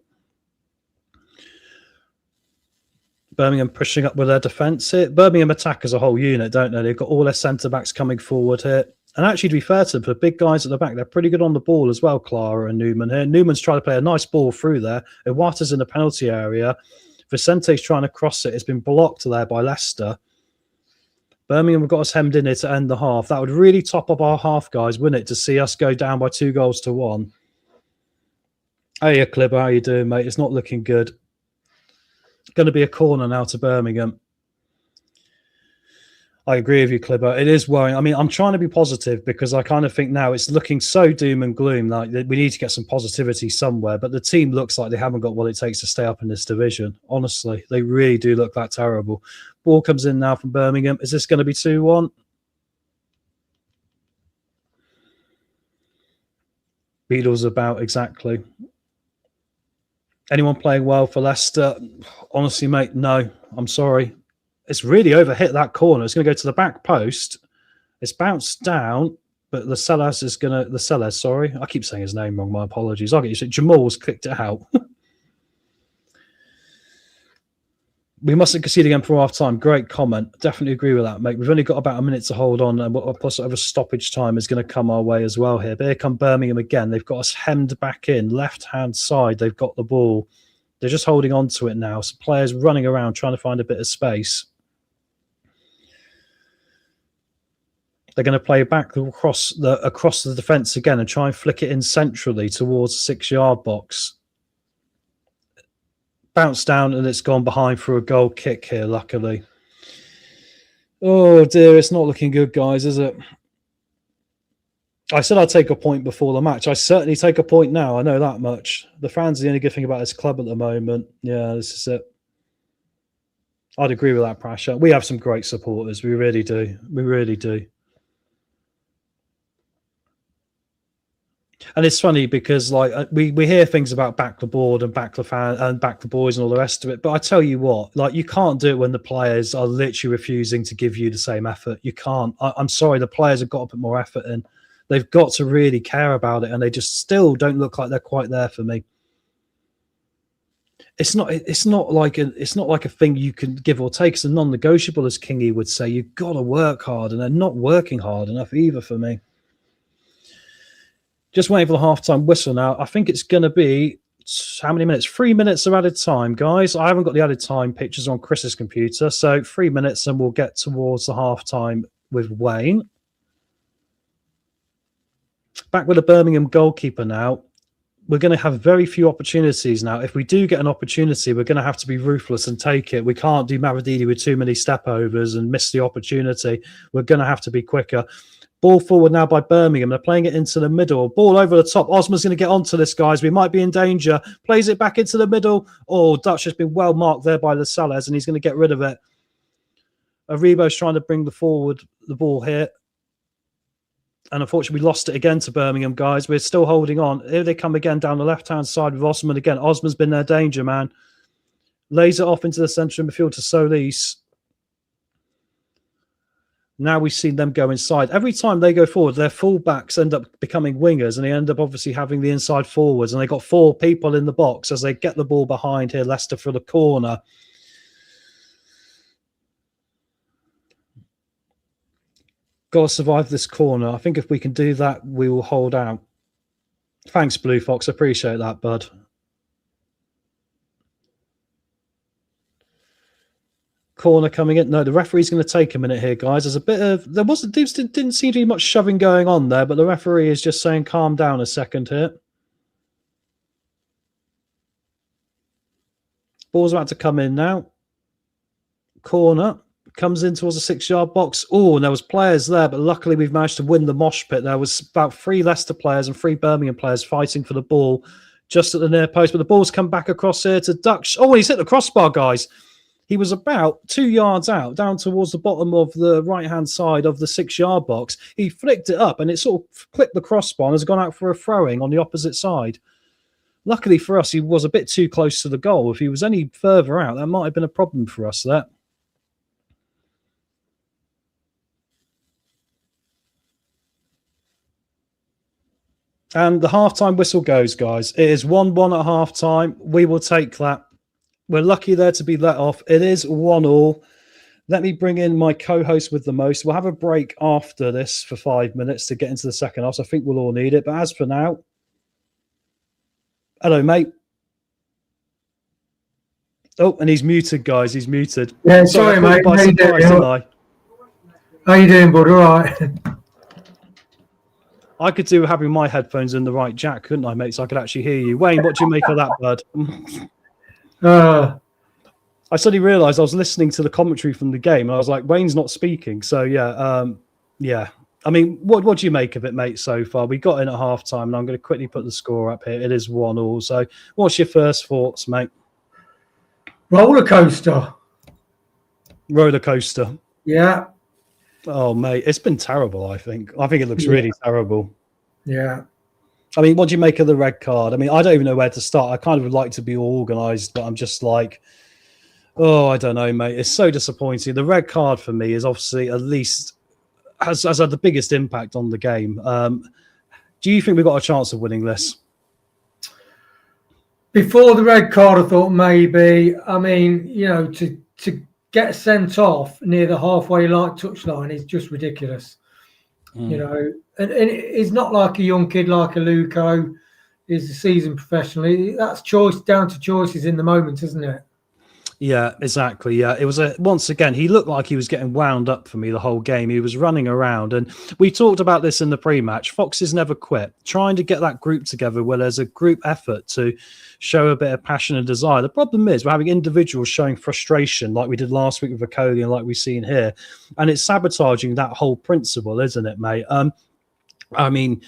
Birmingham pushing up with their defence here. Birmingham attack as a whole unit, don't they? They've got all their centre-backs coming forward here. And actually, to be fair to them, for big guys at the back, they're pretty good on the ball as well, Clara and Newman here. Newman's trying to play a nice ball through there. Iwata's in the penalty area. Vicente's trying to cross it. It's been blocked there by Leicester. Birmingham have got us hemmed in here to end the half. That would really top up our half, guys, wouldn't it, to see us go down by 2-1. Hey, Clibber, how you doing, mate? It's not looking good. Going to be a corner now to Birmingham. I agree with you, Clibber. It is worrying. I mean, I'm trying to be positive because I kind of think now it's looking so doom and gloom. Like we need to get some positivity somewhere. But the team looks like they haven't got what it takes to stay up in this division. Honestly, they really do look that terrible. Ball comes in now from Birmingham. Is this going to be 2-1? Beatles about exactly. Anyone playing well for Leicester? Honestly, mate, no. I'm sorry. It's really overhit that corner. It's going to go to the back post. It's bounced down, but Lascelles is going to... Lascelles, sorry. I keep saying his name wrong. My apologies. I'll get you. Jamal's clicked it out. We mustn't concede again for half time. Great comment. Definitely agree with that, mate. We've only got about a minute to hold on, and plus whatever stoppage time is going to come our way as well here. But here come Birmingham again. They've got us hemmed back in. Left-hand side, they've got the ball. They're just holding on to it now. So players running around trying to find a bit of space. They're going to play back across the defence again and try and flick it in centrally towards the 6-yard box. Bounce down and it's gone behind for a goal kick here, luckily. Oh dear, it's not looking good, guys, is it? I said I'd take a point before the match. I certainly take a point now, I know that much. The fans are the only good thing about this club at the moment. Yeah, this is it. I'd agree with that, Prasha. We have some great supporters. We really do. We really do. And it's funny because like we hear things about back the board and back the fan and back the boys and all the rest of it. But I tell you what, like you can't do it when the players are literally refusing to give you the same effort. You can't. I'm sorry, the players have got to put more effort in. They've got to really care about it, and they just still don't look like they're quite there for me. It's not like a thing you can give or take. It's a non-negotiable, as Kingy would say. You've got to work hard, and they're not working hard enough either for me. Just waiting for the half-time whistle now. I think it's going to be, how many minutes? 3 minutes of added time, guys. I haven't got the added time pictures on Chris's computer. So 3 minutes and we'll get towards the half-time with Wayne. Back with the Birmingham goalkeeper now. We're going to have very few opportunities now. If we do get an opportunity, we're going to have to be ruthless and take it. We can't do Maradini with too many step-overs and miss the opportunity. We're going to have to be quicker. Ball forward now by Birmingham. They're playing it into the middle. Ball over the top. Osman's going to get onto this, guys. We might be in danger. Plays it back into the middle. Oh, Dutch has been well marked there by Lascelles, and he's going to get rid of it. Aribo's trying to bring the ball here. And unfortunately, we lost it again to Birmingham, guys. We're still holding on. Here they come again down the left-hand side with Osman again. Osman's been their danger, man. Lays it off into the centre of midfield to Solis. Now we've seen them go inside. Every time they go forward, their fullbacks end up becoming wingers, and they end up obviously having the inside forwards. And they got 4 people in the box as they get the ball behind here. Leicester for the corner. Got to survive this corner. I think if we can do that, we will hold out. Thanks, Blue Fox. Appreciate that, bud. Corner coming in. No, the referee's going to take a minute here, guys. There's a bit of didn't seem to be much shoving going on there, but the referee is just saying calm down a second here. Ball's about to come in now. Corner comes in towards the 6-yard box. Oh, and there was players there, but luckily we've managed to win the mosh pit. There was about 3 Leicester players and 3 Birmingham players fighting for the ball just at the near post, but the ball's come back across here to Dutch. Oh, and he's hit the crossbar, guys. He was about 2 yards out, down towards the bottom of the right-hand side of the 6-yard box. He flicked it up, and it sort of clipped the crossbar and has gone out for a throwing on the opposite side. Luckily for us, he was a bit too close to the goal. If he was any further out, that might have been a problem for us there. And the halftime whistle goes, guys. It is 1-1 at halftime. We will take that. We're lucky there to be let off. It is 1-1. Let me bring in my co-host with the most. We'll have a break after this for 5 minutes to get into the second half. So I think we'll all need it. But as for now, hello, mate. Oh, and he's muted, guys. He's muted. Yeah, sorry mate. By surprise, didn't I? How you doing, bud? All right. I could do having my headphones in the right jack, couldn't I, mate? So I could actually hear you. Wayne, what do you make of that, bud? I suddenly realised I was listening to the commentary from the game, and I was like, Wayne's not speaking. So, yeah. I mean, what do you make of it, mate, so far? We got in at half-time, and I'm going to quickly put the score up here. It is 1-1. So what's your first thoughts, mate? Roller coaster. Yeah. Oh, mate, it's been terrible, I think. I think it looks really terrible. Yeah. I mean, what do you make of the red card? I mean, I don't even know where to start. I kind of would like to be organised, but I'm just like, oh, I don't know, mate. It's so disappointing. The red card for me is obviously at least has had the biggest impact on the game. Do you think we've got a chance of winning this? Before the red card, I thought maybe. I mean, you know, to get sent off near the halfway touchline is just ridiculous. You know, and it's not like a young kid like a Luco. He's a seasoned professional. That's down to choices in the moment, isn't it? Yeah, exactly. Yeah, it was once again, he looked like he was getting wound up for me the whole game. He was running around, and we talked about this in the pre-match. Foxes never quit, trying to get that group together where there's a group effort to show a bit of passion and desire. The problem is we're having individuals showing frustration like we did last week with Vicoli and like we've seen here, and it's sabotaging that whole principle, isn't it, mate? I mean,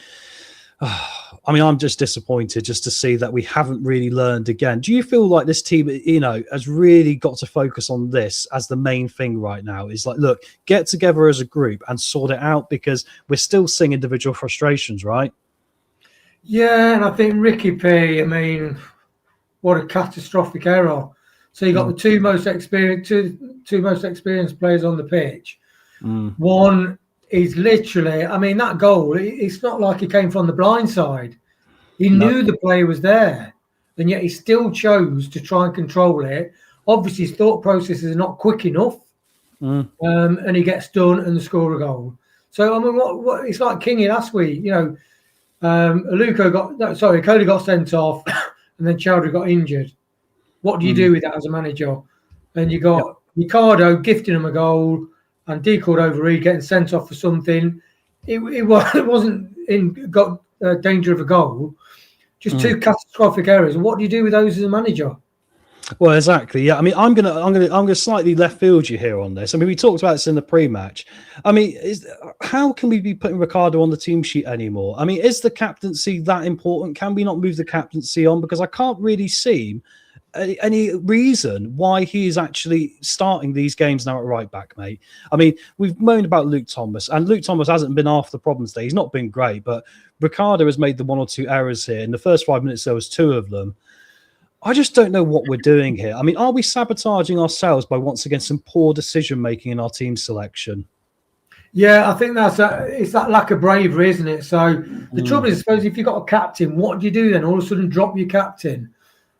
I'm just disappointed just to see that we haven't really learned again. Do you feel like this team, you know, has really got to focus on this as the main thing right now? Is like, look, get together as a group and sort it out, because we're still seeing individual frustrations, right? Yeah, and I think Ricky P, I mean, what a catastrophic error. So you got the two most experienced players on the pitch. One is literally, I mean, that goal, it's not like it came from the blind side. He knew the play was there, and yet he still chose to try and control it. Obviously, his thought processes are not quick enough, and he gets done and they score a goal. So, I mean, what it's like Kingy last week, you know, Cody got sent off, and then Chowdhury got injured. What do you do with that as a manager? And you got Ricardo gifting him a goal, and D. Cordova getting sent off for something. It wasn't in danger of a goal. Just two catastrophic errors. And what do you do with those as a manager? Well, exactly. Yeah. I mean, I'm gonna slightly left field you here on this. I mean, we talked about this in the pre-match. I mean, how can we be putting Ricardo on the team sheet anymore? I mean, is the captaincy that important? Can we not move the captaincy on? Because I can't really see any reason why he is actually starting these games now at right back, mate. I mean, we've moaned about Luke Thomas, and Luke Thomas hasn't been half the problems there. He's not been great, but Ricardo has made the 1 or 2 errors here. In the first 5 minutes, there was 2 of them. I just don't know what we're doing here. I mean, are we sabotaging ourselves by once again some poor decision making in our team selection? Yeah, I think it's that lack of bravery, isn't it? So the trouble is, I suppose, if you've got a captain, what do you do then? All of a sudden drop your captain.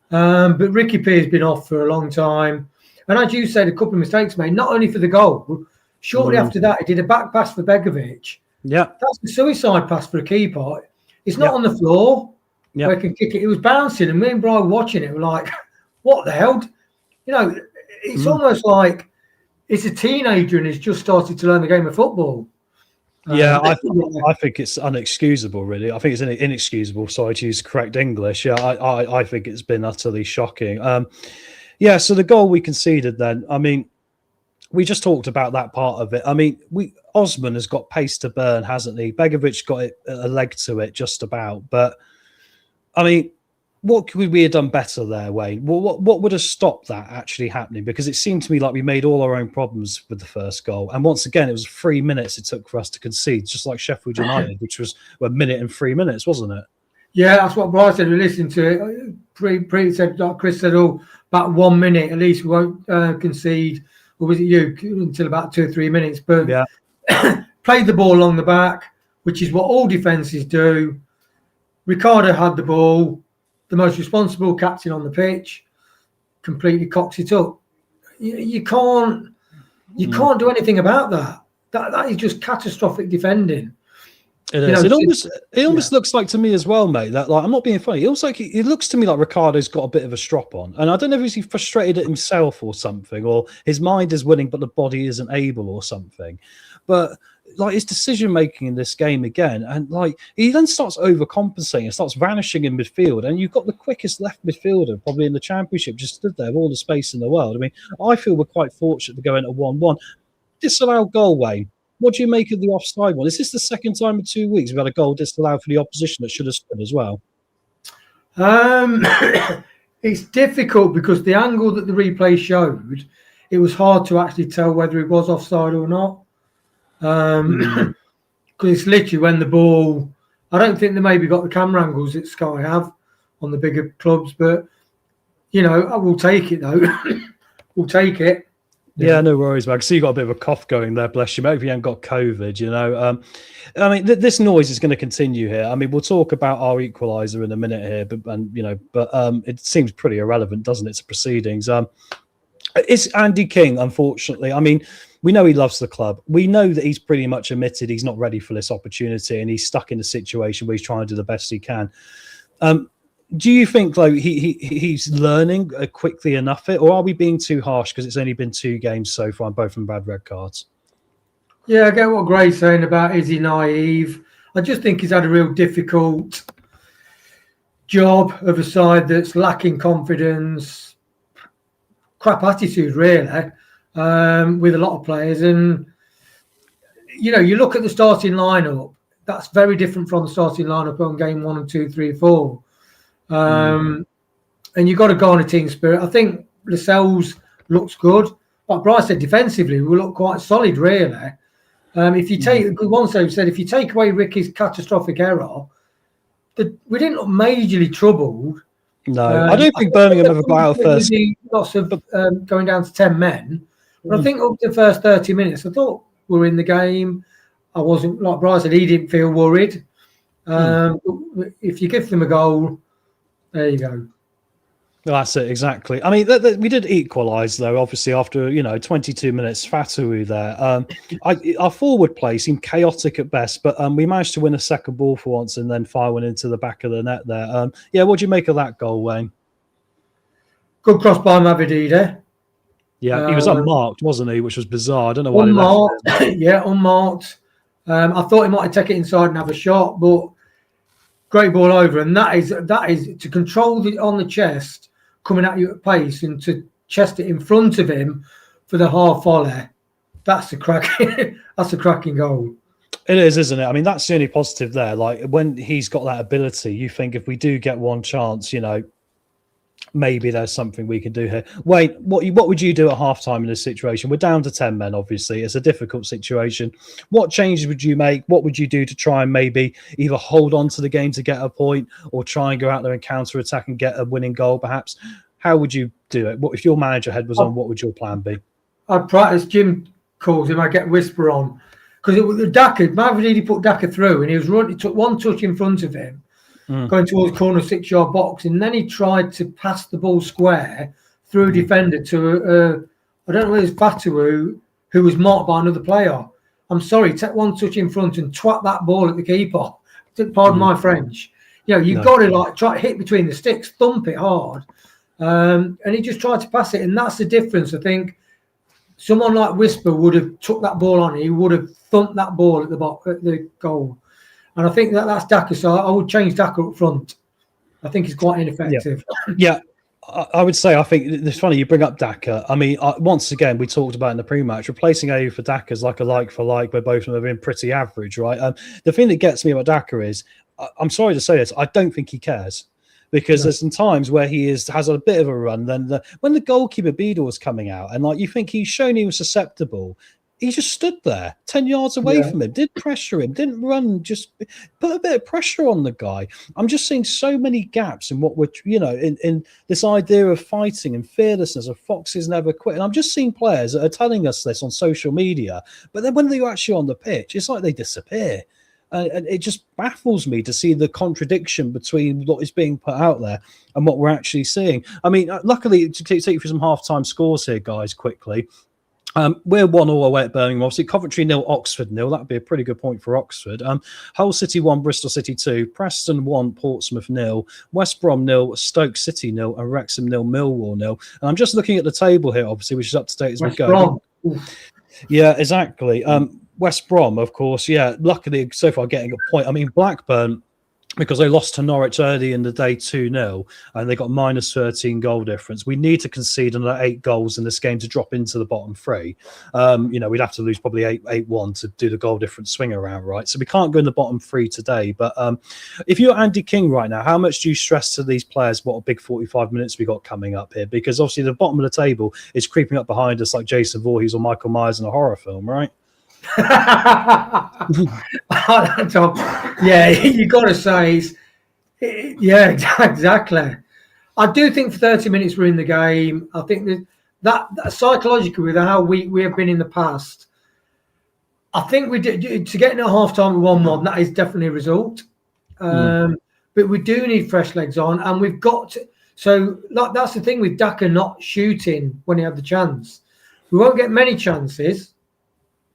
But Ricky Pear's been off for a long time. And as you said, a couple of mistakes made, not only for the goal, shortly after that, he did a back pass for Begovic. Yeah. That's a suicide pass for a keeper. It's not on the floor where he can kick it. It was bouncing, and me and Brian watching it were like, what the hell? You know, it's almost like it's a teenager and he's just started to learn the game of football. Yeah, I think it's unexcusable, really. I think it's inexcusable. Sorry to use correct English. Yeah, I think it's been utterly shocking. Yeah, so the goal we conceded then, I mean, we just talked about that part of it. I mean, Osman has got pace to burn, hasn't he? Begovic got a leg to it just about. But, I mean, what could we have done better there, Wayne? What would have stopped that actually happening? Because it seemed to me like we made all our own problems with the first goal. And once again, it was 3 minutes it took for us to concede, just like Sheffield United, which was a minute and 3 minutes, wasn't it? Yeah, that's what Brian said. We listened to it. Pre said, like Chris said, about 1 minute, at least we won't concede. Or was it you? Until about 2 or 3 minutes. But played the ball along the back, which is what all defences do. Ricardo had the ball. The most responsible captain on the pitch completely cocks it up. You can't do anything about that. That is just catastrophic defending. It is. It almost looks like to me as well, mate, that, like, I'm not being funny. It looks to me like Ricardo's got a bit of a strop on. And I don't know if he's frustrated at himself or something, or his mind is willing, but the body isn't able or something. But like his decision making in this game again, and like he then starts overcompensating and starts vanishing in midfield. And you've got the quickest left midfielder probably in the championship just stood there with all the space in the world. I mean, I feel we're quite fortunate to go into 1-1. Disallowed goal, Wayne. What do you make of the offside one? Is this the second time in 2 weeks we've had a goal disallowed for the opposition that should have stood as well? It's difficult because the angle that the replay showed, it was hard to actually tell whether it was offside or not. Because it's literally when the ball, I don't think they maybe got the camera angles that Sky have on the bigger clubs, but you know, I will take it though. We'll take it. Yeah, no worries, man. I see you got a bit of a cough going there, bless you. Maybe you haven't got COVID, you know. I mean, this noise is going to continue here. I mean, we'll talk about our equalizer in a minute here, but it seems pretty irrelevant, doesn't it, to proceedings? It's Andy King, unfortunately. I mean, we know he loves the club. We know that he's pretty much admitted he's not ready for this opportunity and he's stuck in a situation where he's trying to do the best he can. Do you think like he's learning quickly enough or are we being too harsh because it's only been 2 games so far and both from bad red cards? Yeah, I get what Gray's saying about is he naive. I just think he's had a real difficult job of a side that's lacking confidence, crap attitude really, with a lot of players. And, you know, you look at the starting lineup, that's very different from the starting lineup on game 1 and 2, 3, 4. And you've got to go on a team spirit. I think Lascelles looks good. Like Bryce said, defensively, we look quite solid, really. If you take, once they've said, if you take away Ricky's catastrophic error, we didn't look majorly troubled. No, I don't think Birmingham ever got out first. Lots of going down to 10 men. But I think up to the first 30 minutes, I thought we were in the game. I wasn't, like Bryce said, he didn't feel worried. If you give them a goal, there you go. That's it, exactly. I mean, we did equalise, though, obviously, after, 22 minutes, Fatawu there. Our forward play seemed chaotic at best, but we managed to win a second ball for once and then fire one into the back of the net there. What do you make of that goal, Wayne? Good cross by Mavidide. Yeah, he was unmarked, wasn't he? Which was bizarre. I don't know why. Unmarked. Yeah, unmarked. I thought he might take it inside and have a shot, but great ball over. And that is to control on the chest, coming at you at pace, and to chest it in front of him for the half volley. That's a cracking goal. It is, isn't it? I mean, that's the only positive there. Like when he's got that ability, you think if we do get one chance, maybe there's something we can do here. Wait, what would you do at halftime in this situation? We're down to 10 men, obviously. It's a difficult situation. What changes would you make? What would you do to try and maybe either hold on to the game to get a point or try and go out there and counter-attack and get a winning goal, perhaps? How would you do it? What if your manager head was on, what would your plan be? I'd practice, Jim calls him, I get whisper on. because it was Daka. Mavridis put Daka through, and he was running. He took one touch in front of him, going towards corner 6-yard box, and then he tried to pass the ball square through defender to I don't know whether it's Batu, who was marked by another player. I'm sorry, take one touch in front and twat that ball at the keeper. Pardon my French. You know, you've got to like try to hit between the sticks, thump it hard. And he just tried to pass it, and that's the difference. I think someone like Whisper would have took that ball on. He would have thumped that ball at the goal. And I think that's Daka. So I would change Daka up front. I think he's quite ineffective. Yeah. I would say, I think it's funny you bring up Daka. I mean, once again, we talked about in the pre-match, replacing Ayew for Daka is like a like for like, where both of them have been pretty average, right? The thing that gets me about Daka is, I'm sorry to say this, I don't think he cares. Because there's some times where he has a bit of a run. Then when the goalkeeper Beadle was coming out, and like you think he's shown he was susceptible, he just stood there 10 yards away from him, didn't pressure him, didn't run, just put a bit of pressure on the guy. I'm just seeing so many gaps in what we're, in this idea of fighting and fearlessness of Foxes never quit. And I'm just seeing players that are telling us this on social media, but then when they're actually on the pitch, it's like they disappear. And it just baffles me to see the contradiction between what is being put out there and what we're actually seeing. I mean, luckily, to take you through some half-time scores here, guys, quickly. We're 1-1 away at Birmingham. Obviously, Coventry 0, Oxford 0. That would be a pretty good point for Oxford. Hull City 1, Bristol City 2. Preston 1, Portsmouth 0. West Brom 0, Stoke City 0, and Wrexham 0, Millwall 0. And I'm just looking at the table here, obviously, which is up to date as we go. Yeah, exactly. West Brom, of course, luckily so far getting a point. I mean, Blackburn, because they lost to Norwich early in the day 2-0, and they got minus 13 goal difference. We need to concede another 8 goals in this game to drop into the bottom 3. We'd have to lose probably 8-1 to do the goal difference swing around, right? So we can't go in the bottom 3 today. But if you're Andy King right now, how much do you stress to these players what a big 45 minutes we got coming up here? Because obviously the bottom of the table is creeping up behind us like Jason Voorhees or Michael Myers in a horror film, right? You got to say, exactly. I do think for 30 minutes we're in the game. I think that psychologically, with how we have been in the past, I think we did to get in at half time with 1-1. That is definitely a result. But we do need fresh legs on, and we've got to. So that's the thing with Daka not shooting when he had the chance. We won't get many chances.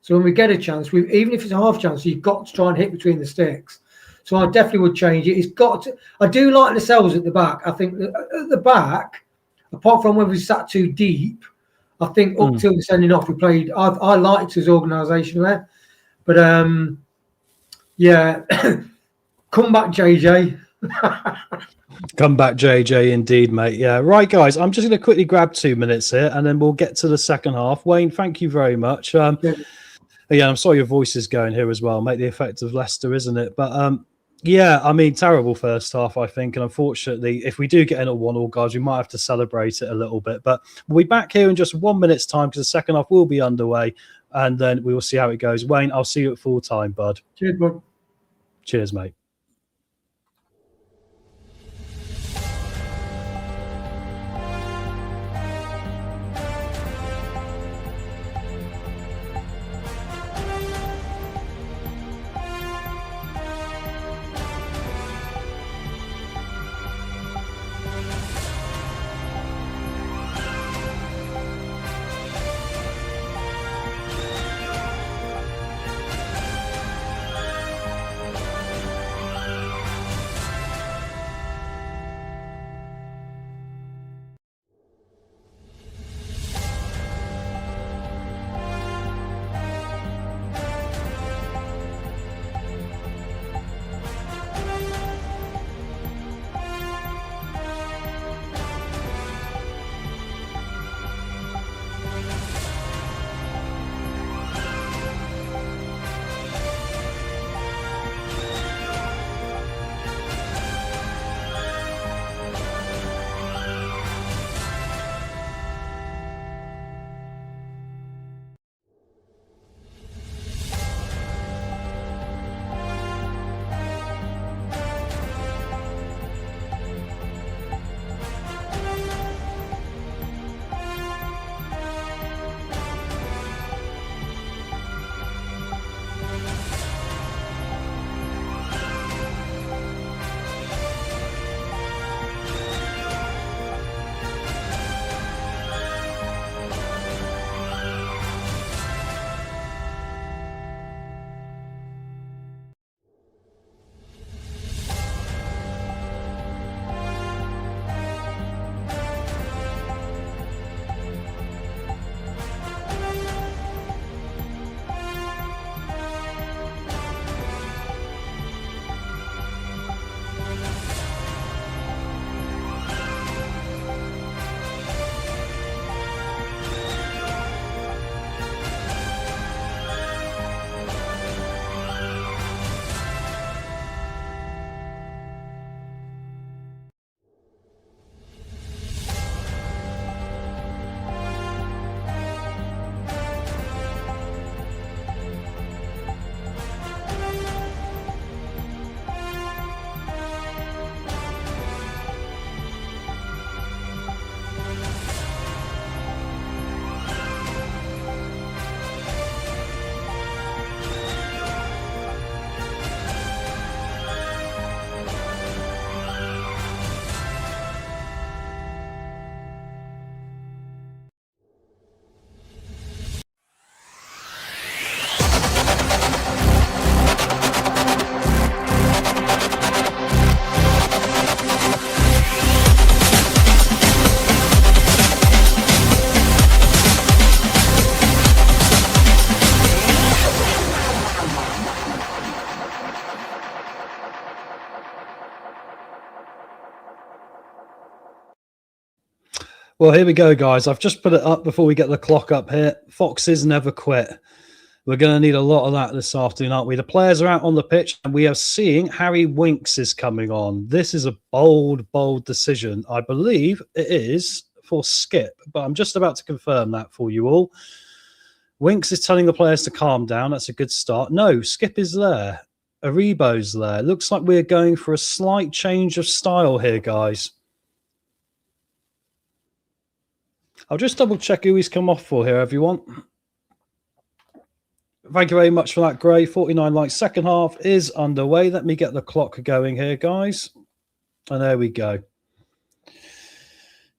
So when we get a chance, even if it's a half chance, you've got to try and hit between the sticks. So I definitely would change it. It's got to. I do like Lascelles at the back. I think at the back, apart from when we sat too deep, I think up till the sending off we played. I liked his organisation there, but come back, JJ. Come back, JJ, indeed, mate. Yeah, right, guys. I'm just going to quickly grab 2 minutes here, and then we'll get to the second half. Wayne, thank you very much. Yeah, I'm sorry your voice is going here as well, mate. The effect of Leicester, isn't it? But I mean, terrible first half, I think. And unfortunately, if we do get in at 1-1, guys, we might have to celebrate it a little bit. But we'll be back here in just 1 minute's time because the second half will be underway. And then we will see how it goes. Wayne, I'll see you at full time, bud. Cheers, bud. Cheers, mate. Well, here we go, guys. I've just put it up before we get the clock up here. Foxes never quit. We're going to need a lot of that this afternoon, aren't we? The players are out on the pitch, and we are seeing Harry Winks is coming on. This is a bold, bold decision. I believe it is for Skip, but I'm just about to confirm that for you all. Winks is telling the players to calm down. That's a good start. No, Skip is there. Aribo's there. Looks like we're going for a slight change of style here, guys. I'll just double check who he's come off for here, everyone. Thank you very much for that, Gray. 49 likes. Second half is underway. Let me get the clock going here, guys. And there we go.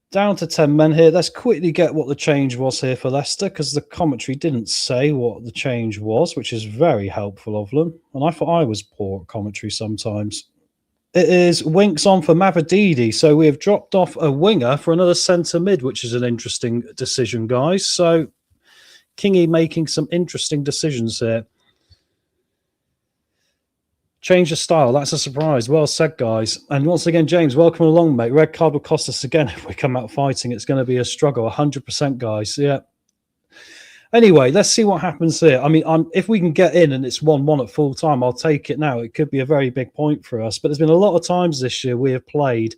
Down to 10 men here. Let's quickly get what the change was here for Leicester, because the commentary didn't say what the change was, which is very helpful of them. And I thought I was poor at commentary sometimes. It is Winks on for Mavadidi. So we have dropped off a winger for another centre mid, which is an interesting decision, guys. So Kingy making some interesting decisions here. Change of style. That's a surprise. Well said, guys. And once again, James, welcome along, mate. Red card will cost us again if we come out fighting. It's going to be a struggle. 100%, guys. Yeah. Anyway, let's see what happens here. I mean, if we can get in and it's 1-1 at full time, I'll take it now. It could be a very big point for us. But there's been a lot of times this year we have played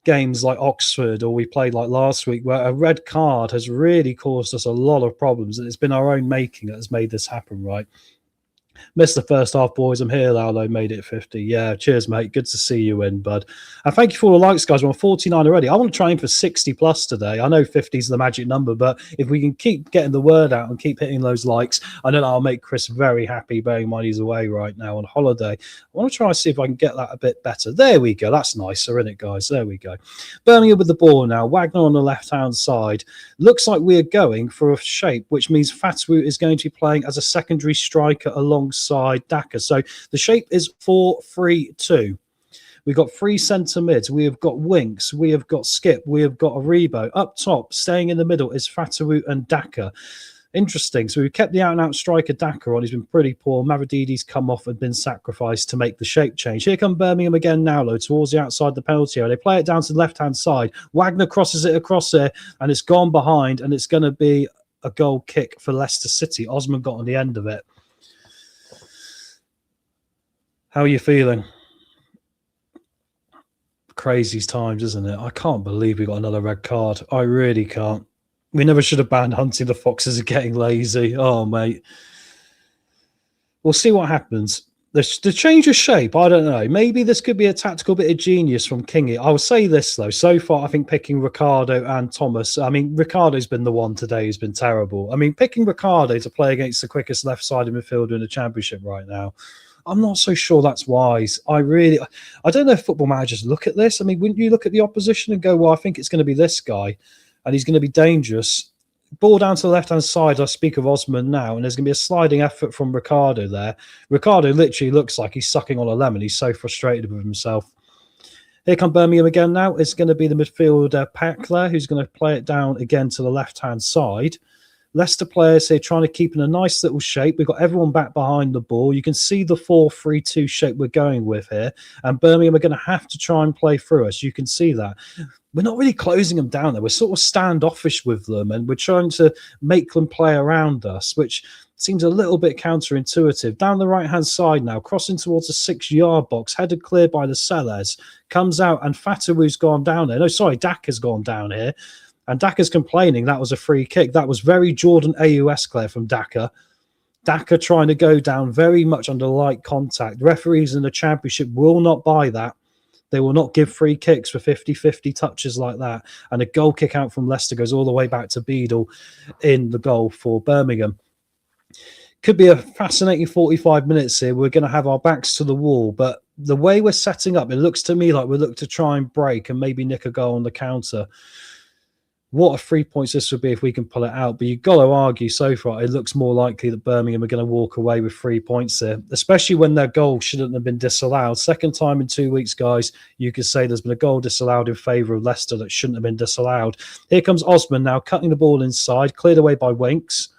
games like Oxford, or we played like last week, where a red card has really caused us a lot of problems. And it's been our own making that has made this happen, right? Missed the first half, boys. I'm here now, though. Made it 50. Yeah, cheers, mate. Good to see you in, bud. And thank you for all the likes, guys. We're on 49 already. I want to try in for 60 plus today. I know 50 is the magic number, but if we can keep getting the word out and keep hitting those likes, I know that'll make Chris very happy, bearing in mind he's away right now on holiday. I want to try and see if I can get that a bit better. There we go. That's nicer, isn't it, guys? There we go. Birmingham with the ball now. Wagner on the left-hand side. Looks like we're going for a shape, which means Fatwu is going to be playing as a secondary striker alongside Daka. So the shape is 4-3-2. We've got three centre mids. We have got Winks. We have got Skip. We have got Aribo. Up top, staying in the middle, is Fatawu and Daka. Interesting. So we've kept the out-and-out striker Daka on. He's been pretty poor. Mavadidi's come off and been sacrificed to make the shape change. Here come Birmingham again now, though, towards the outside the penalty area. They play it down to the left-hand side. Wagner crosses it across there, and it's gone behind, and it's going to be a goal kick for Leicester City. Osman got on the end of it. How are you feeling? Crazy times, isn't it? I can't believe we got another red card. I really can't. We never should have banned hunting. The Foxes are getting lazy. Oh, mate. We'll see what happens. The change of shape, I don't know. Maybe this could be a tactical bit of genius from Kingy. I will say this, though. So far, I think picking Ricardo and Thomas. I mean, Ricardo's been the one today who's been terrible. I mean, picking Ricardo to play against the quickest left-sided midfielder in the Championship right now, I'm not so sure that's wise. I don't know if football managers look at this. I mean, wouldn't you look at the opposition and go, well, I think it's going to be this guy and he's going to be dangerous. Ball down to the left-hand side. I speak of Osman now, and there's going to be a sliding effort from Ricardo there. Ricardo literally looks like he's sucking on a lemon. He's so frustrated with himself. Here come Birmingham again now. It's going to be the midfielder Pack there, who's going to play it down again to the left-hand side. Leicester players here trying to keep in a nice little shape. We've got everyone back behind the ball. You can see the 4-3-2 shape we're going with here. And Birmingham are going to have to try and play through us. You can see that. We're not really closing them down there. We're sort of standoffish with them, and we're trying to make them play around us, which seems a little bit counterintuitive. Down the right-hand side now, crossing towards the 6-yard box, headed clear by the Sellers. Comes out, and Fatawu's gone down there. No, sorry, Daka's gone down here. And Daka's complaining that was a free kick. That was very Jordan Ayew-esque, Claire, from Daka. Daka trying to go down very much under light contact. Referees in the Championship will not buy that. They will not give free kicks for 50-50 touches like that. And a goal kick out from Leicester goes all the way back to Beadle in the goal for Birmingham. Could be a fascinating 45 minutes here. We're going to have our backs to the wall, but the way we're setting up, it looks to me like we look to try and break and maybe nick a goal on the counter. What a 3 points this would be if we can pull it out. But you've got to argue so far, it looks more likely that Birmingham are going to walk away with 3 points here, especially when their goal shouldn't have been disallowed. Second time in 2 weeks, guys, you could say there's been a goal disallowed in favour of Leicester that shouldn't have been disallowed. Here comes Osman now, cutting the ball inside, cleared away by Winks.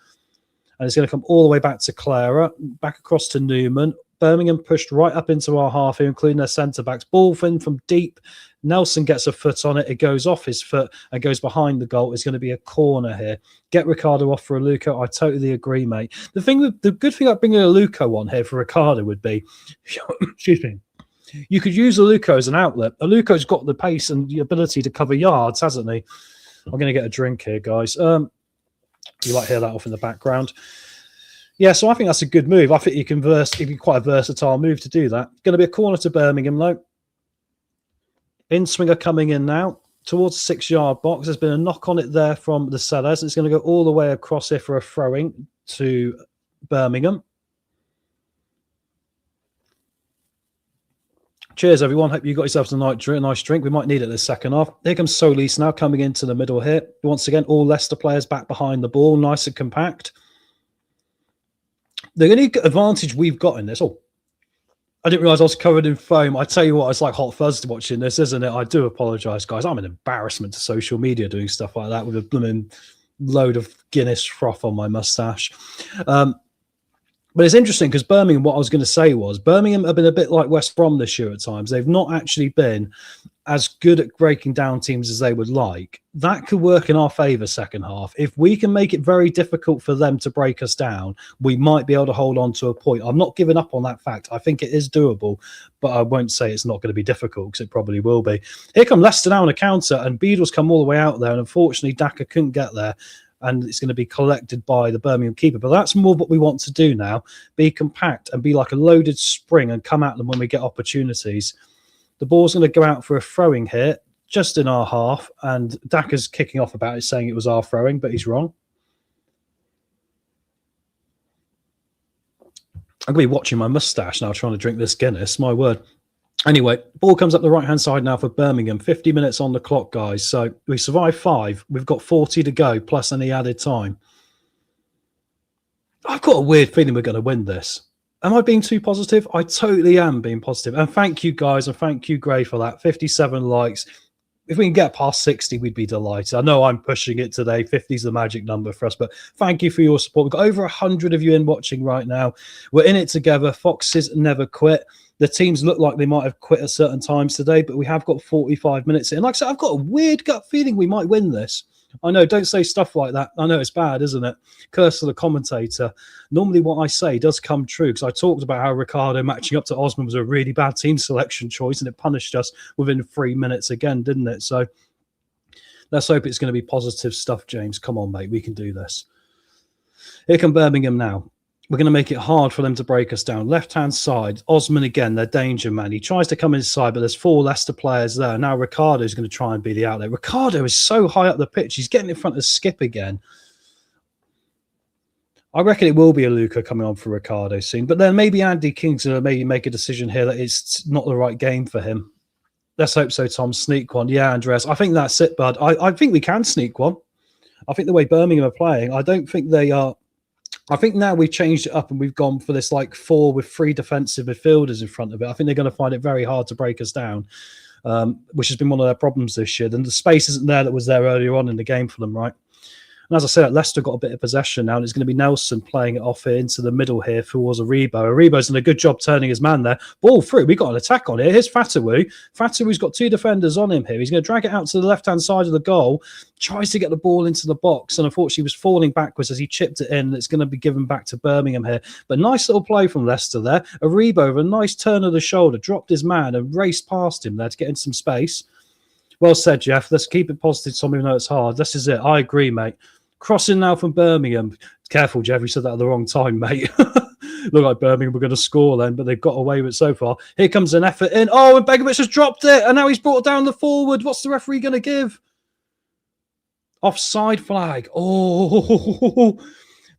And it's going to come all the way back to Clara, back across to Newman. Birmingham pushed right up into our half here, including their centre-backs. Ball in from deep. Nelson gets a foot on it. It goes off his foot and goes behind the goal. It's going to be a corner here. Get Ricardo off for a Luco. I totally agree, mate. The good thing about bringing a Luco on here for Ricardo would be, excuse me, you could use a Luco as an outlet. A Luco's got the pace and the ability to cover yards, hasn't he? I'm going to get a drink here, guys. You might hear that off in the background. Yeah, so I think that's a good move. I think you can it'd be quite a versatile move to do that. Going to be a corner to Birmingham, though. In-swinger coming in now towards the 6-yard box. There's been a knock on it there from the Sellers. It's going to go all the way across here for a throwing to Birmingham. Cheers, everyone. Hope you got yourselves a nice drink. We might need it this second half. Here comes Solis now coming into the middle here. Once again, all Leicester players back behind the ball, nice and compact. The only advantage we've got in this... Oh, I didn't realise I was covered in foam. I tell you what, it's like hot fuzz watching this, isn't it? I do apologise, guys. I'm an embarrassment to social media doing stuff like that with a blooming load of Guinness froth on my moustache. But it's interesting because Birmingham, what I was going to say was, Birmingham have been a bit like West Brom this year at times. They've not actually been as good at breaking down teams as they would like. That could work in our favour second half. If we can make it very difficult for them to break us down, we might be able to hold on to a point. I'm not giving up on that fact. I think it is doable, but I won't say it's not going to be difficult because it probably will be. Here come Leicester now on a counter, and Beadle's come all the way out there, and unfortunately Daka couldn't get there. And it's going to be collected by the Birmingham keeper. But that's more what we want to do now. Be compact and be like a loaded spring and come at them when we get opportunities. The ball's going to go out for a throwing here, just in our half. And Daka's kicking off about it, saying it was our throwing, but he's wrong. I'm going to be watching my moustache now, trying to drink this Guinness. My word. Anyway, ball comes up the right-hand side now for Birmingham. 50 minutes on the clock, guys. So we survived 5. We've got 40 to go, plus any added time. I've got a weird feeling we're going to win this. Am I being too positive? I totally am being positive. And thank you, guys, and thank you, Gray, for that. 57 likes. If we can get past 60, we'd be delighted. I know I'm pushing it today. 50 is the magic number for us, but thank you for your support. We've got over 100 of you in watching right now. We're in it together. Foxes never quit. The teams look like they might have quit at certain times today, but we have got 45 minutes in. Like I said, I've got a weird gut feeling we might win this. I know, don't say stuff like that. I know it's bad, isn't it? Curse of the commentator. Normally what I say does come true, because I talked about how Ricardo matching up to Osman was a really bad team selection choice, and it punished us within 3 minutes again, didn't it? So let's hope it's going to be positive stuff, James. Come on, mate. We can do this. Here come Birmingham now. We're going to make it hard for them to break us down. Left-hand side, Osman again, their danger man. He tries to come inside, but there's 4 Leicester players there. Now Ricardo's going to try and be the outlet. Ricardo is so high up the pitch. He's getting in front of Skip again. I reckon it will be a Luca coming on for Ricardo soon. But then maybe Andy King's going to maybe make a decision here that it's not the right game for him. Let's hope so, Tom. Sneak one. Yeah, Andreas. I think that's it, bud. I think we can sneak one. I think the way Birmingham are playing, I don't think they are... I think now we've changed it up and we've gone for this like 4 with 3 defensive midfielders in front of it. I think they're going to find it very hard to break us down, which has been one of their problems this year. Then the space isn't there that was there earlier on in the game for them, right? And as I said, Leicester got a bit of possession now, and it's going to be Nelson playing it off here into the middle here towards Aribo. Aribo's done a good job turning his man there. Ball through. We got an attack on here. Here's Fatawu. Fatawu's got 2 defenders on him here. He's going to drag it out to the left-hand side of the goal. Tries to get the ball into the box, and unfortunately was falling backwards as he chipped it in. It's going to be given back to Birmingham here. But nice little play from Leicester there. Aribo with a nice turn of the shoulder, dropped his man and raced past him there to get in some space. Well said, Jeff. Let's keep it positive, Tom, even though it's hard. This is it. I agree, mate. Crossing now from Birmingham. Careful, Jeff. You said that at the wrong time, mate. Look like Birmingham were going to score then, but they've got away with it so far. Here comes an effort in. Oh, and Begovic has dropped it. And now he's brought down the forward. What's the referee going to give? Offside flag. Oh,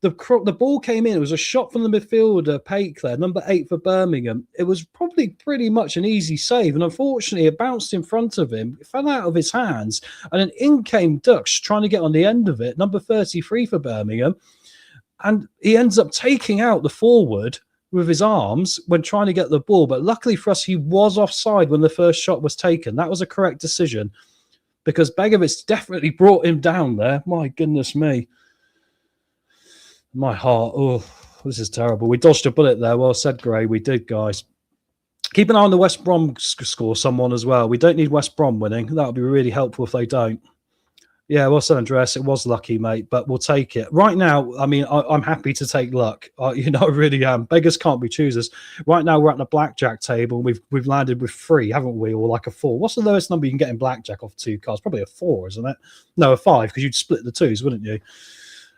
the ball came in. It was a shot from the midfielder, Pakeler, number 8 for Birmingham. It was probably pretty much an easy save. And unfortunately, it bounced in front of him. It fell out of his hands. And then in came Dux trying to get on the end of it, number 33 for Birmingham. And he ends up taking out the forward with his arms when trying to get the ball. But luckily for us, he was offside when the first shot was taken. That was a correct decision, because Begovic definitely brought him down there. My goodness me. My heart. Oh, this is terrible. We dodged a bullet there. Well said, Gray. We did, guys. Keep an eye on the West Brom score, someone as well. We don't need West Brom winning. That would be really helpful if they don't. Yeah, well said, Andreas. It was lucky, mate, but we'll take it. Right now, I mean, I'm happy to take luck. I really am. Beggars can't be choosers. Right now, we're at the blackjack table. We've landed with 3, haven't we? Or like a 4. What's the lowest number you can get in blackjack off 2 cards? Probably a 4, isn't it? No, a 5, because you'd split the 2s, wouldn't you?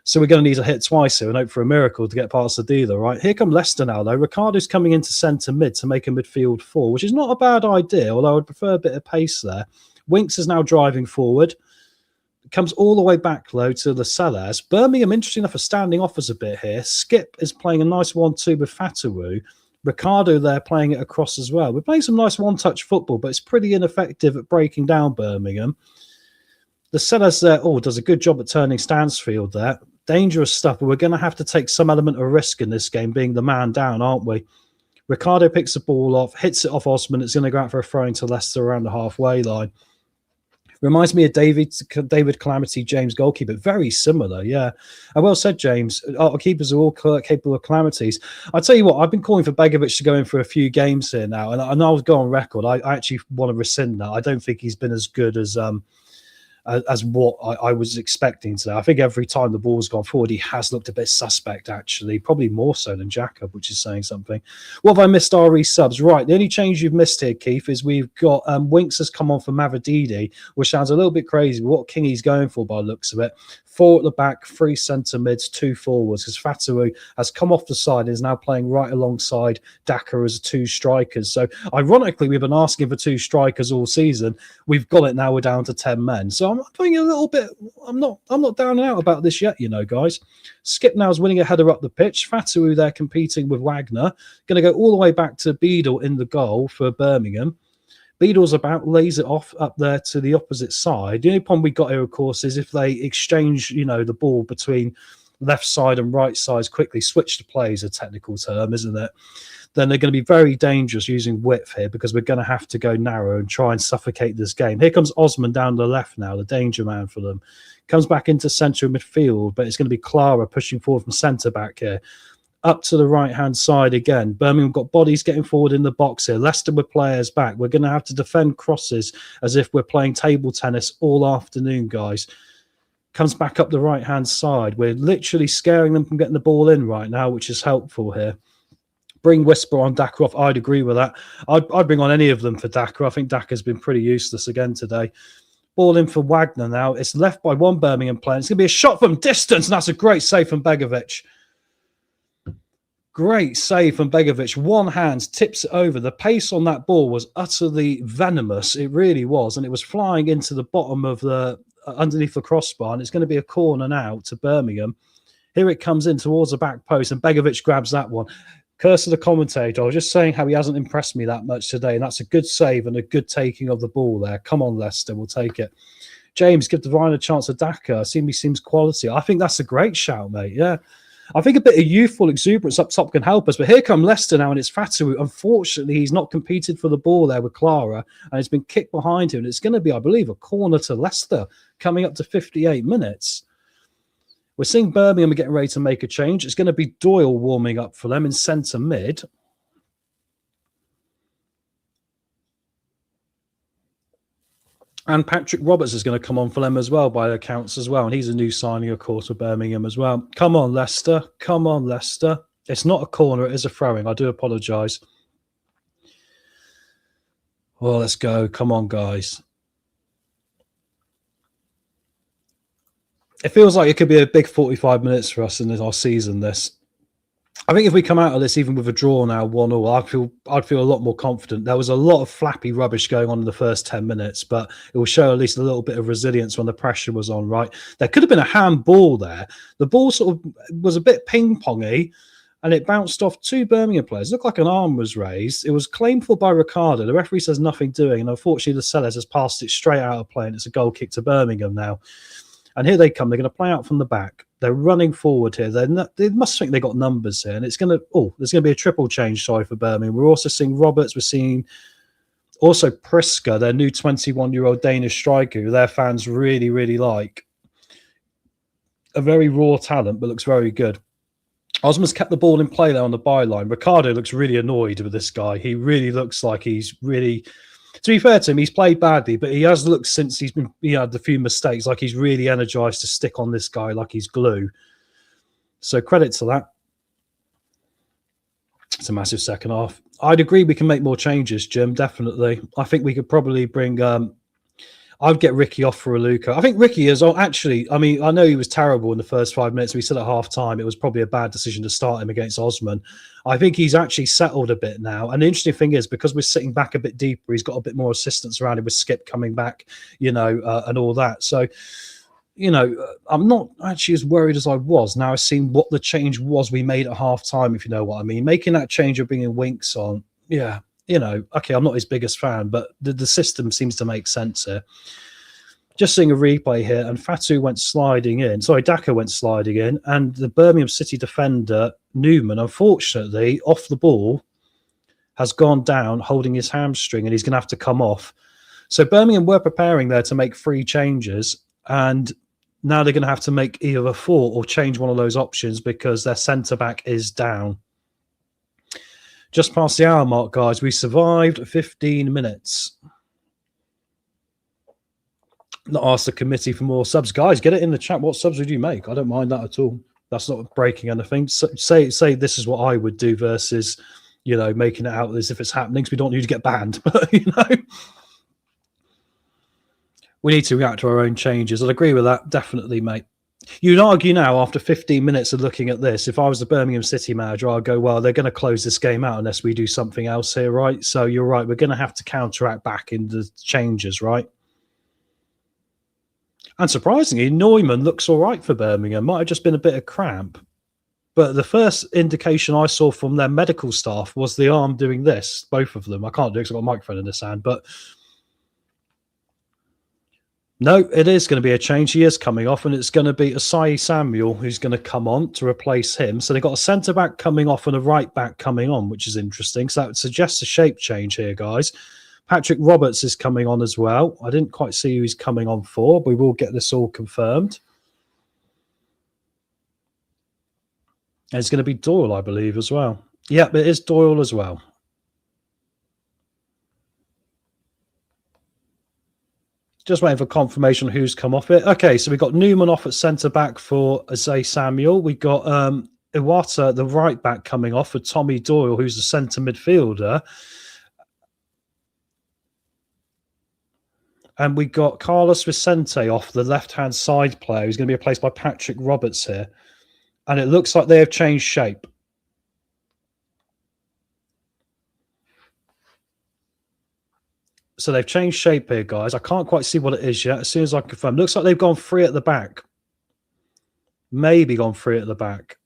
So we're going to need to hit twice here and hope for a miracle to get past the dealer, right? Here come Leicester now, though. Ricardo's coming into centre mid to make a midfield 4, which is not a bad idea, although I would prefer a bit of pace there. Winks is now driving forward. Comes all the way back low to the Sellers. Birmingham, interesting enough, are standing off us a bit here. Skip is playing a nice 1-2 with Fatawu. Ricardo there playing it across as well. We're playing some nice one-touch football, but it's pretty ineffective at breaking down Birmingham. The Sellers there, does a good job at turning Stansfield there. Dangerous stuff, but we're going to have to take some element of risk in this game, being the man down, aren't we? Ricardo picks the ball off, hits it off Osman. It's going to go out for a throw into Leicester around the halfway line. Reminds me of David Calamity, James Goalkeeper. Very similar, yeah. And well said, James. Our keepers are all capable of calamities. I'll tell you what, I've been calling for Begovic to go in for a few games here now, and I'll go on record. I actually want to rescind that. I don't think he's been as good as what I was expecting today. I think every time the ball's gone forward, he has looked a bit suspect, actually. Probably more so than Jacob, which is saying something. What have I missed? RE subs. Right, the only change you've missed here, Keith, is we've got Winks has come on for Mavididi, which sounds a little bit crazy, but what Kingy's going for by the looks of it. 4 at the back, 3 centre mids, 2 forwards, because Fatawu has come off the side and is now playing right alongside Daka as 2 strikers. So, ironically, we've been asking for 2 strikers all season. We've got it now. We're down to 10 men. So I'm feeling a little bit. I'm not down and out about this yet, guys. Skip now is winning a header up the pitch. Fatawu there competing with Wagner. Going to go all the way back to Beadle in the goal for Birmingham. Beadle's about, lays it off up there to the opposite side. The only problem we got here, of course, is if they exchange, the ball between left side and right sides quickly, switch to play is a technical term, isn't it? Then they're going to be very dangerous using width here because we're going to have to go narrow and try and suffocate this game. Here comes Osman down the left now, the danger man for them. Comes back into central midfield, but it's going to be Clara pushing forward from centre back here. Up to the right-hand side again. Birmingham got bodies getting forward in the box here. Leicester with players back. We're going to have to defend crosses as if we're playing table tennis all afternoon, guys. Comes back up the right-hand side. We're literally scaring them from getting the ball in right now, which is helpful here. Bring Whisper on Daka off. I'd agree with that. I'd bring on any of them for Daka. I think Daka's been pretty useless again today. Ball in for Wagner now. It's left by one Birmingham player. It's going to be a shot from distance, and that's a great save from Begovic. Great save from Begovic. One hand tips it over. The pace on that ball was utterly venomous. It really was. And it was flying into the bottom of the, underneath the crossbar. And it's going to be a corner now to Birmingham. Here it comes in towards the back post. And Begovic grabs that one. Curse of the commentator. I was just saying how he hasn't impressed me that much today. And that's a good save and a good taking of the ball there. Come on, Leicester. We'll take it. James, give Divine a chance at Daka. Seems quality. I think that's a great shout, mate. Yeah. I think a bit of youthful exuberance up top can help us. But here come Leicester now, and it's Fatawu. Unfortunately, he's not competed for the ball there with Clara, and it's been kicked behind him. And it's going to be, I believe, a corner to Leicester coming up to 58 minutes. We're seeing Birmingham are getting ready to make a change. It's going to be Doyle warming up for them in centre mid. And Patrick Roberts is going to come on for them as well, by accounts as well. And he's a new signing, of course, with Birmingham as well. Come on, Leicester. Come on, Leicester. It's not a corner. It is a throwing. I do apologise. Well, let's go. Come on, guys. It feels like it could be a big 45 minutes for us in our season, this. I think if we come out of this even with a draw now, 1-1, I'd feel a lot more confident. There was a lot of flappy rubbish going on in the first 10 minutes, but it will show at least a little bit of resilience when the pressure was on, right? There could have been a handball there. The ball sort of was a bit ping-pongy, and it bounced off 2 Birmingham players. It looked like an arm was raised. It was claimed for by Ricardo. The referee says nothing doing, and unfortunately the Sellers has passed it straight out of play, and it's a goal kick to Birmingham now. And here they come. They're going to play out from the back. They're running forward here. They must think they got numbers here. And it's going to, there's going to be a triple change, for Birmingham. We're also seeing Roberts. We're seeing also Priska, their new 21-year-old Danish striker, who their fans really, really like. A very raw talent, but looks very good. Osman's kept the ball in play there on the byline. Ricardo looks really annoyed with this guy. He really looks like he's really... To be fair to him, he's played badly, but he has looked since he had the few mistakes like he's really energised to stick on this guy like he's glue. So credit to that. It's a massive second half. I'd agree we can make more changes, Jim, definitely. I think we could probably bring... I'd get Ricky off for Aluko. I think Ricky is actually... I mean, I know he was terrible in the first 5 minutes. We said at half-time it was probably a bad decision to start him against Osman. I think he's actually settled a bit now. And the interesting thing is, because we're sitting back a bit deeper, he's got a bit more assistance around him with Skip coming back, and all that. So, I'm not actually as worried as I was. Now I've seen what the change was we made at half-time, if you know what I mean. Making that change of bringing Winks on, yeah. Okay, I'm not his biggest fan, but the system seems to make sense here. Just seeing a replay here, and Fatu went sliding in. Sorry, Daka went sliding in, and the Birmingham City defender, Newman, unfortunately, off the ball, has gone down, holding his hamstring, and he's going to have to come off. So Birmingham were preparing there to make 3 changes, and now they're going to have to make either 4 or change one of those options because their centre-back is down. Just past the hour mark, guys. We survived 15 minutes. Not asked the committee for more subs. Guys, get it in the chat. What subs would you make? I don't mind that at all. That's not breaking anything. So, say this is what I would do versus, making it out as if it's happening because we don't need to get banned. But, we need to react to our own changes. I'd agree with that. Definitely, mate. You'd argue now, after 15 minutes of looking at this, if I was the Birmingham City manager, I'd go, well, they're going to close this game out unless we do something else here, right? So you're right. We're going to have to counteract back in the changes, right? And surprisingly, Neumann looks all right for Birmingham. Might have just been a bit of cramp. But the first indication I saw from their medical staff was the arm doing this, both of them. I can't do it because I've got a microphone in this hand, but... No, it is going to be a change. He is coming off, and it's going to be Asai Samuel who's going to come on to replace him. So they've got a centre-back coming off and a right-back coming on, which is interesting. So that would suggest a shape change here, guys. Patrick Roberts is coming on as well. I didn't quite see who he's coming on for, but we will get this all confirmed. And it's going to be Doyle, I believe, as well. Yep, it is Doyle as well. Just waiting for confirmation on who's come off it. Okay, so we've got Newman off at centre-back for Asai Samuel. We've got Iwata, the right-back, coming off for Tommy Doyle, who's the centre midfielder. And we got Carlos Vicente off, the left-hand side player, who's going to be replaced by Patrick Roberts here. And it looks like they have changed shape. So they've changed shape here, guys. I can't quite see what it is yet. As soon as I confirm, looks like they've gone 3 at the back. Maybe gone 3 at the back.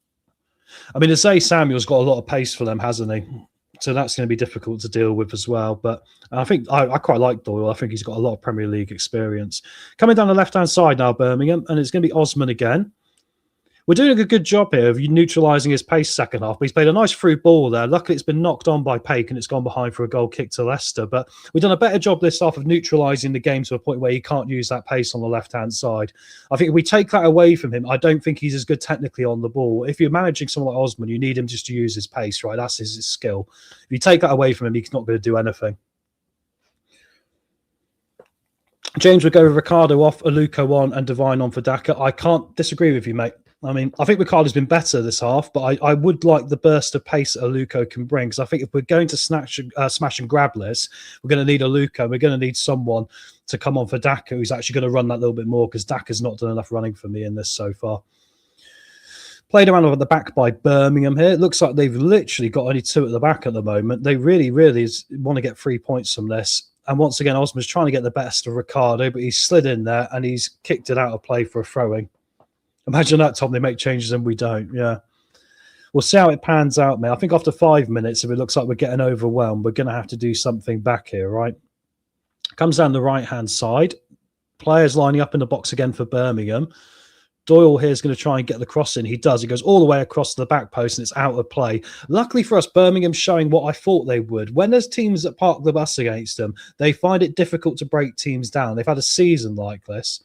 I mean, Asai Samuel's got a lot of pace for them, hasn't he? So that's going to be difficult to deal with as well. But I think I quite like Doyle. I think he's got a lot of Premier League experience. Coming down the left-hand side now, Birmingham, and it's going to be Osman again. We're doing a good job here of neutralising his pace second half. But he's played a nice through ball there. Luckily, it's been knocked on by Paik and it's gone behind for a goal kick to Leicester. But we've done a better job this half of neutralising the game to a point where he can't use that pace on the left-hand side. I think if we take that away from him, I don't think he's as good technically on the ball. If you're managing someone like Osman, you need him just to use his pace, right? That's his skill. If you take that away from him, he's not going to do anything. James would go with Ricardo off, Aluko on, and Divine on for Daka. I can't disagree with you, mate. I mean, I think Ricardo's been better this half, but I would like the burst of pace that Aluko can bring, because I think if we're going to smash and grab this, we're going to need Aluko. We're going to need someone to come on for Daka who's actually going to run that little bit more, because Daka's not done enough running for me in this so far. Played around at the back by Birmingham here. It looks like they've literally got only 2 at the back at the moment. They really, really want to get 3 points from this. And once again, Osman's trying to get the best of Ricardo, but he's slid in there and he's kicked it out of play for a throwing. Imagine that, Tom. They make changes and we don't. Yeah. We'll see how it pans out, mate. I think after 5 minutes, if it looks like we're getting overwhelmed, we're going to have to do something back here, right? Comes down the right-hand side. Players lining up in the box again for Birmingham. Doyle here is going to try and get the cross in. He does. He goes all the way across the back post and it's out of play. Luckily for us, Birmingham's showing what I thought they would. When there's teams that park the bus against them, they find it difficult to break teams down. They've had a season like this.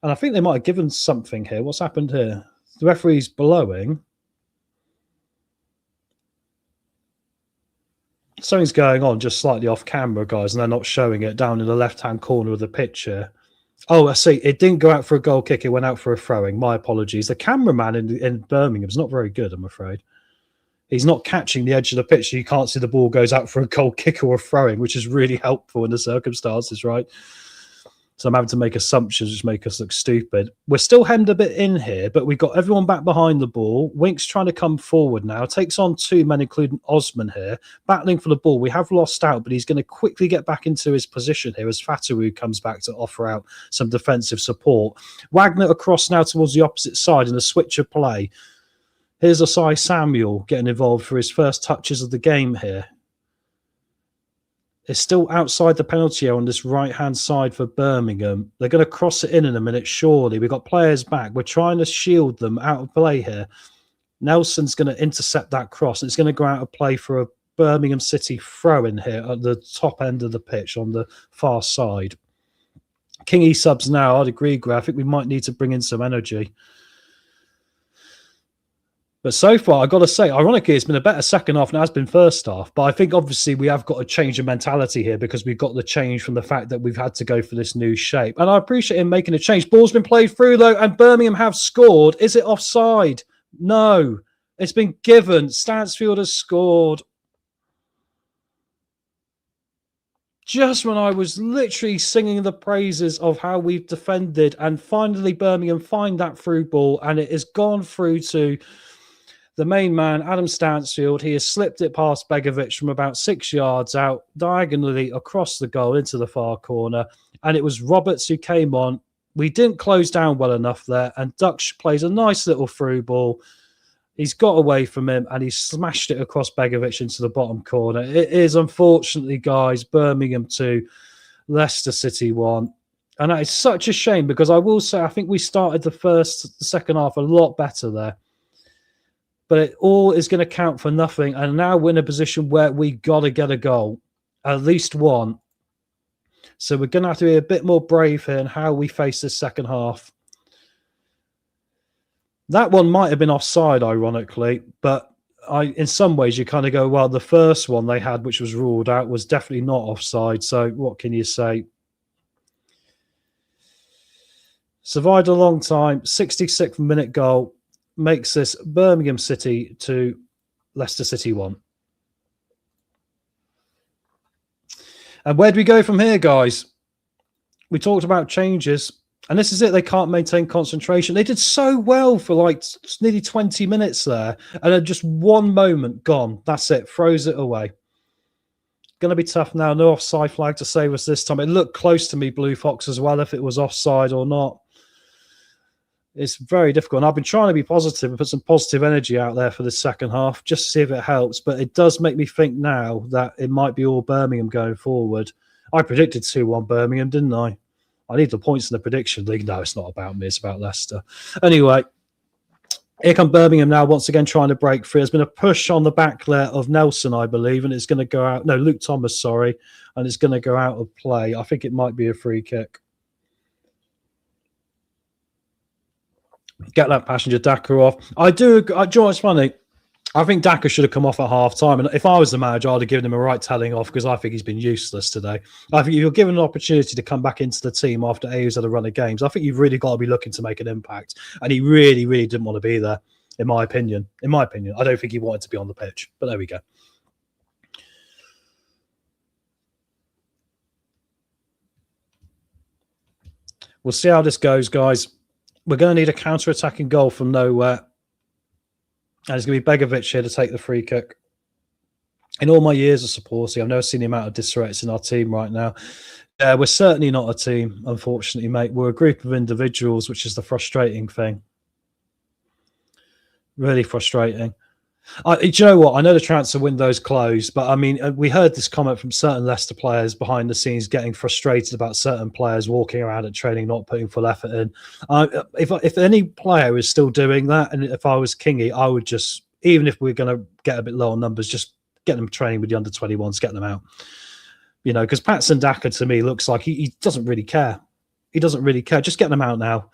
And I think they might have given something here. What's happened here? The referee's blowing. Something's going on just slightly off camera, guys, and they're not showing it down in the left-hand corner of the picture. Oh, I see. It didn't go out for a goal kick. It went out for a throwing. My apologies. The cameraman in Birmingham is not very good, I'm afraid. He's not catching the edge of the pitch, so you can't see the ball goes out for a goal kick or a throwing, which is really helpful in the circumstances, right? So I'm having to make assumptions which make us look stupid. We're still hemmed a bit in here, but we've got everyone back behind the ball. Wink's trying to come forward now. Takes on 2 men, including Osman here. Battling for the ball. We have lost out, but he's going to quickly get back into his position here as Fatawu comes back to offer out some defensive support. Wagner across now towards the opposite side in a switch of play. Here's Asai Samuel getting involved for his first touches of the game here. It's still outside the penalty area on this right-hand side for Birmingham. They're going to cross it in a minute, surely. We've got players back. We're trying to shield them out of play here. Nelson's going to intercept that cross, and it's going to go out of play for a Birmingham City throw-in here at the top end of the pitch on the far side. Kingy subs now. I'd agree, Graf. I think we might need to bring in some energy. But so far, I've got to say, ironically, it's been a better second half than it has been first half. But I think, obviously, we have got to change the mentality here because we've got the change from the fact that we've had to go for this new shape. And I appreciate him making a change. Ball's been played through, though, and Birmingham have scored. Is it offside? No. It's been given. Stansfield has scored. Just when I was literally singing the praises of how we've defended, and finally Birmingham find that through ball, and it has gone through to the main man, Adam Stansfield. He has slipped it past Begovic from about 6 yards out, diagonally across the goal into the far corner. And it was Roberts who came on. We didn't close down well enough there. And Dutch plays a nice little through ball. He's got away from him and he smashed it across Begovic into the bottom corner. It is, unfortunately, guys, Birmingham 2, Leicester City 1. And that is such a shame because I will say I think we started the second half a lot better there. But it all is going to count for nothing. And now we're in a position where we got to get a goal, at least one. So we're going to have to be a bit more brave here in how we face this second half. That one might have been offside, ironically. But in some ways, you kind of go, well, the first one they had, which was ruled out, was definitely not offside. So what can you say? Survived a long time. 66th minute goal. Makes this Birmingham City 2, Leicester City 1. And where do we go from here, guys? We talked about changes, and this is it. They can't maintain concentration. They did so well for like nearly 20 minutes there, and then just one moment gone. That's it. Throws it away. Going to be tough now. No offside flag to save us this time. It looked close to me, Blue Fox, as well, if it was offside or not. It's very difficult. And I've been trying to be positive and put some positive energy out there for the second half, just to see if it helps. But it does make me think now that it might be all Birmingham going forward. I predicted 2-1 Birmingham, didn't I? I need the points in the prediction league. No, it's not about me. It's about Leicester. Anyway, here come Birmingham now, once again trying to break free. There's been a push on the back there of Nelson, I believe, and it's going to go out. No, Luke Thomas, sorry. And it's going to go out of play. I think it might be a free kick. Get that passenger Daka off. I do. Joe, it's funny. I think Daka should have come off at half time. And if I was the manager, I'd have given him a right telling off because I think he's been useless today. I think if you're given an opportunity to come back into the team after AU's had a run of games, I think you've really got to be looking to make an impact. And he really, really didn't want to be there, in my opinion. In my opinion, I don't think he wanted to be on the pitch. But there we go. We'll see how this goes, guys. We're going to need a counter-attacking goal from nowhere. And it's going to be Begovic here to take the free kick. In all my years of supporting, I've never seen the amount of disarray in our team right now. We're certainly not a team, unfortunately, mate. We're a group of individuals, which is the frustrating thing. Really frustrating. Do you know what? I know the transfer window's closed, but I mean, we heard this comment from certain Leicester players behind the scenes getting frustrated about certain players walking around at training, not putting full effort in. If any player is still doing that, and if I was Kingy, I would just, even if we're going to get a bit low on numbers, just get them training with the under-21s, get them out. You know, because Patson Daka to me looks like he doesn't really care. He doesn't really care. Just get them out now.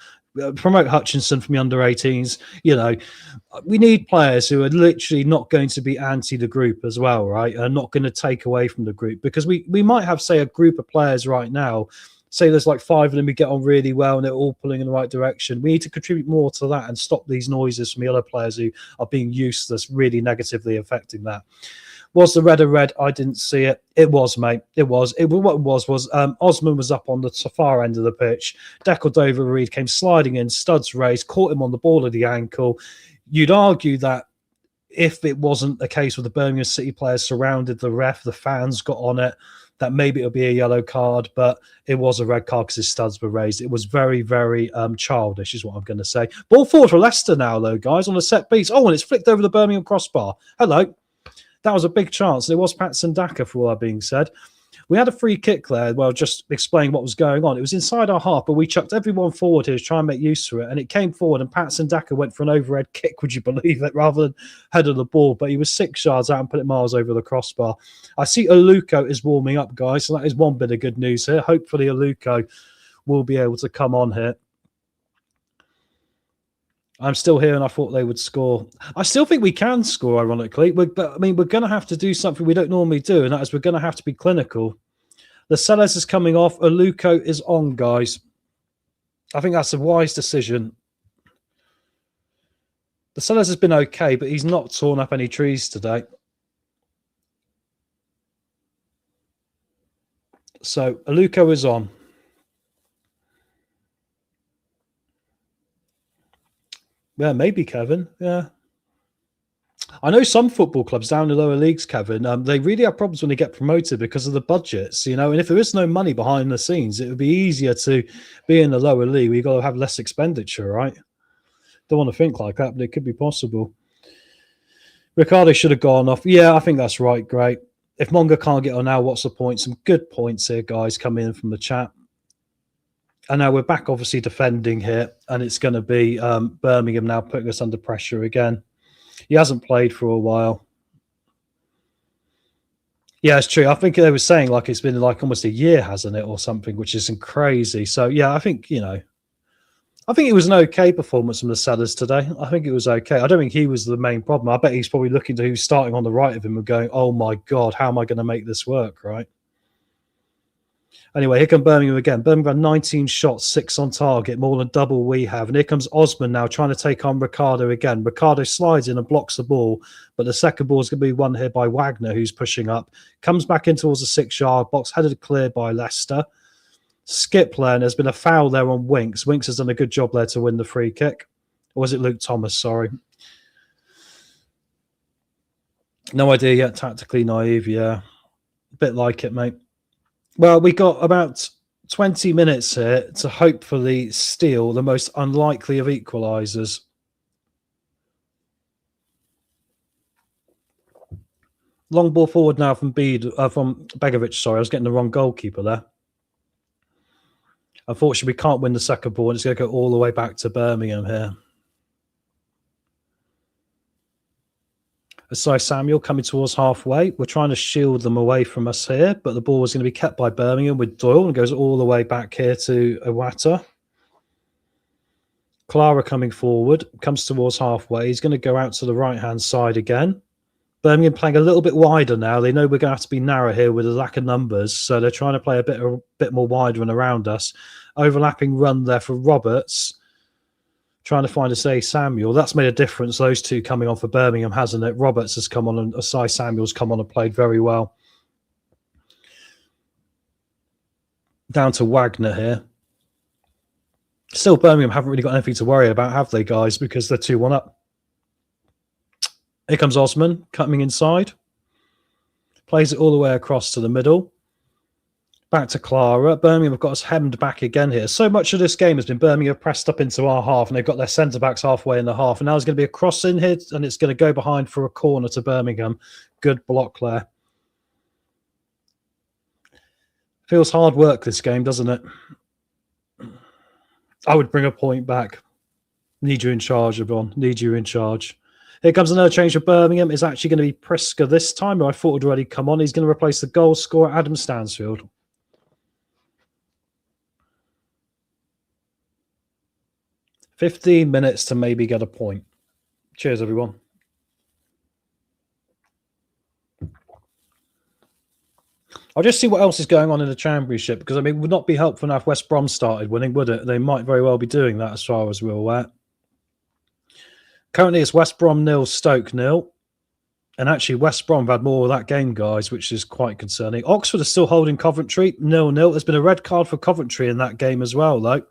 promote Hutchinson from the under-18s. You know, we need players who are literally not going to be anti the group as well, right? Are not going to take away from the group, because we might have, say, a group of players right now. Say there's like 5 of them who get on really well and they're all pulling in the right direction. We need to contribute more to that and stop these noises from the other players who are being useless, really negatively affecting that. Was the red a red? I didn't see it. It was, mate. It was. What it was Osman was up on the far end of the pitch. Deckled over Reed, came sliding in, studs raised, caught him on the ball of the ankle. You'd argue that if it wasn't a case where the Birmingham City players surrounded the ref, the fans got on it, that maybe it'll be a yellow card, but it was a red card because his studs were raised. It was very, very childish, is what I'm going to say. Ball forward for Leicester now, though, guys, on a set piece. Oh, and it's flicked over the Birmingham crossbar. Hello. That was a big chance. There was Patson Daka, for all that being said. We had a free kick there. Well, just explain what was going on. It was inside our half, but we chucked everyone forward here to try and make use of it. And it came forward, and Patson Daka went for an overhead kick, would you believe it, rather than head of the ball. But he was 6 yards out and put it miles over the crossbar. I see Aluko is warming up, guys. So that is one bit of good news here. Hopefully Aluko will be able to come on here. I'm still here, and I thought they would score. I still think we can score, ironically. But I mean, we're going to have to do something we don't normally do, and that is we're going to have to be clinical. The Sellers is coming off. Aluko is on, guys. I think that's a wise decision. The Sellers has been okay, but he's not torn up any trees today. So Aluko is on. Yeah, maybe Kevin. Yeah. I know some football clubs down in the lower leagues, Kevin, they really have problems when they get promoted because of the budgets, you know, and if there is no money behind the scenes, it would be easier to be in the lower league. We've got to have less expenditure, right? Don't want to think like that, but it could be possible. Ricardo should have gone off. Yeah, I think that's right. Great. If Monga can't get on now, what's the point? Some good points here, guys, coming in from the chat. And now we're back, obviously, defending here, and it's going to be Birmingham now putting us under pressure again. He hasn't played for a while. Yeah, it's true. I think they were saying like it's been like almost a year, hasn't it, or something, which is crazy. So, yeah, I think, you know, I think it was an okay performance from the Sellers today. I think it was okay. I don't think he was the main problem. I bet he's probably looking to who's starting on the right of him and going, oh, my God, how am I going to make this work, right? Anyway, here comes Birmingham again. Birmingham had 19 shots, 6 on target, more than double we have. And here comes Osman now trying to take on Ricardo again. Ricardo slides in and blocks the ball, but the second ball is going to be won here by Wagner, who's pushing up. Comes back in towards the 6-yard box, headed clear by Leicester. Skip there, there's been a foul there on Winks. Winks has done a good job there to win the free kick. Or was it Luke Thomas? Sorry. No idea yet. Tactically naive, yeah. A bit like it, mate. Well, we got about 20 minutes here to hopefully steal the most unlikely of equalizers. Long ball forward now from Begovic. Sorry, I was getting the wrong goalkeeper there. Unfortunately, we can't win the second ball, and it's going to go all the way back to Birmingham here. Asai Samuel coming towards halfway. We're trying to shield them away from us here, but the ball is going to be kept by Birmingham with Doyle and goes all the way back here to Iwata. Clara coming forward, comes towards halfway. He's going to go out to the right-hand side again. Birmingham playing a little bit wider now. They know we're going to have to be narrow here with a lack of numbers, so they're trying to play a bit more wider and around us. Overlapping run there for Roberts. Trying to find Asai Samuel. That's made a difference, those two coming on for Birmingham, hasn't it? Roberts has come on and Asai Samuel's come on and played very well. Down to Wagner here. Still, Birmingham haven't really got anything to worry about, have they, guys? Because they're 2-1 up. Here comes Osman coming inside. Plays it all the way across to the middle. Back to Clara. Birmingham have got us hemmed back again here. So much of this game has been Birmingham pressed up into our half, and they've got their centre-backs halfway in the half. And now there's going to be a cross in here, and it's going to go behind for a corner to Birmingham. Good block there. Feels hard work, this game, doesn't it? I would bring a point back. Need you in charge, Yvonne. Need you in charge. Here comes another change for Birmingham. It's actually going to be Priska this time, who I thought had already come on. He's going to replace the goal scorer, Adam Stansfield. 15 minutes to maybe get a point. Cheers, everyone. I'll just see what else is going on in the Championship, because, I mean, it would not be helpful now if West Brom started winning, would it? They might very well be doing that as far as we're aware. Currently, it's West Brom 0, Stoke 0. And actually, West Brom have had more of that game, guys, which is quite concerning. Oxford are still holding Coventry 0-0. There's been a red card for Coventry in that game as well, though.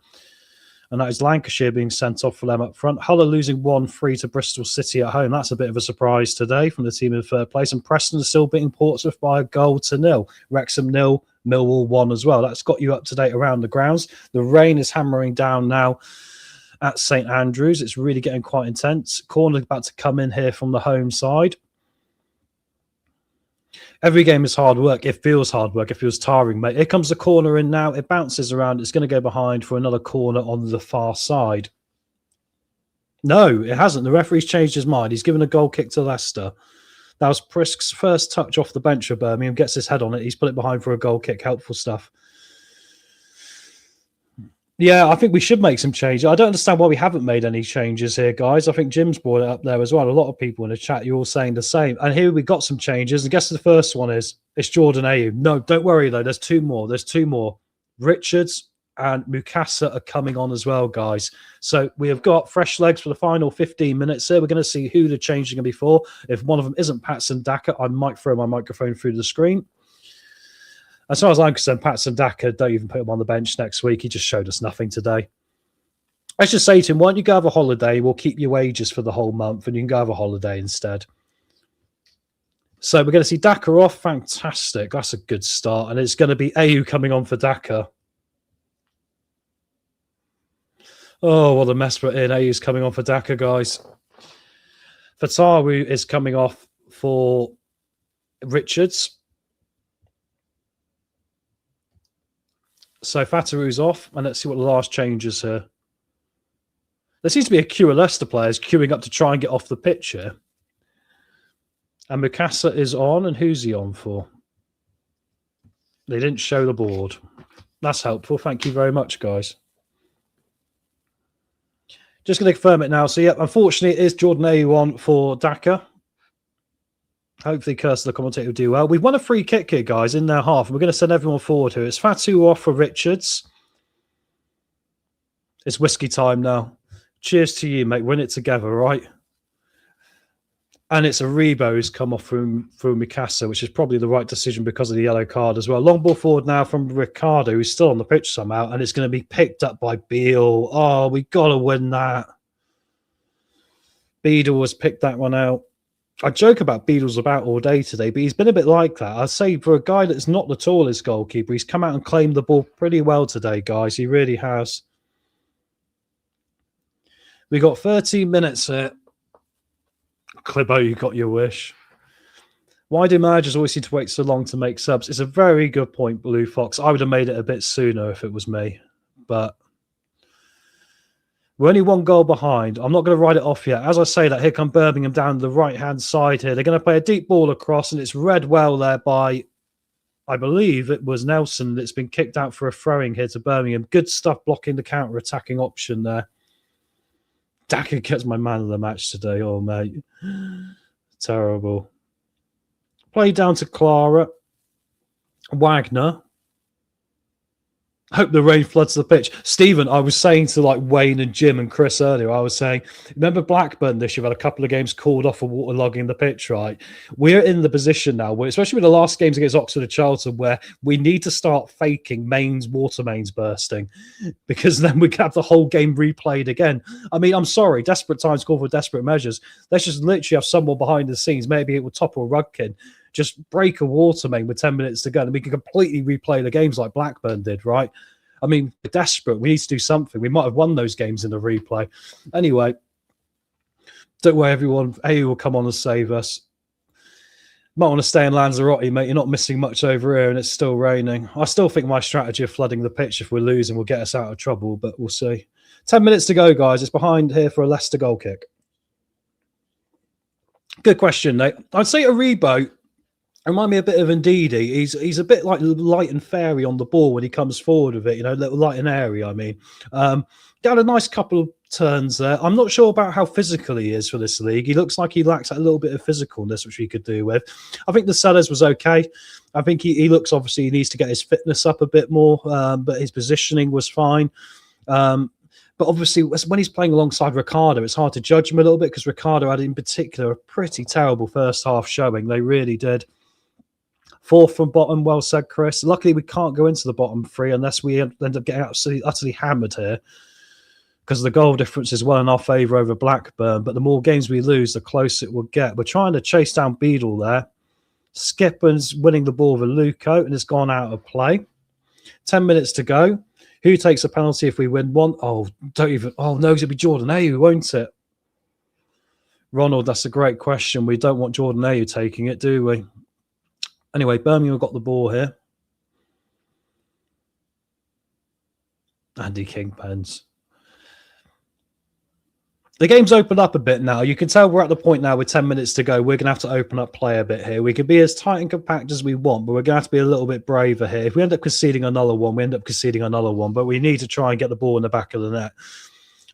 And that is Lancashire being sent off for them up front. Hull are losing 1-3 to Bristol City at home. That's a bit of a surprise today from the team in third place. And Preston are still beating Portsmouth by a goal to 0. Wrexham 0, Millwall 1 as well. That's got you up to date around the grounds. The rain is hammering down now at St Andrews. It's really getting quite intense. Corner about to come in here from the home side. Every game is hard work. It feels hard work. It feels tiring, mate. Here comes the corner in now. It bounces around. It's going to go behind for another corner on the far side. No, it hasn't. The referee's changed his mind. He's given a goal kick to Leicester. That was Prisk's first touch off the bench of Birmingham. Gets his head on it. He's put it behind for a goal kick. Helpful stuff. Yeah, I think we should make some changes. I don't understand why we haven't made any changes here, guys. I think Jim's brought it up there as well. A lot of people in the chat, you're all saying the same. And here we got some changes. And guess the first one is? It's Jordan Ayew. No, don't worry, though. There's two more. Richards and Mukasa are coming on as well, guys. So we have got fresh legs for the final 15 minutes here. We're going to see who the change is going to be for. If one of them isn't Patson Daka, I might throw my microphone through the screen. As far as I'm concerned, Patson Daka, don't even put him on the bench next week. He just showed us nothing today. I should say to him, why don't you go have a holiday? We'll keep your wages for the whole month and you can go have a holiday instead. So we're going to see Daka off. Fantastic. That's a good start. And it's going to be Ayew coming on for Daka. Oh, what a mess we're in. Ayew's coming on for Daka, guys. Fatawu is coming off for Richards. So Fataru's off, and let's see what the last change is here. There seems to be a queue of Leicester players queuing up to try and get off the pitch here. And Mukasa is on, and who's he on for? They didn't show the board. That's helpful. Thank you very much, guys. Just going to confirm it now. So, yeah, unfortunately, it is Jordan Ayew on for Daka. Hopefully, Kirsten, the commentator, will do well. We've won a free kick here, guys, in their half. And we're going to send everyone forward here. It's Fatu off for Richards. It's whiskey time now. Cheers to you, mate. Win it together, right? And it's Aribo who's come off from Mikasa, which is probably the right decision because of the yellow card as well. Long ball forward now from Ricardo, who's still on the pitch somehow. And it's going to be picked up by Beale. Oh, we got to win that. Beadle has picked that one out. I joke about Beadle's about all day today, but he's been a bit like that. I'd say for a guy that's not the tallest goalkeeper, he's come out and claimed the ball pretty well today, guys. He really has. We got 13 minutes here. Clibbo, you got your wish. Why do managers always seem to wait so long to make subs? It's a very good point, Blue Fox. I would have made it a bit sooner if it was me, but we're only one goal behind. I'm not going to write it off yet. As I say that, here come Birmingham down the right-hand side here. They're going to play a deep ball across, and it's read well there by, I believe it was Nelson that's been kicked out for a throwing here to Birmingham. Good stuff blocking the counter-attacking option there. Daka gets my man of the match today. Oh, mate. Terrible. Play down to Clara. Wagner. Hope the rain floods the pitch. Stephen, I was saying to like Wayne and Jim and Chris earlier, I was saying, remember Blackburn this year had a couple of games called off for waterlogging the pitch, right? We're in the position now, where, especially with the last games against Oxford and Charlton, where we need to start faking water mains bursting, because then we can have the whole game replayed again. I mean, I'm sorry, desperate times call for desperate measures. Let's just literally have someone behind the scenes, maybe it would topple Rudkin, just break a water main with 10 minutes to go, and we can completely replay the games like Blackburn did, right? I mean, we're desperate. We need to do something. We might have won those games in the replay. Anyway, don't worry, everyone. Ayew will come on and save us. Might want to stay in Lanzarote, mate. You're not missing much over here, and it's still raining. I still think my strategy of flooding the pitch if we're losing will get us out of trouble, but we'll see. 10 minutes to go, guys. It's behind here for a Leicester goal kick. Good question, Nate. I'd say Aribo remind me a bit of Ndidi. He's a bit like light and fairy on the ball when he comes forward with it, you know, little light and airy, I mean. Got a nice couple of turns there. I'm not sure about how physical he is for this league. He looks like he lacks a little bit of physicalness, which he could do with. I think the Sellers was okay. I think he looks, obviously, he needs to get his fitness up a bit more, but his positioning was fine. But obviously, when he's playing alongside Ricardo, it's hard to judge him a little bit because Ricardo had, in particular, a pretty terrible first half showing. They really did. Fourth from bottom, well said, Chris. Luckily, we can't go into the bottom three unless we end up getting absolutely utterly hammered here, because the goal difference is well in our favour over Blackburn. But the more games we lose, the closer it will get. We're trying to chase down Beadle there. Skipper's winning the ball with Luco, and it's gone out of play. 10 minutes to go. Who takes a penalty if we win one? Oh, don't even. Oh, no, it'll be Jordan Ayew, won't it? Ronald, that's a great question. We don't want Jordan Ayew taking it, do we? Anyway, Birmingham got the ball here. Andy Kingpens. The game's opened up a bit now. You can tell we're at the point now with 10 minutes to go. We're going to have to open up play a bit here. We can be as tight and compact as we want, but we're going to have to be a little bit braver here. If we end up conceding another one, we end up conceding another one, but we need to try and get the ball in the back of the net.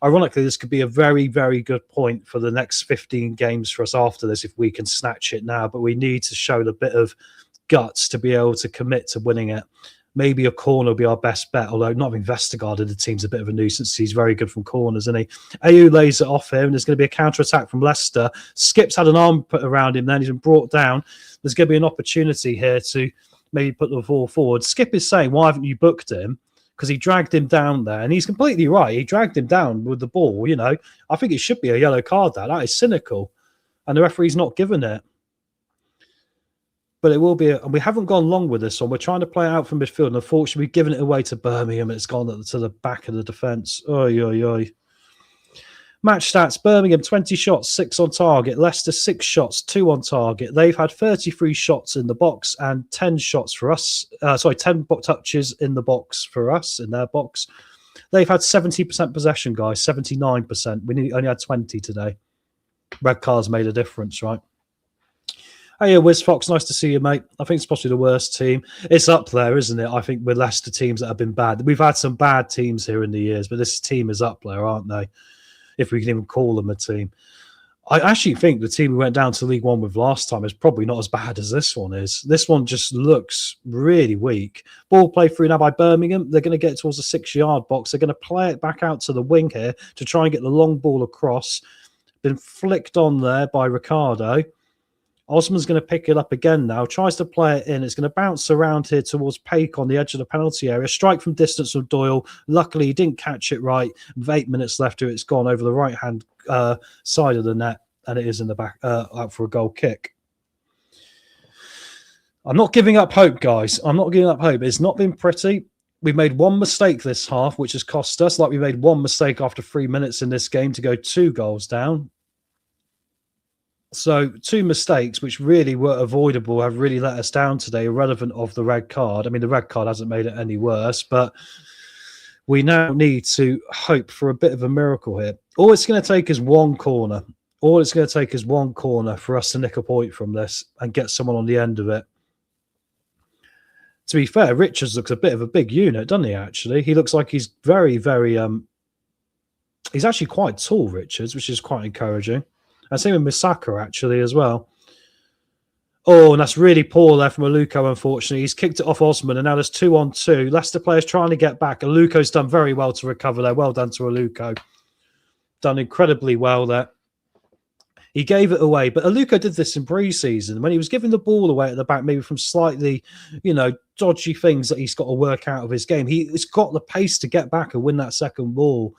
Ironically, this could be a very, very good point for the next 15 games for us after this if we can snatch it now, but we need to show the bit of guts to be able to commit to winning it. Maybe a corner will be our best bet, although not having Vestergaard in the team's a bit of a nuisance. He's very good from corners, isn't he? Ayew lays it off here, and there's going to be a counter-attack from Leicester. Skip's had an arm put around him, then he's been brought down. There's going to be an opportunity here to maybe put the ball forward. Skip is saying, why haven't you booked him? Because he dragged him down there, and he's completely right. He dragged him down with the ball, you know. I think it should be a yellow card there. That is cynical, and the referee's not given it. But it will be, and we haven't gone long with this one. We're trying to play it out from midfield, and unfortunately, we've given it away to Birmingham. It's gone to the back of the defence. Oy, oy, oy. Match stats: Birmingham 20 shots, 6 on target. Leicester 6 shots, 2 on target. They've had 33 shots in the box and 10 shots for us. 10 touches in the box for us in their box. They've had 70% possession, guys. 79%. We only had 20 today. Red cards made a difference, right? Hey, Wiz Fox, nice to see you, mate. I think it's possibly the worst team. It's up there, isn't it? I think with Leicester teams that have been bad. We've had some bad teams here in the years, but this team is up there, aren't they? If we can even call them a team. I actually think the team we went down to League One with last time is probably not as bad as this one is. This one just looks really weak. Ball play through now by Birmingham. They're going to get towards the 6-yard box. They're going to play it back out to the wing here to try and get the long ball across. Been flicked on there by Ricardo. Osman's going to pick it up again now. Tries to play it in. It's going to bounce around here towards Paik on the edge of the penalty area. Strike from distance from Doyle. Luckily, he didn't catch it right. With 8 minutes left here, it's gone over the right-hand side of the net, and it is in the back out for a goal kick. I'm not giving up hope, guys. I'm not giving up hope. It's not been pretty. We've made one mistake this half, which has cost us. Like we made one mistake after 3 minutes in this game to go 2 goals down. So 2 mistakes, which really were avoidable, have really let us down today, irrelevant of the red card. I mean, the red card hasn't made it any worse, but we now need to hope for a bit of a miracle here. All it's going to take is one corner. All it's going to take is one corner for us to nick a point from this and get someone on the end of it. To be fair, Richards looks a bit of a big unit, doesn't he, actually? He looks like he's very, very... he's actually quite tall, Richards, which is quite encouraging. And same with Misaka, actually, as well. Oh, and that's really poor there from Aluko, unfortunately. He's kicked it off Osman, and now there's 2-on-2. Leicester players trying to get back. Aluko's done very well to recover there. Well done to Aluko. Done incredibly well there. He gave it away. But Aluko did this in pre-season. When he was giving the ball away at the back, maybe from slightly, dodgy things that he's got to work out of his game, he's got the pace to get back and win that second ball.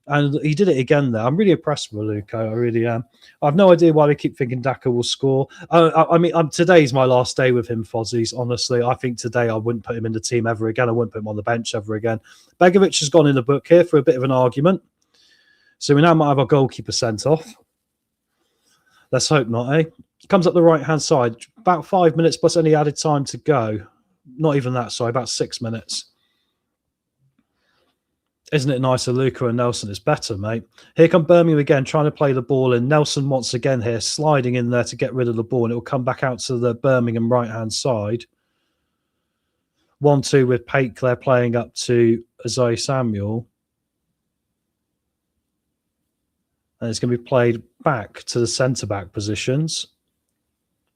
And he did it again there. I'm really impressed with Luco. I really am. I have no idea why we keep thinking Daka will score. I mean, today's my last day with him, Fozzies. Honestly, I think today I wouldn't put him in the team ever again. I wouldn't put him on the bench ever again. Begovic has gone in the book here for a bit of an argument. So we now might have our goalkeeper sent off. Let's hope not, eh? Comes up the right-hand side. About 5 minutes plus any added time to go. Not even that, sorry. About 6 minutes. Isn't it nice that Luca and Nelson is better, mate? Here come Birmingham again, trying to play the ball in. Nelson once again here, sliding in there to get rid of the ball, and it will come back out to the Birmingham right-hand side. 1-2 with Paik there playing up to Isaiah Samuel. And it's going to be played back to the centre-back positions.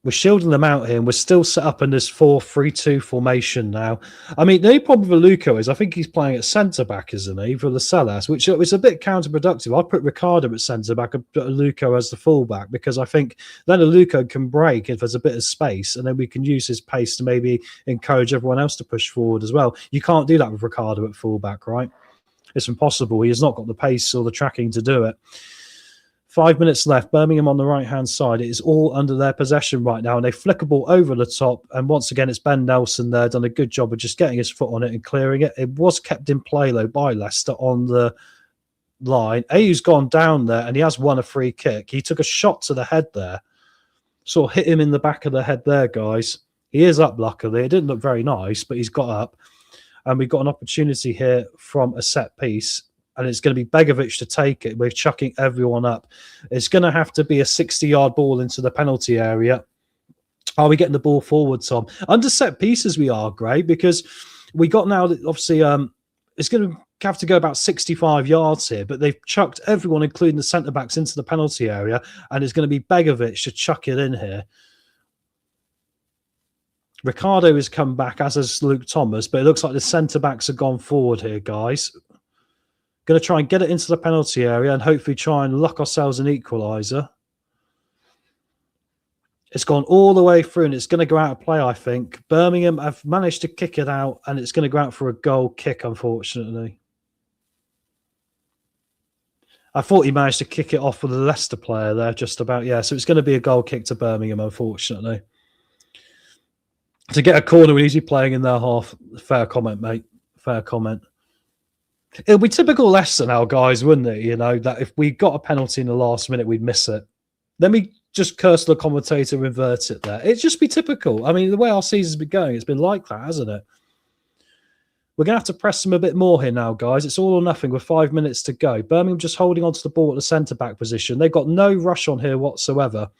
We're shielding them out here, and we're still set up in this 4-3-2 formation now. I mean, the only problem with Luco is I think he's playing at centre-back, isn't he, for Lascelles, which is a bit counterproductive. I'd put Ricardo at centre-back and put Luco as the full-back, because I think then Luco can break if there's a bit of space, and then we can use his pace to maybe encourage everyone else to push forward as well. You can't do that with Ricardo at full-back, right? It's impossible. He has not got the pace or the tracking to do it. 5 minutes left. Birmingham on the right-hand side. It is all under their possession right now, and they flick a ball over the top. And once again, it's Ben Nelson there, done a good job of just getting his foot on it and clearing it. It was kept in play, though, by Leicester on the line. Ayu's gone down there, and he has won a free kick. He took a shot to the head there. Sort of hit him in the back of the head there, guys. He is up, luckily. It didn't look very nice, but he's got up. And we've got an opportunity here from a set piece. And it's going to be Begovic to take it. We're chucking everyone up. It's going to have to be a 60-yard ball into the penalty area. Are we getting the ball forward, Tom? Under set pieces we are, Gray, because we got now, obviously, it's going to have to go about 65 yards here, but they've chucked everyone, including the centre-backs, into the penalty area, and it's going to be Begovic to chuck it in here. Ricardo has come back, as has Luke Thomas, but it looks like the centre-backs have gone forward here, guys. Going to try and get it into the penalty area and hopefully try and lock ourselves an equaliser. It's gone all the way through and it's going to go out of play, I think. Birmingham have managed to kick it out and it's going to go out for a goal kick, unfortunately. I thought he managed to kick it off with the Leicester player there, just about. Yeah, so it's going to be a goal kick to Birmingham, unfortunately. To get a corner when he's playing in their half, fair comment, mate. Fair comment. It'll be typical Leicester now, guys, wouldn't it? You know, that if we got a penalty in the last minute, we'd miss it. Then we just curse the commentator, invert it there. It'd just be typical. I mean, the way our season's been going, it's been like that, hasn't it? We're going to have to press them a bit more here now, guys. It's all or nothing with 5 minutes to go. Birmingham just holding onto the ball at the centre-back position. They've got no rush on here whatsoever.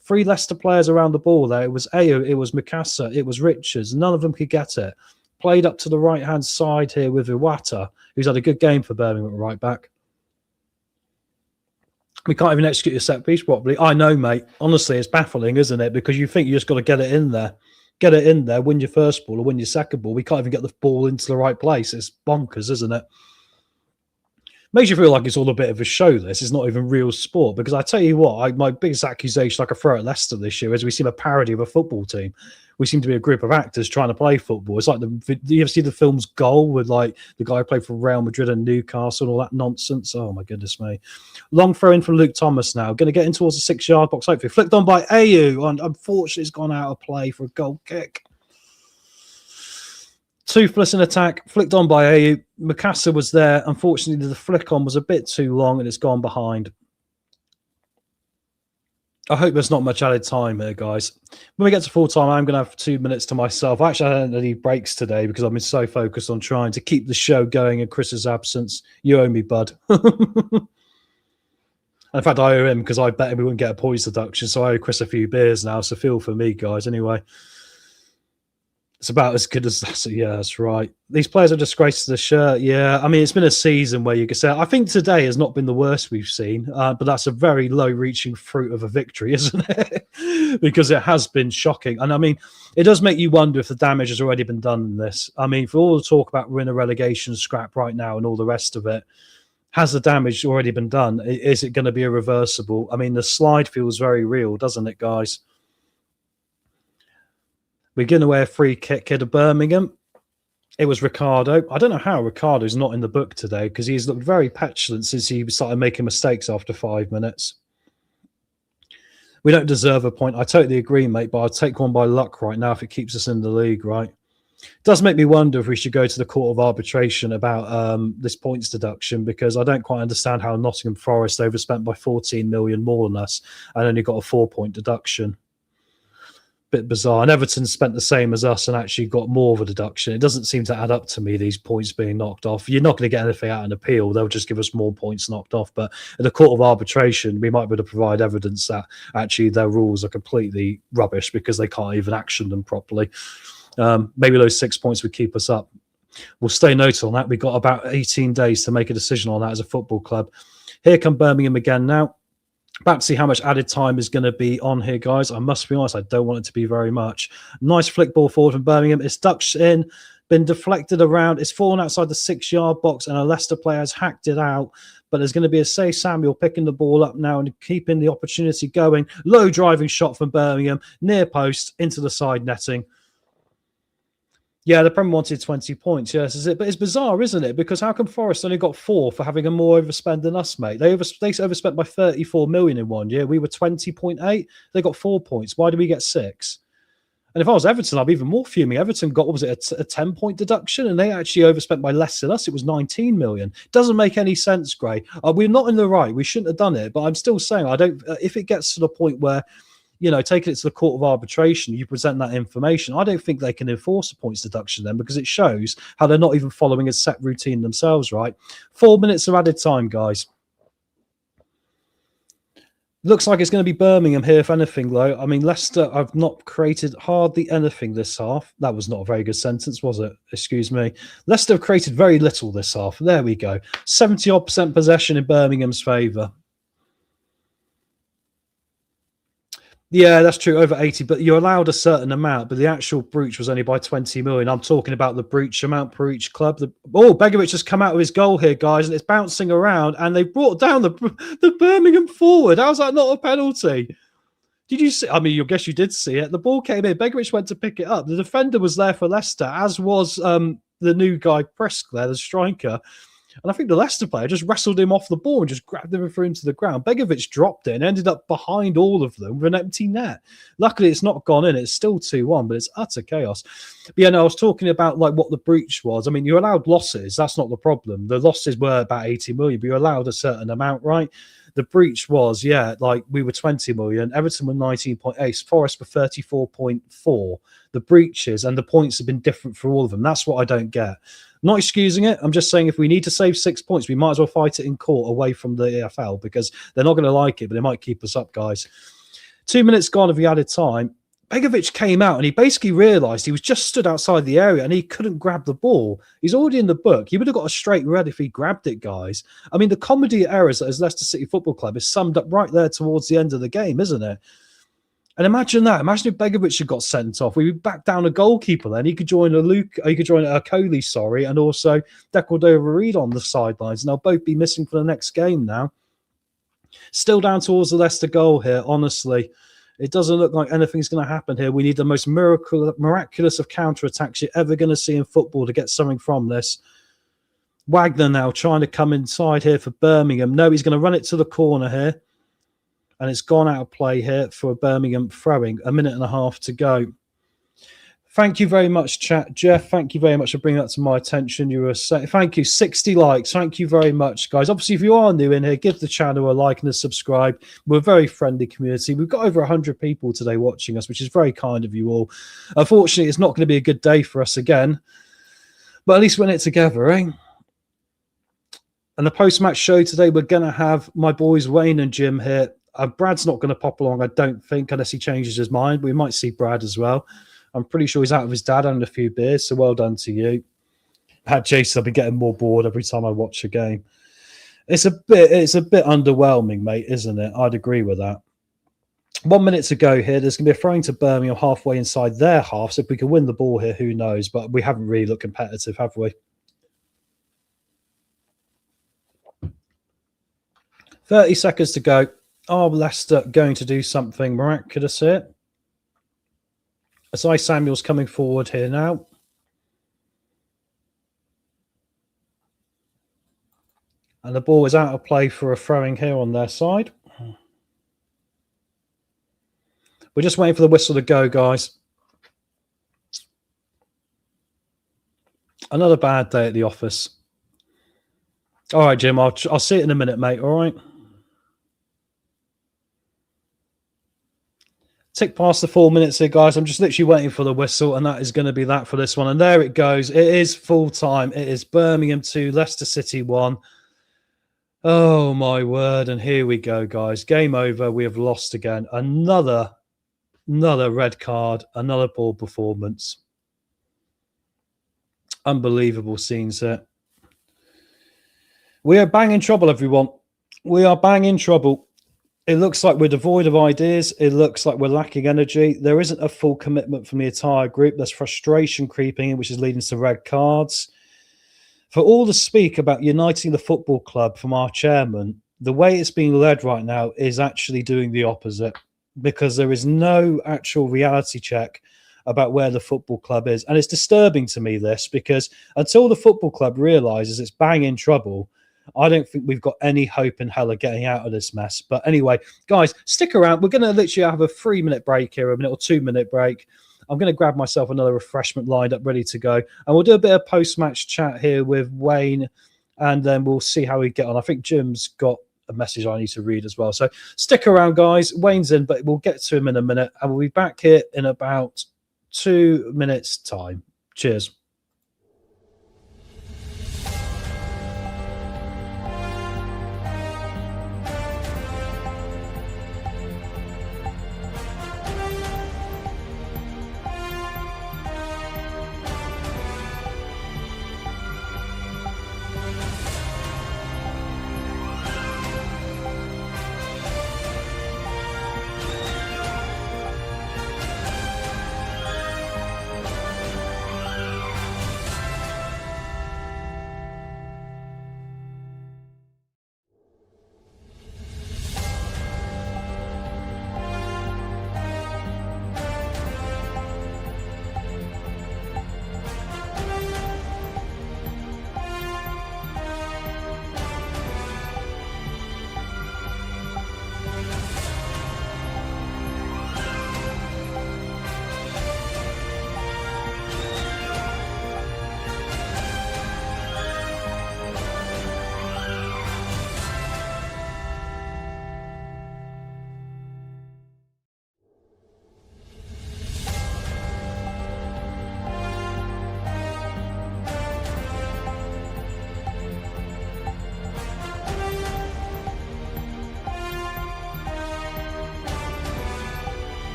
3 Leicester players around the ball there. It was Ayo, it was Mikasa, it was Richards. None of them could get it. Played up to the right-hand side here with Iwata, who's had a good game for Birmingham at right back. We can't even execute a set piece properly. I know, mate. Honestly, it's baffling, isn't it? Because you think you just got to get it in there. Get it in there, win your first ball or win your second ball. We can't even get the ball into the right place. It's bonkers, isn't it? Makes you feel like it's all a bit of a show, this. It's not even real sport. Because I tell you what, my biggest accusation I could throw at Leicester this year is we seem a parody of a football team. We seem to be a group of actors trying to play football. It's like, do you ever see the film's Goal with like the guy who played for Real Madrid and Newcastle and all that nonsense? Oh my goodness me. Long throw in from Luke Thomas now. Going to get in towards the 6-yard box, hopefully. Flicked on by Ayu, and unfortunately it's gone out of play for a goal kick. Toothless in attack, flicked on by Ayu. Mikasa was there. Unfortunately, the flick on was a bit too long and it's gone behind. I hope there's not much added time here, guys. When we get to full time, I'm going to have 2 minutes to myself. Actually, I don't have any breaks today because I've been so focused on trying to keep the show going in Chris's absence. You owe me, bud. In fact, I owe him because I bet him we wouldn't get a points deduction. So I owe Chris a few beers now. So feel for me, guys. Anyway, it's about as good as that. Yeah, that's right. These players are disgraced to the shirt. Yeah, I mean, it's been a season where you could say, I think today has not been the worst we've seen, but that's a very low-reaching fruit of a victory, isn't it? Because it has been shocking. And I mean, it does make you wonder if the damage has already been done in this. I mean, for all the talk about we're in a relegation scrap right now and all the rest of it, has the damage already been done? Is it going to be irreversible? I mean, the slide feels very real, doesn't it, guys? We're giving away a free kick here to Birmingham. It was Ricardo. I don't know how Ricardo's not in the book today because he's looked very petulant since he started making mistakes after 5 minutes. We don't deserve a point. I totally agree, mate, but I'll take one by luck right now if it keeps us in the league, right? It does make me wonder if we should go to the Court of Arbitration about this points deduction because I don't quite understand how Nottingham Forest overspent by 14 million more than us and only got a 4-point deduction. Bit bizarre. And Everton spent the same as us and actually got more of a deduction. It doesn't seem to add up to me, these points being knocked off. You're not going to get anything out in appeal. They'll just give us more points knocked off. But in the Court of Arbitration, we might be able to provide evidence that actually their rules are completely rubbish because they can't even action them properly. Maybe those 6 points would keep us up. We'll stay noted on that. We've got about 18 days to make a decision on that as a football club. Here come Birmingham again now. About to see how much added time is going to be on here, guys. I must be honest, I don't want it to be very much. Nice flick ball forward from Birmingham. It's ducked in, been deflected around. It's fallen outside the 6-yard box, and a Leicester player has hacked it out. But there's going to be a Say Samuel picking the ball up now and keeping the opportunity going. Low driving shot from Birmingham, near post, into the side netting. Yeah, the Premier wanted 20 points. Yes, is it? But it's bizarre, isn't it? Because how come Forest only got 4 for having a more overspend than us, mate? They overspent by 34 million in 1 year. We were 20.8. They got 4 points. Why do we get 6? And if I was Everton, I'd be even more fuming. Everton got, what was it, a 10-point deduction? And they actually overspent by less than us. It was 19 million. Doesn't make any sense, Gray. We're not in the right. We shouldn't have done it. But I'm still saying, I don't. If it gets to the point where, you know, taking it to the court of arbitration, you present that information, I don't think they can enforce a points deduction then, because it shows how they're not even following a set routine themselves, right? 4 minutes of added time, guys. Looks like it's going to be Birmingham here, if anything, though. I mean, Leicester have not created hardly anything this half. That was not a very good sentence, was it? Excuse me. Leicester have created very little this half. There we go. 70-odd% possession in Birmingham's favour. Yeah, that's true, over 80, but you're allowed a certain amount, but the actual breach was only by 20 million. I'm talking about the breach amount per each club. Begovic has come out with his goal here, guys, and it's bouncing around, and they brought down the Birmingham forward. How's that not a penalty? Did you see? I mean, I guess you did see it. The ball came in. Begovic went to pick it up. The defender was there for Leicester, as was the new guy, Presk there, the striker. And I think the Leicester player just wrestled him off the ball and just grabbed him and threw him to the ground. Begovic dropped it and ended up behind all of them with an empty net. Luckily, it's not gone in. It's still 2-1, but it's utter chaos. But yeah, no, I was talking about like what the breach was. I mean, you're allowed losses. That's not the problem. The losses were about 80 million, but you're allowed a certain amount, right? The breach was, yeah, like we were 20 million. Everton were 19.8. Forest were 34.4. The breaches and the points have been different for all of them. That's what I don't get. Not excusing it. I'm just saying if we need to save 6 points, we might as well fight it in court away from the EFL, because they're not going to like it, but they might keep us up, guys. 2 minutes gone of the added time. Begovic came out and he basically realised he was just stood outside the area and he couldn't grab the ball. He's already in the book. He would have got a straight red if he grabbed it, guys. I mean, the comedy of errors that is Leicester City Football Club is summed up right there towards the end of the game, isn't it? And imagine that. Imagine if Begovic had got sent off. We'd be back down a goalkeeper then. He could join a Coley, sorry, and also Decordova-Reid on the sidelines. And they'll both be missing for the next game now. Still down towards the Leicester goal here, honestly. It doesn't look like anything's going to happen here. We need the most miraculous of counter-attacks you're ever going to see in football to get something from this. Wagner now trying to come inside here for Birmingham. No, he's going to run it to the corner here. And it's gone out of play here for Birmingham throwing. 1.5 minutes to go. Thank you very much, chat. Jeff, thank you very much for bringing that to my attention. You were saying, thank you. 60 likes. Thank you very much, guys. Obviously, if you are new in here, give the channel a like and a subscribe. We're a very friendly community. We've got over 100 people today watching us, which is very kind of you all. Unfortunately, it's not going to be a good day for us again. But at least we're in it together, eh? And the post-match show today, we're going to have my boys Wayne and Jim here. Brad's not going to pop along, I don't think, unless he changes his mind. We might see Brad as well. I'm pretty sure he's out with his dad having a few beers, so well done to you. Jason, I'll be getting more bored every time I watch a game. It's a bit underwhelming, mate, isn't it? I'd agree with that. 1 minute to go here. There's going to be a throwing to Birmingham halfway inside their half, so if we can win the ball here, who knows? But we haven't really looked competitive, have we? 30 seconds to go. Are Leicester going to do something miraculous here? Asai Samuel's coming forward here now. And the ball is out of play for a throwing here on their side. We're just waiting for the whistle to go, guys. Another bad day at the office. All right, Jim, I'll see it in a minute, mate, all right? Tick past the 4 minutes here, guys. I'm just literally waiting for the whistle, and that is going to be that for this one. And there it goes. It is full time. It is Birmingham 2, Leicester City 1. Oh, my word. And here we go, guys. Game over. We have lost again. Another red card. Another poor performance. Unbelievable scenes here. We are bang in trouble, everyone. We are bang in trouble. It looks like we're devoid of ideas. It looks like we're lacking energy. There isn't a full commitment from the entire group. There's frustration creeping in, which is leading to red cards. For all the speak about uniting the football club from our chairman, the way it's being led right now is actually doing the opposite, because there is no actual reality check about where the football club is. And it's disturbing to me, this, because until the football club realizes it's bang in trouble, I don't think we've got any hope in hell of getting out of this mess. But anyway, guys, stick around. We're going to literally have a 3-minute break here, a minute or 2-minute break. I'm going to grab myself another refreshment lined up, ready to go. And we'll do a bit of post-match chat here with Wayne, and then we'll see how we get on. I think Jim's got a message I need to read as well. So stick around, guys. Wayne's in, but we'll get to him in a minute. And we'll be back here in about 2 minutes' time. Cheers.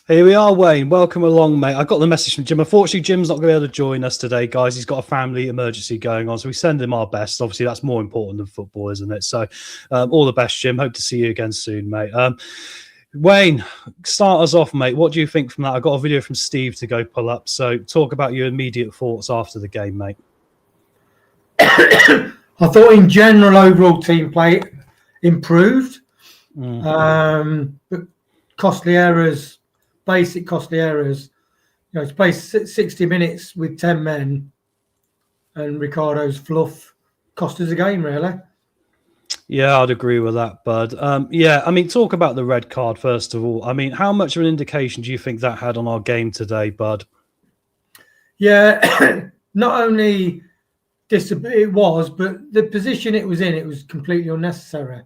Here we are, Wayne. Welcome along, mate. I got the message from Jim. Unfortunately, Jim's not going to be able to join us today, guys. He's got a family emergency going on, so we send him our best. Obviously, that's more important than football, isn't it? So all the best, Jim. Hope to see you again soon, mate. Wayne, start us off, mate. What do you think from that? I got a video from Steve to go pull up. So talk about your immediate thoughts after the game, mate. I thought in general, overall team play improved. But costly errors basic costly errors. You know, to play 60 minutes with 10 men and Ricardo's fluff cost us a game, really. Yeah, I'd agree with that, Bud. Yeah, I mean, talk about the red card first of all. I mean, how much of an indication do you think that had on our game today, Bud? Yeah, not only it was, but the position it was in, it was completely unnecessary.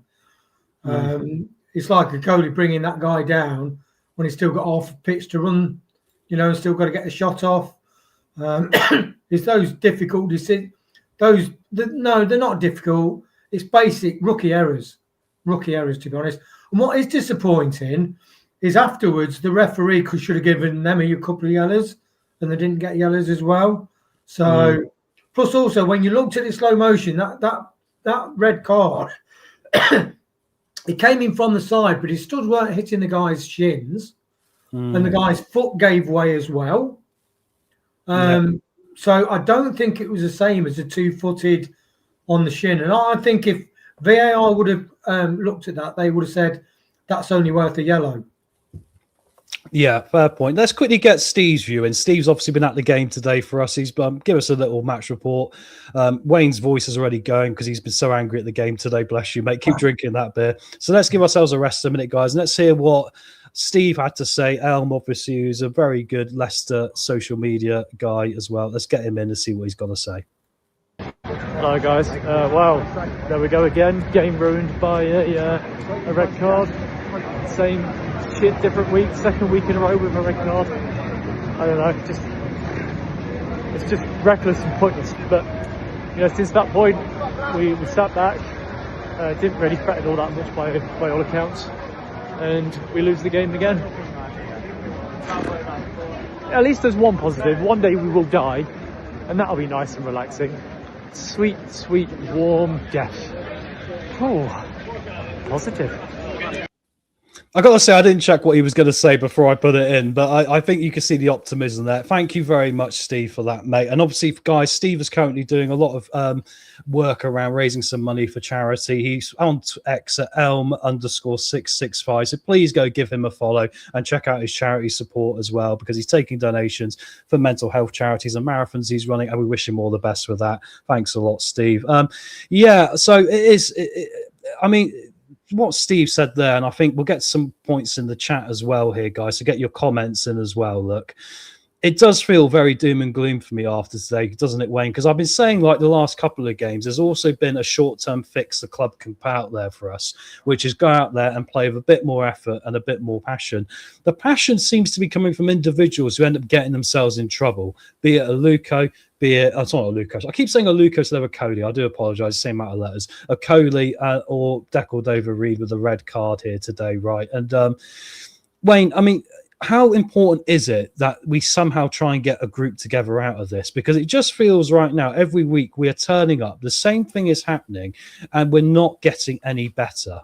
It's like a goalie bringing that guy down when he's still got half a pitch to run, you know, and still got to get the shot off. It's those difficult decisions. No, they're not difficult. It's basic rookie errors, to be honest. And what is disappointing is afterwards the referee should have given them a couple of yellows, and they didn't get yellows as well. So, plus also when you looked at the slow motion, that red card, it came in from the side, but his studs weren't hitting the guy's shins, and the guy's foot gave way as well. So I don't think it was the same as the 2-footed on the shin. And I think if VAR would have looked at that, they would have said that's only worth a yellow. Yeah, fair point. Let's quickly get Steve's view. And Steve's obviously been at the game today for us. He's give us a little match report. Wayne's voice is already going because he's been so angry at the game today. Bless you, mate. Keep drinking that beer. So let's give ourselves a rest a minute, guys. And let's hear what Steve had to say. Elm, obviously, who's a very good Leicester social media guy as well. Let's get him in and see what he's got to say. Hello guys, wow, there we go again, game ruined by a red card. Same shit, different week, second week in a row with a red card. I don't know, it's just reckless and pointless. But you know, since that point we sat back, didn't really threaten all that much by all accounts, and we lose the game again. At least there's one positive. One day we will die, and that'll be nice and relaxing. Sweet, sweet, warm death. Oh, positive. I got to say, I didn't check what he was going to say before I put it in, but I think you can see the optimism there. Thank you very much, Steve, for that, mate. And obviously, guys, Steve is currently doing a lot of work around raising some money for charity. He's on X at Elm_665. So please go give him a follow and check out his charity support as well, because he's taking donations for mental health charities and marathons he's running. And we wish him all the best with that. Thanks a lot, Steve. Yeah, so it is. I mean, what Steve said there, and I think we'll get some points in the chat as well here, guys, so get your comments in as well. Look, it does feel very doom and gloom for me after today, doesn't it, Wayne? Because I've been saying, like, the last couple of games, there's also been a short-term fix the club can put out there for us, which is go out there and play with a bit more effort and a bit more passion. The passion seems to be coming from individuals who end up getting themselves in trouble, be it a Luco, be it, it's not a Lucas. I keep saying a Lucas, they're a Coley. I do apologise, same amount of letters. A Coley or Declan Dover Reed with a red card here today, right? And Wayne, I mean, how important is it that we somehow try and get a group together out of this? Because it just feels right now, every week we are turning up, the same thing is happening, and we're not getting any better.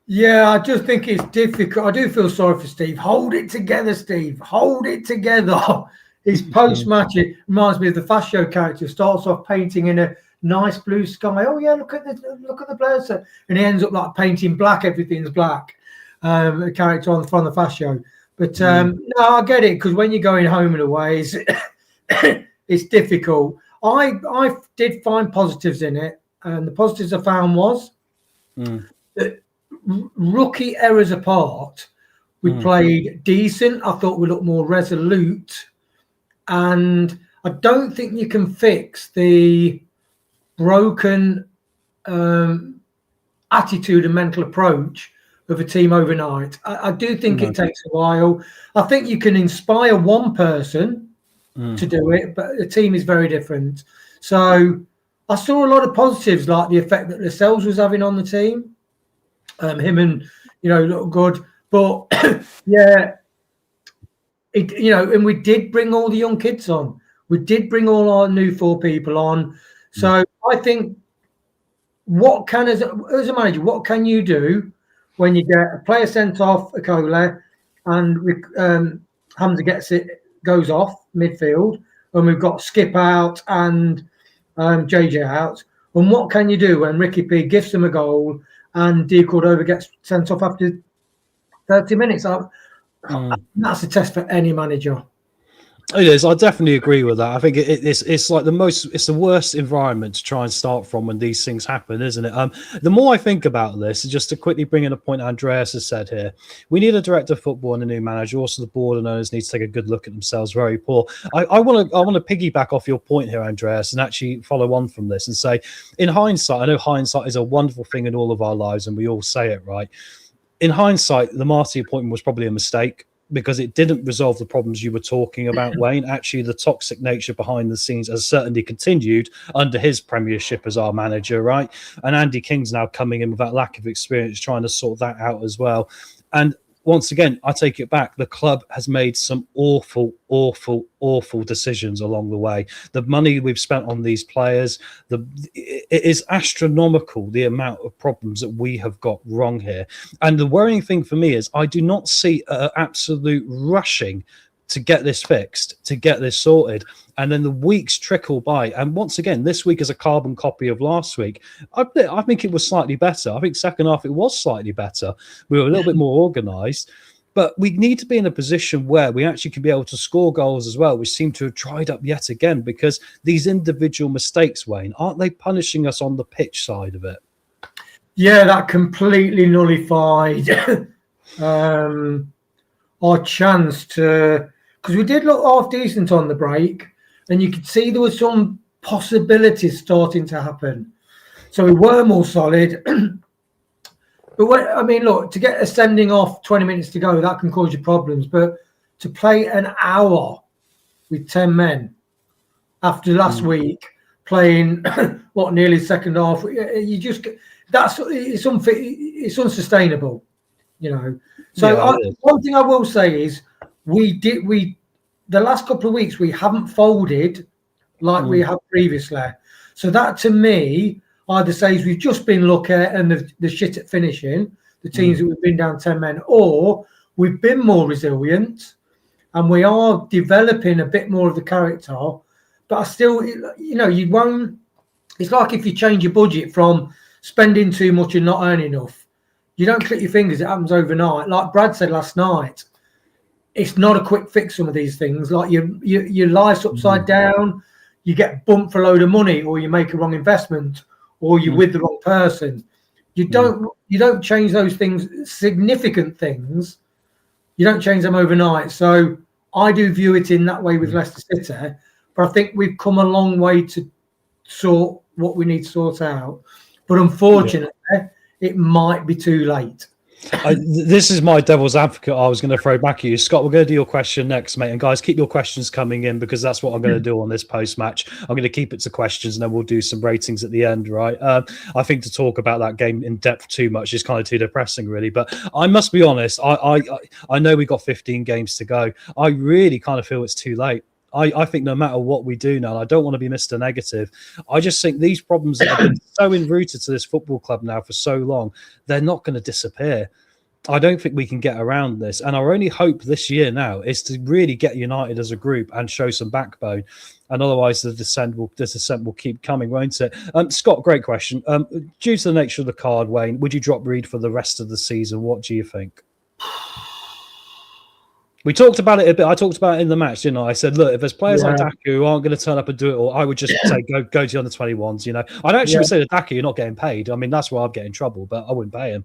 Yeah, I just think it's difficult. I do feel sorry for Steve. Hold it together, Steve. Hold it together. His post-match, it reminds me of the Fast Show character. Starts off painting in a nice blue sky. Oh yeah, look at the players, and he ends up like painting black. Everything's black. A character from the Fast Show. But no, I get it, because when you're going home and away, it's difficult. I did find positives in it, and the positives I found was that rookie errors apart, we played decent. I thought we looked more resolute. And I don't think you can fix the broken attitude and mental approach of a team overnight. I do think it takes a while. I think you can inspire one person to do it, but the team is very different. So I saw a lot of positives, like the effect that Lascelles was having on the team. Him and, look good. But, yeah, and we did bring all the young kids on. We did bring all our new 4 people on. So I think as a manager, what can you do when you get a player sent off, a Kola, and Hamza goes off midfield, and we've got Skip out and JJ out? And what can you do when Ricky P gives them a goal and D. Cordova gets sent off after 30 minutes? That's a test for any manager. It is. I definitely agree with that. I think it's like it's the worst environment to try and start from when these things happen, isn't it? The more I think about this, just to quickly bring in a point Andreas has said here, we need a director of football and a new manager. Also, the board and owners need to take a good look at themselves. Very poor. I want to piggyback off your point here, Andreas, and actually follow on from this and say, in hindsight, I know hindsight is a wonderful thing in all of our lives, and we all say it, right? In hindsight, the Marty appointment was probably a mistake, because it didn't resolve the problems you were talking about, Wayne. Actually, the toxic nature behind the scenes has certainly continued under his premiership as our manager, right? And Andy King's now coming in with that lack of experience, trying to sort that out as well. And once again, I take it back. The club has made some awful decisions along the way. The money we've spent on these players, it is astronomical, the amount of problems that we have got wrong here. And the worrying thing for me is I do not see an absolute rushing to get this fixed, to get this sorted. And then the weeks trickle by. And once again, this week is a carbon copy of last week. I think it was slightly better. I think second half it was slightly better. We were a little bit more organised. But we need to be in a position where we actually can be able to score goals as well, which seem to have dried up yet again, because these individual mistakes, Wayne, aren't they punishing us on the pitch side of it? Yeah, that completely nullified our chance to... Because we did look half decent on the break, and you could see there were some possibilities starting to happen. So we were more solid. But look, to get a sending off 20 minutes to go, that can cause you problems. But to play an hour with 10 men after last week, playing nearly second half, it's unsustainable, you know. So one thing I will say is, the last couple of weeks we haven't folded like we have previously. So that to me either says we've just been lucky and the shit at finishing, the teams that we've been down 10 men, or we've been more resilient and we are developing a bit more of the character. But I still, you won't. It's like if you change your budget from spending too much and not earning enough. You don't click your fingers, it happens overnight. Like Brad said last night, it's not a quick fix, some of these things. Like your life's upside down, you get bumped for a load of money, or you make a wrong investment, or you're with the wrong person. You don't change those things, significant things. You don't change them overnight. So I do view it in that way with Leicester City, but I think we've come a long way to sort what we need to sort out. But unfortunately, it might be too late. This is my devil's advocate I was going to throw back at you. Scott, we're going to do your question next, mate. And guys, keep your questions coming in, because that's what I'm going to do on this post-match. I'm going to keep it to questions, and then we'll do some ratings at the end, right? I think to talk about that game in depth too much is kind of too depressing, really. But I must be honest, I know we got 15 games to go. I really kind of feel it's too late. I think no matter what we do now, I don't want to be Mr. Negative. I just think these problems that have been so enrooted to this football club now for so long, they're not going to disappear. I don't think we can get around this. And our only hope this year now is to really get united as a group and show some backbone. And otherwise, the descent will keep coming, won't it? Scott, great question. Due to the nature of the card, Wayne, would you drop Reed for the rest of the season? What do you think? We talked about it a bit. I talked about it in the match, didn't I? I said, look, if there's players like Daka who aren't going to turn up and do it all, I would just say go to the under-21s, you know. I'd actually say to Daka, you're not getting paid. I mean, that's where I'd get in trouble, but I wouldn't pay him.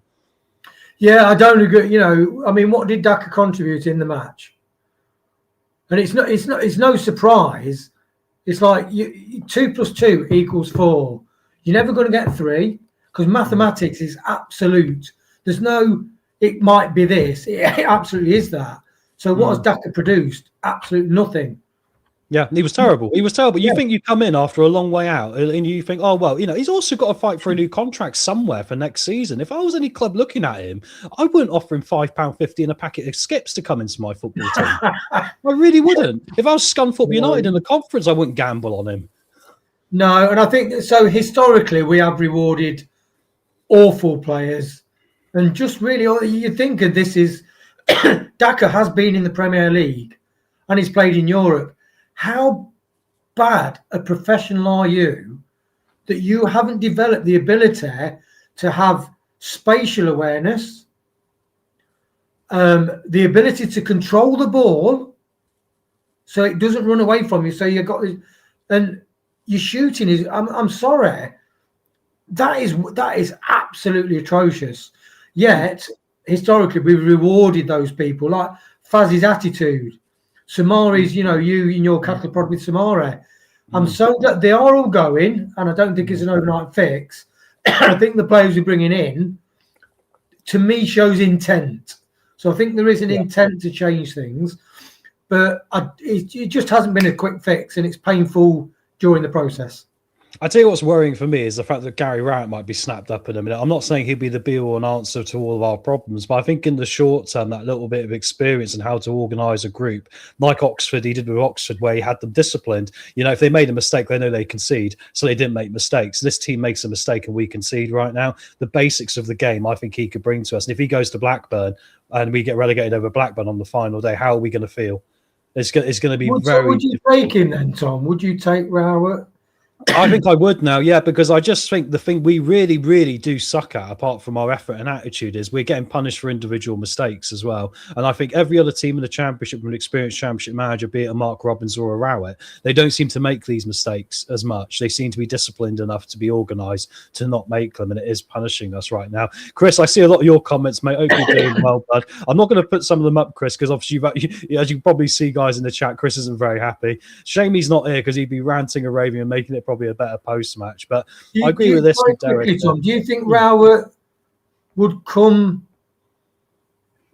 Yeah, I don't agree. You know, I mean, what did Daka contribute in the match? And it's no surprise. It's like 2 + 2 = 4. You're never going to get 3, because mathematics is absolute. There's no, it might be this. It absolutely is that. So what has Daka produced? Absolutely nothing. Yeah, he was terrible. He was terrible. You think you come in after a long way out and you think, oh, well, you know, he's also got to fight for a new contract somewhere for next season. If I was any club looking at him, I wouldn't offer him £5.50 and a packet of skips to come into my football team. I really wouldn't. If I was Scunthorpe United in the conference, I wouldn't gamble on him. No, and I think so. Historically, we have rewarded awful players. And just really, you think of this is Daka has been in the Premier League and he's played in Europe. How bad a professional are you that you haven't developed the ability to have spatial awareness, the ability to control the ball so it doesn't run away from you. So you've got this, and your shooting is, I'm sorry, that is absolutely atrocious. Yet historically we've rewarded those people, like Faz's attitude, Samari's, you in your cattle prod with Samari. I'm so glad they are all going, and I don't think it's an overnight fix. I think the players we're bringing in, to me, shows intent. So I think there is an intent to change things, but it just hasn't been a quick fix, and it's painful during the process. I tell you what's worrying for me is the fact that Gary Rowett might be snapped up in a minute. I'm not saying he'd be the be-all and answer to all of our problems, but I think in the short term, that little bit of experience and how to organise a group, like Oxford, he did with Oxford, where he had them disciplined. If they made a mistake, they know they concede, so they didn't make mistakes. This team makes a mistake and we concede right now. The basics of the game, I think he could bring to us. And if he goes to Blackburn and we get relegated over Blackburn on the final day, how are we going to feel? It's going to be very... Would you take him then, Tom? Would you take Rowett? I think I would now, yeah, because I just think the thing we really, really do suck at, apart from our effort and attitude, is we're getting punished for individual mistakes as well. And I think every other team in the Championship with an experienced Championship manager, be it a Mark Robbins or a Rowett, they don't seem to make these mistakes as much. They seem to be disciplined enough to be organised to not make them, and it is punishing us right now. Chris, I see a lot of your comments, mate. Hope you're doing well, bud. I'm not going to put some of them up, Chris, because obviously, as you probably see, guys, in the chat, Chris isn't very happy. Shame he's not here, because he'd be ranting and raving and making it probably a better post-match. But I agree with this with Derek. Tom, do you think Rowett would come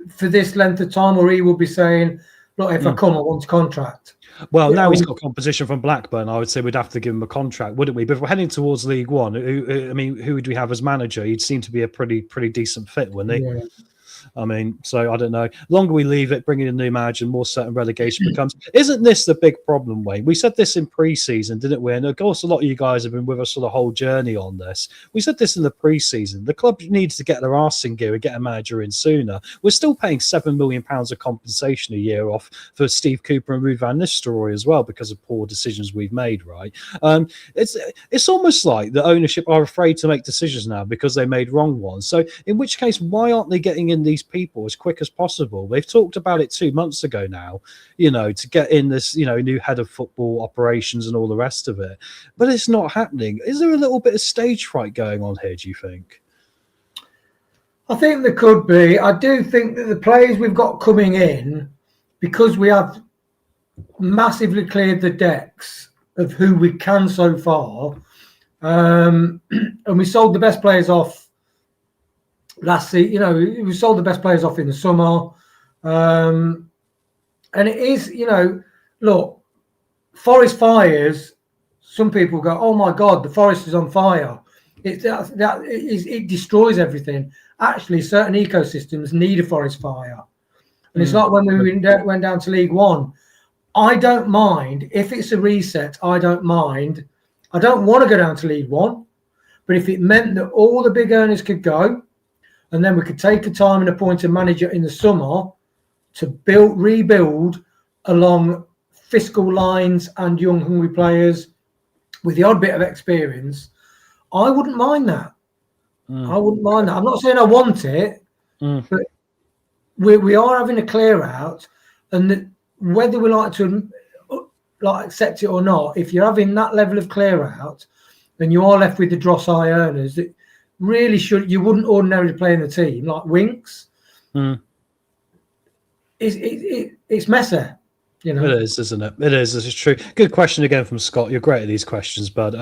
for this length of time, or he will be saying, look, if I come, I want a contract? Well, now he's got competition from Blackburn. I would say we'd have to give him a contract, wouldn't we? But if we're heading towards League One, who would we have as manager? He'd seem to be a pretty decent fit, wouldn't he? Yeah. I mean, so I don't know. The longer we leave it, bringing in a new manager, more certain relegation becomes. Isn't this the big problem, Wayne? We said this in pre-season, didn't we? And of course, a lot of you guys have been with us for the whole journey on this. We said this in the pre-season. The club needs to get their arse in gear and get a manager in sooner. We're still paying £7 million of compensation a year off for Steve Cooper and Ruud van Nistelrooy as well because of poor decisions we've made, right? It's almost like the ownership are afraid to make decisions now because they made wrong ones. So in which case, why aren't they getting in these people as quick as possible? They've talked about it 2 months ago now, to get in this, new head of football operations and all the rest of it. But it's not happening. Is there a little bit of stage fright going on here, do you think? I think there could be. I do think that the players we've got coming in, because we have massively cleared the decks of who we can so far, and we sold the best players off last season. We sold the best players off in the summer, and it is, look, Forest fires. Some people go, "Oh my God, the Forest is on fire." It destroys everything. Actually, certain ecosystems need a forest fire, and it's like when we went down to League One. I don't mind if it's a reset. I don't mind. I don't want to go down to League One, but if it meant that all the big earners could go, and then we could take a time and appoint a manager in the summer to rebuild along fiscal lines and young, hungry players with the odd bit of experience, I wouldn't mind that. I wouldn't mind that. I'm not saying I want it, but we are having a clear out, and whether we like to accept it or not, if you're having that level of clear out, then you are left with the dross eye earners that really you wouldn't ordinarily play in the team, like Winks. It's messy. It is, isn't it? It is. This is true. Good question again from Scott. You're great at these questions, bud.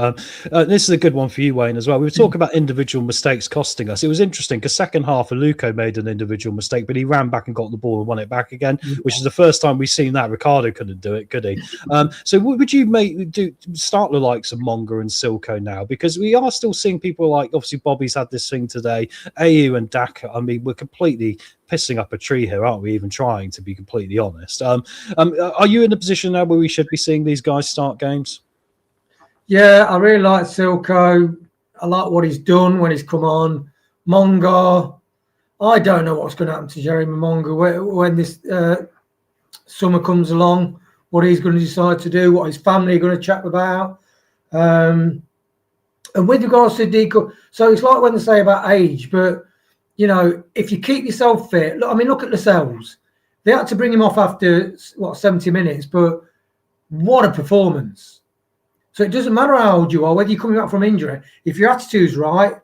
This is a good one for you, Wayne, as well. We were talking about individual mistakes costing us. It was interesting because second half, Aluko made an individual mistake, but he ran back and got the ball and won it back again, which is the first time we've seen that. Ricardo couldn't do it, could he? So would you start the likes of Monger and Silko now? Because we are still seeing people like, obviously, Bobby's had this thing today. AU and Daka, I mean, we're completely pissing up a tree here, aren't we? Even trying, to be completely honest. Are you in a position now where we should be seeing these guys start games? Yeah, I really like Silko. I like what he's done when he's come on. Monger, I don't know what's going to happen to Jeremy Monger when this summer comes along, what he's going to decide to do, what his family are going to chat about. And with regards to Deco, so it's like when they say about age, but you know, if you keep yourself fit, look at Lascelles. They had to bring him off after 70 minutes, but what a performance! So it doesn't matter how old you are, whether you're coming back from injury. If your attitude's right,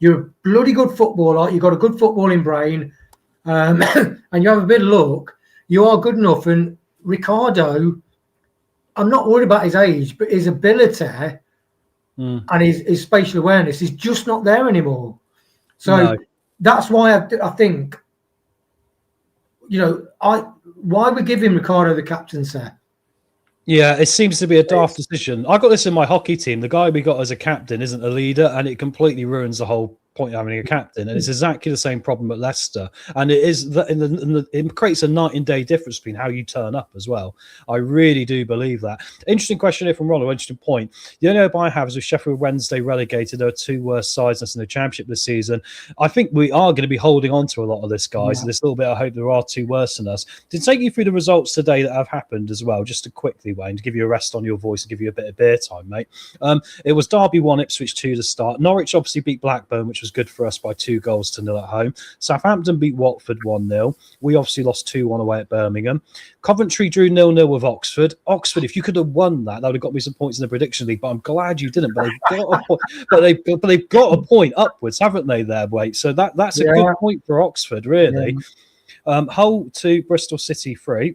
you're a bloody good footballer. You've got a good footballing brain, and you have a bit of luck. You are good enough. And Ricardo, I'm not worried about his age, but his ability and his spatial awareness is just not there anymore. So that's why I think, you know, why we're giving Ricardo the captaincy. Yeah, it seems to be a daft decision. I got this in my hockey team. The guy we got as a captain isn't a leader, and it completely ruins the whole point of having a captain. And it's exactly the same problem at Leicester. And it is that it creates a night and day difference between how you turn up as well. I really do believe that. Interesting question here from Ronald. Interesting point. The only hope I have is with Sheffield Wednesday relegated, there are two worst sides in the Championship this season. I think we are going to be holding on to a lot of this, guys. Yeah. There's a little bit of hope there are two worse than us. To take you through the results today that have happened as well, just to quickly, Wayne, to give you a rest on your voice and give you a bit of beer time, mate. It was Derby 1, Ipswich 2 to start. Norwich obviously beat Blackburn, which was good for us by 2-0 at home. Southampton beat Watford 1-0. We obviously lost 2-1 away at Birmingham. Coventry drew 0-0 with Oxford. Oxford, if you could have won that would have got me some points in the prediction league, but I'm glad you didn't. But they've got a point, but they've got a point upwards, haven't they, there, Wait? So that's a good point for Oxford, really. Hull 2, Bristol City 3.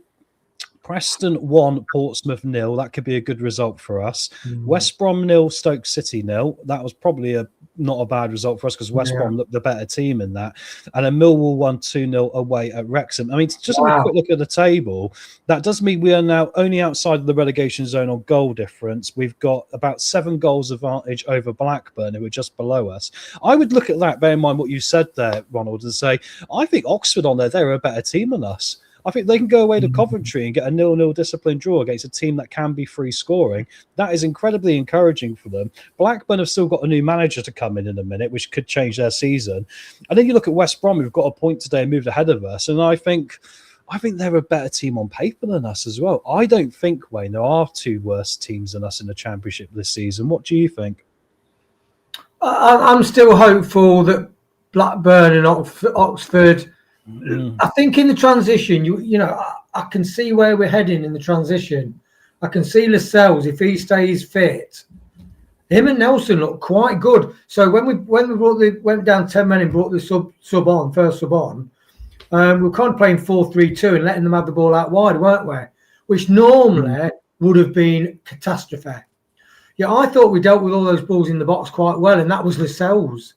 Preston 1, Portsmouth 0. That could be a good result for us. West Brom 0, Stoke City 0. That was probably not a bad result for us because West Brom looked the better team in that. And then Millwall 1, 2-0 away at Wrexham. I mean, just have a quick look at the table. That does mean we are now only outside of the relegation zone on goal difference. We've got about 7 goals advantage over Blackburn, who are just below us. I would look at that, bear in mind what you said there, Ronald, and say, I think Oxford on there, they're a better team than us. I think they can go away to Coventry and get a 0-0 disciplined draw against a team that can be free scoring. That is incredibly encouraging for them. Blackburn have still got a new manager to come in a minute, which could change their season. And then you look at West Brom, who've got a point today and moved ahead of us. And I think they're a better team on paper than us as well. I don't think, Wayne, there are two worse teams than us in the Championship this season. What do you think? I'm still hopeful that Blackburn and Oxford... I think in the transition, you know, I can see where we're heading in the transition. I can see Lascelles, if he stays fit. Him and Nelson look quite good. So when we went down 10 men and brought the first sub on, we were kind of playing 4-3-2 and letting them have the ball out wide, weren't we? Which normally would have been catastrophe. Yeah, I thought we dealt with all those balls in the box quite well, and that was Lascelles'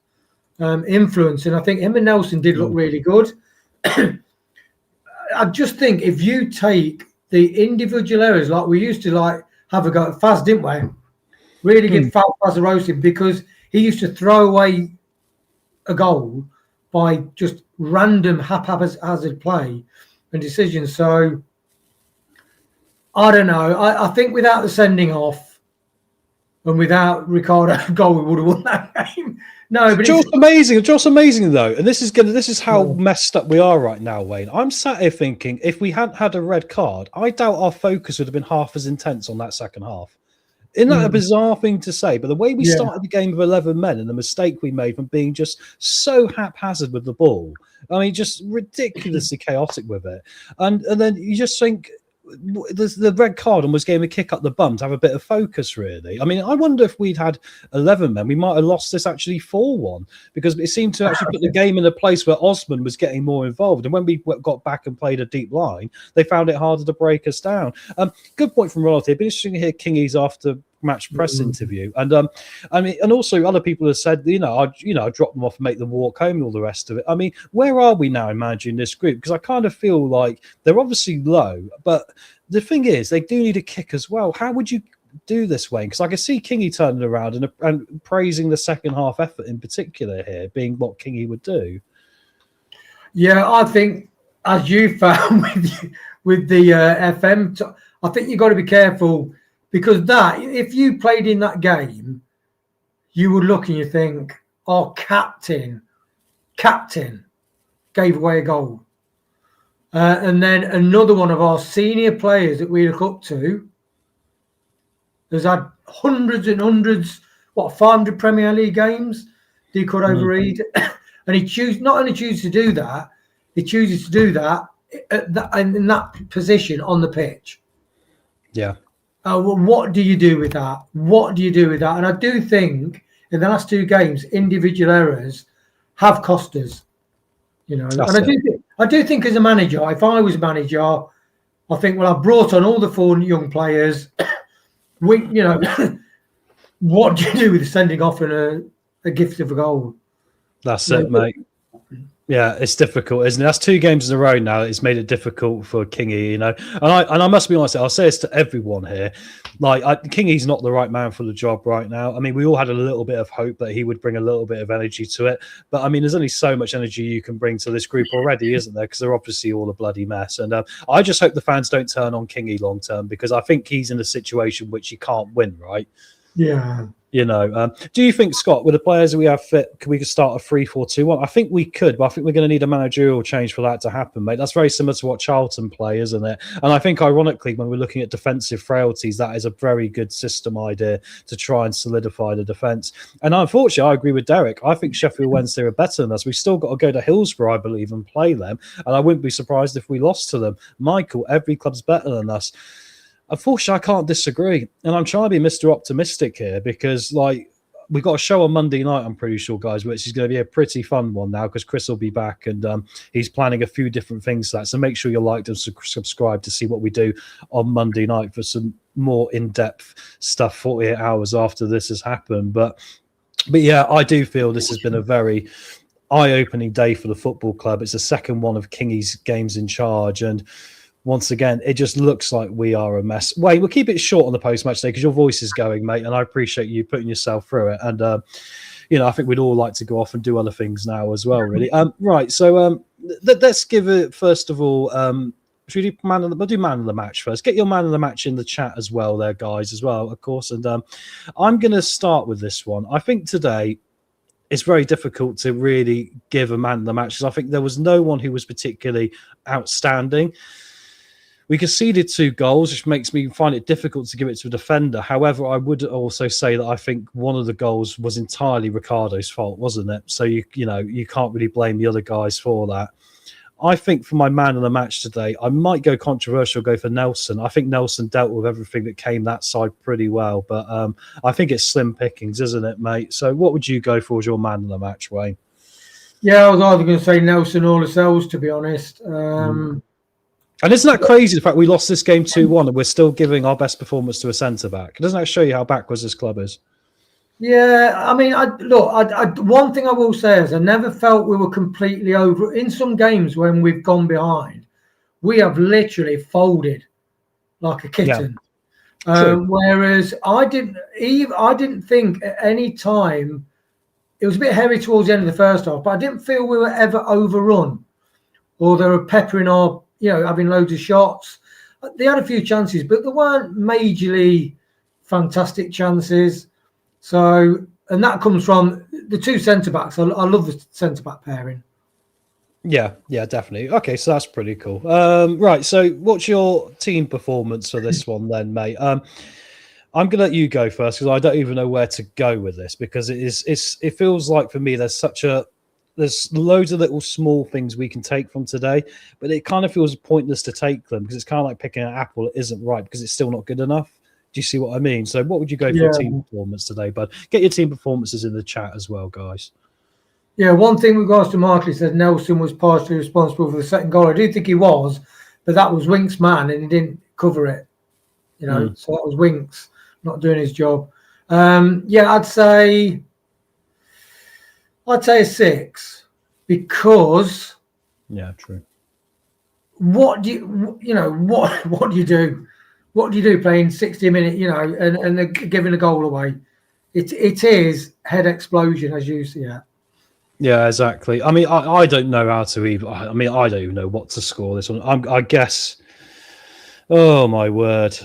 influence. And I think him and Nelson did look really good. I just think if you take the individual errors, like we used to have a go at Faz, didn't we? Really give Faz a roasting because he used to throw away a goal by just random haphazard play and decisions. So I don't know. I think without the sending off and without Ricardo's goal, we would have won that game. No, but Just amazing though, and this is how messed up we are right now, Wayne. I'm sat here thinking if we hadn't had a red card, I doubt our focus would have been half as intense on that second half. Isn't that a bizarre thing to say? But the way we started the game with 11 men and the mistake we made from being just so haphazard with the ball, I mean, just ridiculously chaotic with it, and then you just think. The red card almost gave him a kick up the bum to have a bit of focus, really. I mean, I wonder if we'd had 11 men, we might have lost this actually 4-1 because it seemed to actually put the game in a place where Osman was getting more involved. And when we got back and played a deep line, they found it harder to break us down. Good point from Ronald here. It'd be interesting to hear Kingy's after match press interview, and I mean, and also other people have said, I drop them off and make them walk home and all the rest of it. I mean, where are we now in managing this group? Because I kind of feel like they're obviously low, but the thing is, they do need a kick as well. How would you do this, Wayne? Because I can see Kingy turning around and praising the second half effort in particular here, being what Kingy would do. Yeah, I think as you found with the FM, I think you've got to be careful. Because if you played in that game, you would look and you think, our captain gave away a goal. And then another one of our senior players that we look up to has had hundreds and hundreds, 500 Premier League games, Deco overread. and he not only chooses to do that, he chooses to do that in that position on the pitch. Yeah. Well, what do you do with that? What do you do with that? And I do think in the last 2 games, individual errors have cost us. You know, That's and I do think as a manager, if I was a manager, I think, well, I've brought on all the 4 young players. What do you do with sending off a gift of a goal? That's it, mate. Yeah, it's difficult, isn't it? That's 2 games in a row now. It's made it difficult for Kingy, you know. And I must be honest, I'll say this to everyone here. Like, Kingy's not the right man for the job right now. I mean, we all had a little bit of hope that he would bring a little bit of energy to it. But, I mean, there's only so much energy you can bring to this group already, isn't there? Because they're obviously all a bloody mess. And I just hope the fans don't turn on Kingy long term, because I think he's in a situation which he can't win, right? Yeah. You know, do you think, Scott, with the players that we have fit, we could start a 3-4-2-1? I think we could, but I think we're going to need a managerial change for that to happen, mate. That's very similar to what Charlton play, isn't it? And I think, ironically, when we're looking at defensive frailties, that is a very good system idea to try and solidify the defence. And unfortunately, I agree with Derek. I think Sheffield Wednesday are better than us. We've still got to go to Hillsborough, I believe, and play them. And I wouldn't be surprised if we lost to them. Michael, every club's better than us. Unfortunately, I can't disagree. And I'm trying to be Mr. Optimistic here because, like, we've got a show on Monday night, I'm pretty sure, guys, which is going to be a pretty fun one now because Chris will be back and he's planning a few different things for that. So make sure you like and subscribe to see what we do on Monday night for some more in-depth stuff 48 hours after this has happened. But yeah, I do feel this has been a very eye-opening day for the football club. It's the second one of Kingy's games in charge, and once again, it just looks like we are a mess. Wayne, we'll keep it short on the post-match day because your voice is going, mate, and I appreciate you putting yourself through it. And, I think we'd all like to go off and do other things now as well, really. Right, so let's give it, first of all, should we do man of the match first? Get your man of the match in the chat as well there, guys, as well, of course. And I'm going to start with this one. I think today it's very difficult to really give a man of the match because I think there was no one who was particularly outstanding. We conceded 2 goals, which makes me find it difficult to give it to a defender. However, I would also say that I think one of the goals was entirely Ricardo's fault, wasn't it? So you can't really blame the other guys for that. I think for my man of the match today, I might go controversial, go for Nelson. I think Nelson dealt with everything that came that side pretty well, but I think it's slim pickings, isn't it, mate? So what would you go for as your man of the match, Wayne? Yeah, I was either going to say Nelson or Lascelles, to be honest. And isn't that crazy, the fact we lost this game 2-1 and we're still giving our best performance to a centre-back? Doesn't that show you how backwards this club is? Yeah, I mean, one thing I will say is I never felt we were completely over. In some games when we've gone behind, we have literally folded like a kitten. Yeah. Whereas I didn't think at any time, it was a bit hairy towards the end of the first half, but I didn't feel we were ever overrun or they were peppering our, having loads of shots. They had a few chances, but there weren't majorly fantastic chances. So, and that comes from the 2 centre-backs. I love the centre-back pairing. Yeah, definitely. Okay, so that's pretty cool. Right, so what's your team performance for this one then, mate? I'm going to let you go first because I don't even know where to go with this because it feels like for me there's loads of little small things we can take from today, but it kind of feels pointless to take them because it's kind of like picking an apple that isn't ripe because it's still not good enough. Do you see what I mean? So what would you go for a team performance today, bud? Get your team performances in the chat as well, guys. Yeah, one thing with regards to Markley said Nelson was partially responsible for the second goal. I do think he was, but that was Wink's man and he didn't cover it. So that was Winks not doing his job. I'd say a 6 because true. What do what do you do? What do you do playing 60 minutes, and they're giving a goal away? It is head explosion as you see it. Yeah, exactly. I mean, I don't know how to even. I mean, I don't even know what to score this one. I guess. Oh my word!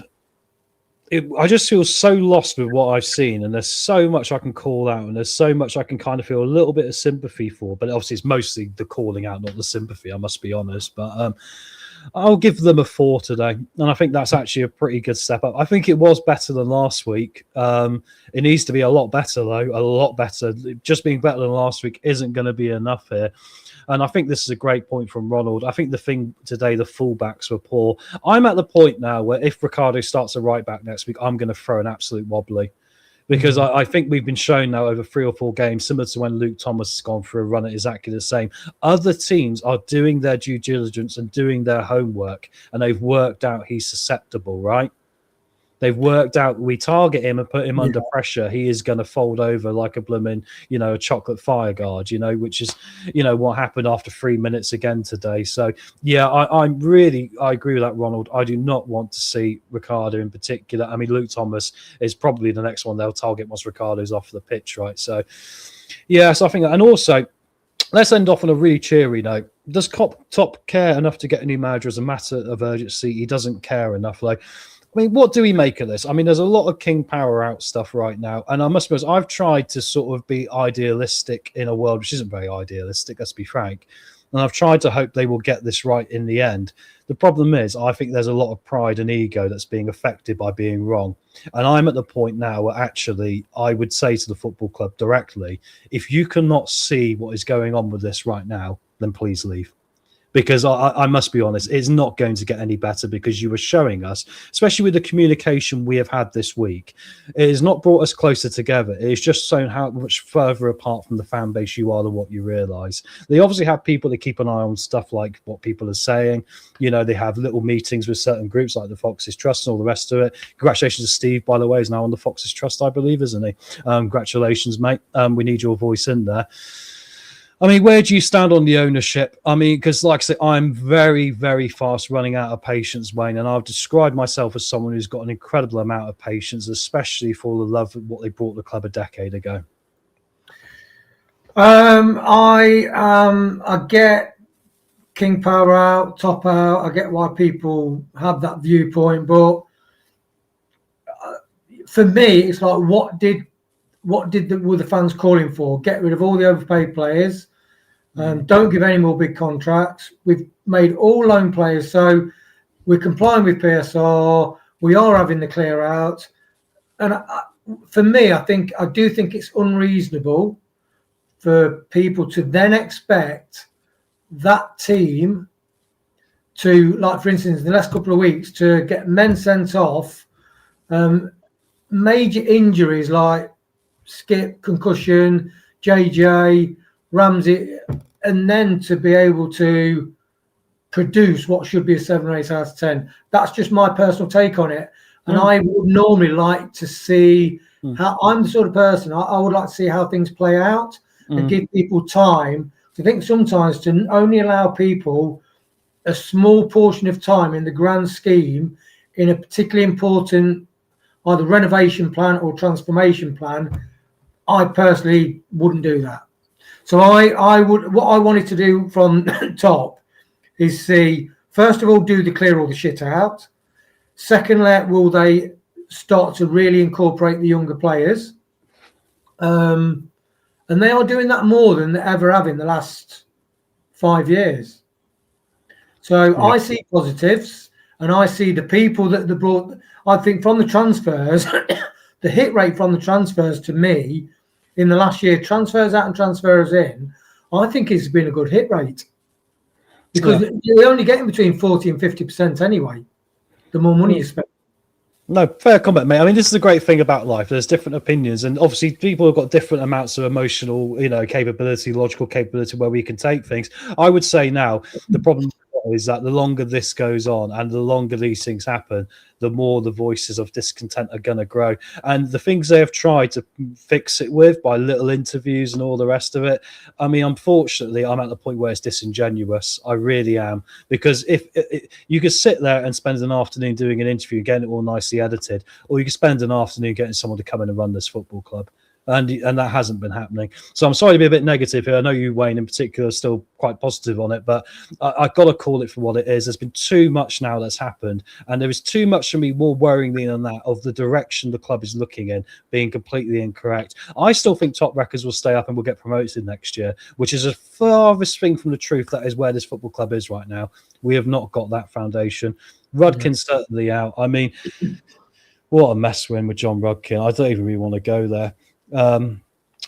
I just feel so lost with what I've seen, and there's so much I can call out, and there's so much I can kind of feel a little bit of sympathy for. But obviously, it's mostly the calling out, not the sympathy. I must be honest, but I'll give them a 4 today, and I think that's actually a pretty good step up. I think it was better than last week. It needs to be a lot better, though, a lot better. Just being better than last week isn't going to be enough here. And I think this is a great point from Ronald. I think the thing today, the fullbacks were poor. I'm at the point now where if Ricardo starts a right back next week, I'm going to throw an absolute wobbly. Because I think we've been shown now over 3 or 4 games, similar to when Luke Thomas has gone for a run at exactly the same. Other teams are doing their due diligence and doing their homework, and they've worked out he's susceptible, right? They've worked out we target him and put him under pressure. He is going to fold over like a blooming, a chocolate fire guard, which is, what happened after 3 minutes again today. So, yeah, I agree with that, Ronald. I do not want to see Ricardo in particular. I mean, Luke Thomas is probably the next one they'll target once Ricardo's off the pitch, right? So, yeah, so I think, and also, let's end off on a really cheery note. Does Top care enough to get a new manager as a matter of urgency? He doesn't care enough. What do we make of this? I mean, there's a lot of King Power out stuff right now. And I must be honest, I've tried to sort of be idealistic in a world which isn't very idealistic, let's be frank. And I've tried to hope they will get this right in the end. The problem is, I think there's a lot of pride and ego that's being affected by being wrong. And I'm at the point now where actually I would say to the football club directly, if you cannot see what is going on with this right now, then please leave. Because I must be honest, it's not going to get any better because you were showing us, especially with the communication we have had this week, it has not brought us closer together. It has just shown how much further apart from the fan base you are than what you realise. They obviously have people that keep an eye on stuff like what people are saying. They have little meetings with certain groups like the Foxes Trust and all the rest of it. Congratulations to Steve, by the way, is now on the Foxes Trust, I believe, isn't he? Congratulations, mate. We need your voice in there. I mean, where do you stand on the ownership? I mean, because like I said, I'm very, very fast running out of patience, Wayne, and I've described myself as someone who's got an incredible amount of patience, especially for the love of what they brought the club a decade ago. I get King Power out, Top out. I get why people have that viewpoint, but for me, it's like, what were the fans calling for? Get rid of all the overpaid players. Don't give any more big contracts. We've made all loan players, so we're complying with PSR. We are having the clear out. And for me, I do think it's unreasonable for people to then expect that team to, like, for instance, in the last couple of weeks, to get men sent off, major injuries like Skip, concussion, JJ, Ramsey, and then to be able to produce what should be a 7 or 8 out of 10. That's just my personal take on it. And I would normally like to see how, I'm the sort of person, I would like to see how things play out and give people time. I think sometimes to only allow people a small portion of time in the grand scheme in a particularly important either renovation plan or transformation plan, I personally wouldn't do that. So I would, what I wanted to do from top is see, first of all, do they clear all the shit out? Secondly, will they start to really incorporate the younger players? And they are doing that more than they ever have in the last 5 years. So I see positives, and I see the people that they brought. I think from the transfers, the hit rate from the transfers to me in the last year, transfers out and transfers in, I think it's been a good hit rate because you're only getting between 40 and 50% anyway. The more money you spend. No, fair comment, mate. I mean, this is the great thing about life. There's different opinions, and obviously people have got different amounts of emotional, capability, logical capability where we can take things. I would say now the problem is that the longer this goes on and the longer these things happen, the more the voices of discontent are going to grow. And the things they have tried to fix it with by little interviews and all the rest of it, I mean, unfortunately, I'm at the point where it's disingenuous. I really am. Because if you could sit there and spend an afternoon doing an interview and getting it all nicely edited, or you could spend an afternoon getting someone to come in and run this football club. And that hasn't been happening. So I'm sorry to be a bit negative here. I know you, Wayne, in particular, are still quite positive on it, but I've got to call it for what it is. There's been too much now that's happened, and there is too much for me more worrying me than that of the direction the club is looking in being completely incorrect. I still think top records will stay up and will get promoted next year, which is a farthest thing from the truth. That is where this football club is right now. We have not got that foundation. Rudkin's certainly out. I mean, what a mess we're in with John Rudkin. I don't even really want to go there. A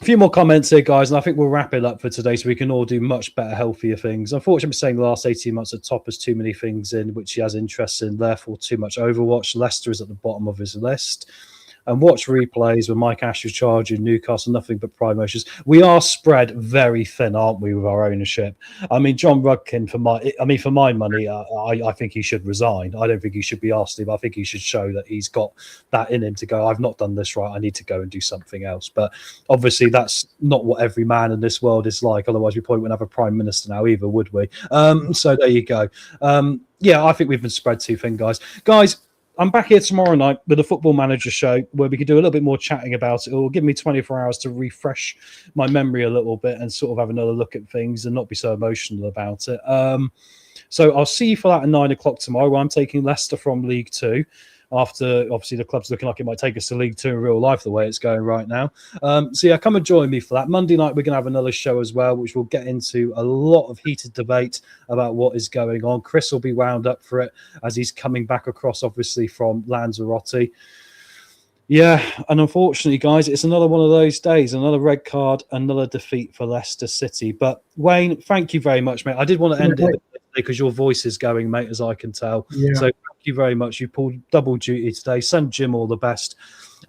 few more comments here, guys, and I think we'll wrap it up for today so we can all do much better, healthier things. Unfortunately, I'm saying the last 18 months at top has too many things in which he has interest in, therefore too much Overwatch. Leicester is at the bottom of his list. And watch replays with Mike Ashley charging Newcastle, nothing but promotions. We are spread very thin, aren't we, with our ownership? I mean, John Rudkin, for my money, I think he should resign. I don't think he should be asked to, but I think he should show that he's got that in him to go, I've not done this right, I need to go and do something else. But obviously, that's not what every man in this world is like. Otherwise, we probably wouldn't have a prime minister now either, would we? So there you go. Yeah, I think we've been spread too thin, guys. Guys, I'm back here tomorrow night with a Football Manager show where we could do a little bit more chatting about it. It will give me 24 hours to refresh my memory a little bit and sort of have another look at things and not be so emotional about it. So I'll see you for that at 9 o'clock tomorrow, where I'm taking Leicester from League 2. After, obviously, the club's looking like it might take us to League 2 in real life the way it's going right now. So, yeah, come and join me for that. Monday night, we're going to have another show as well, which will get into a lot of heated debate about what is going on. Chris will be wound up for it as he's coming back across, obviously, from Lanzarote. Yeah, and unfortunately, guys, it's another one of those days, another red card, another defeat for Leicester City. But, Wayne, thank you very much, mate. I did want to end it because your voice is going, mate, as I can tell. Yeah. So thank you very much. You pulled double duty today. Send Jim all the best.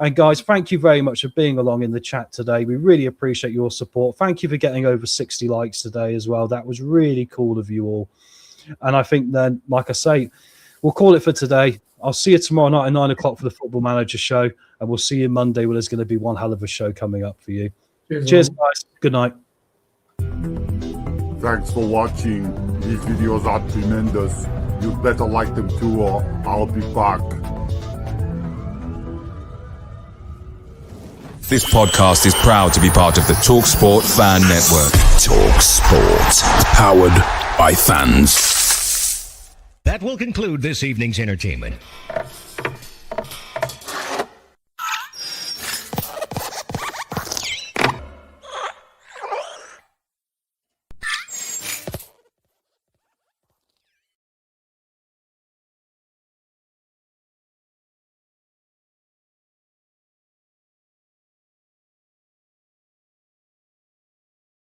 And guys, thank you very much for being along in the chat today. We really appreciate your support. Thank you for getting over 60 likes today as well. That was really cool of you all. And I think then, like I say, we'll call it for today. I'll see you tomorrow night at 9 o'clock for the Football Manager show. And we'll see you Monday where there's going to be one hell of a show coming up for you. Cheers, guys. Good night. Thanks for watching. These videos are tremendous. You better like them too, or I'll be back. This podcast is proud to be part of the TalkSport Fan Network. TalkSport. Powered by fans. That will conclude this evening's entertainment.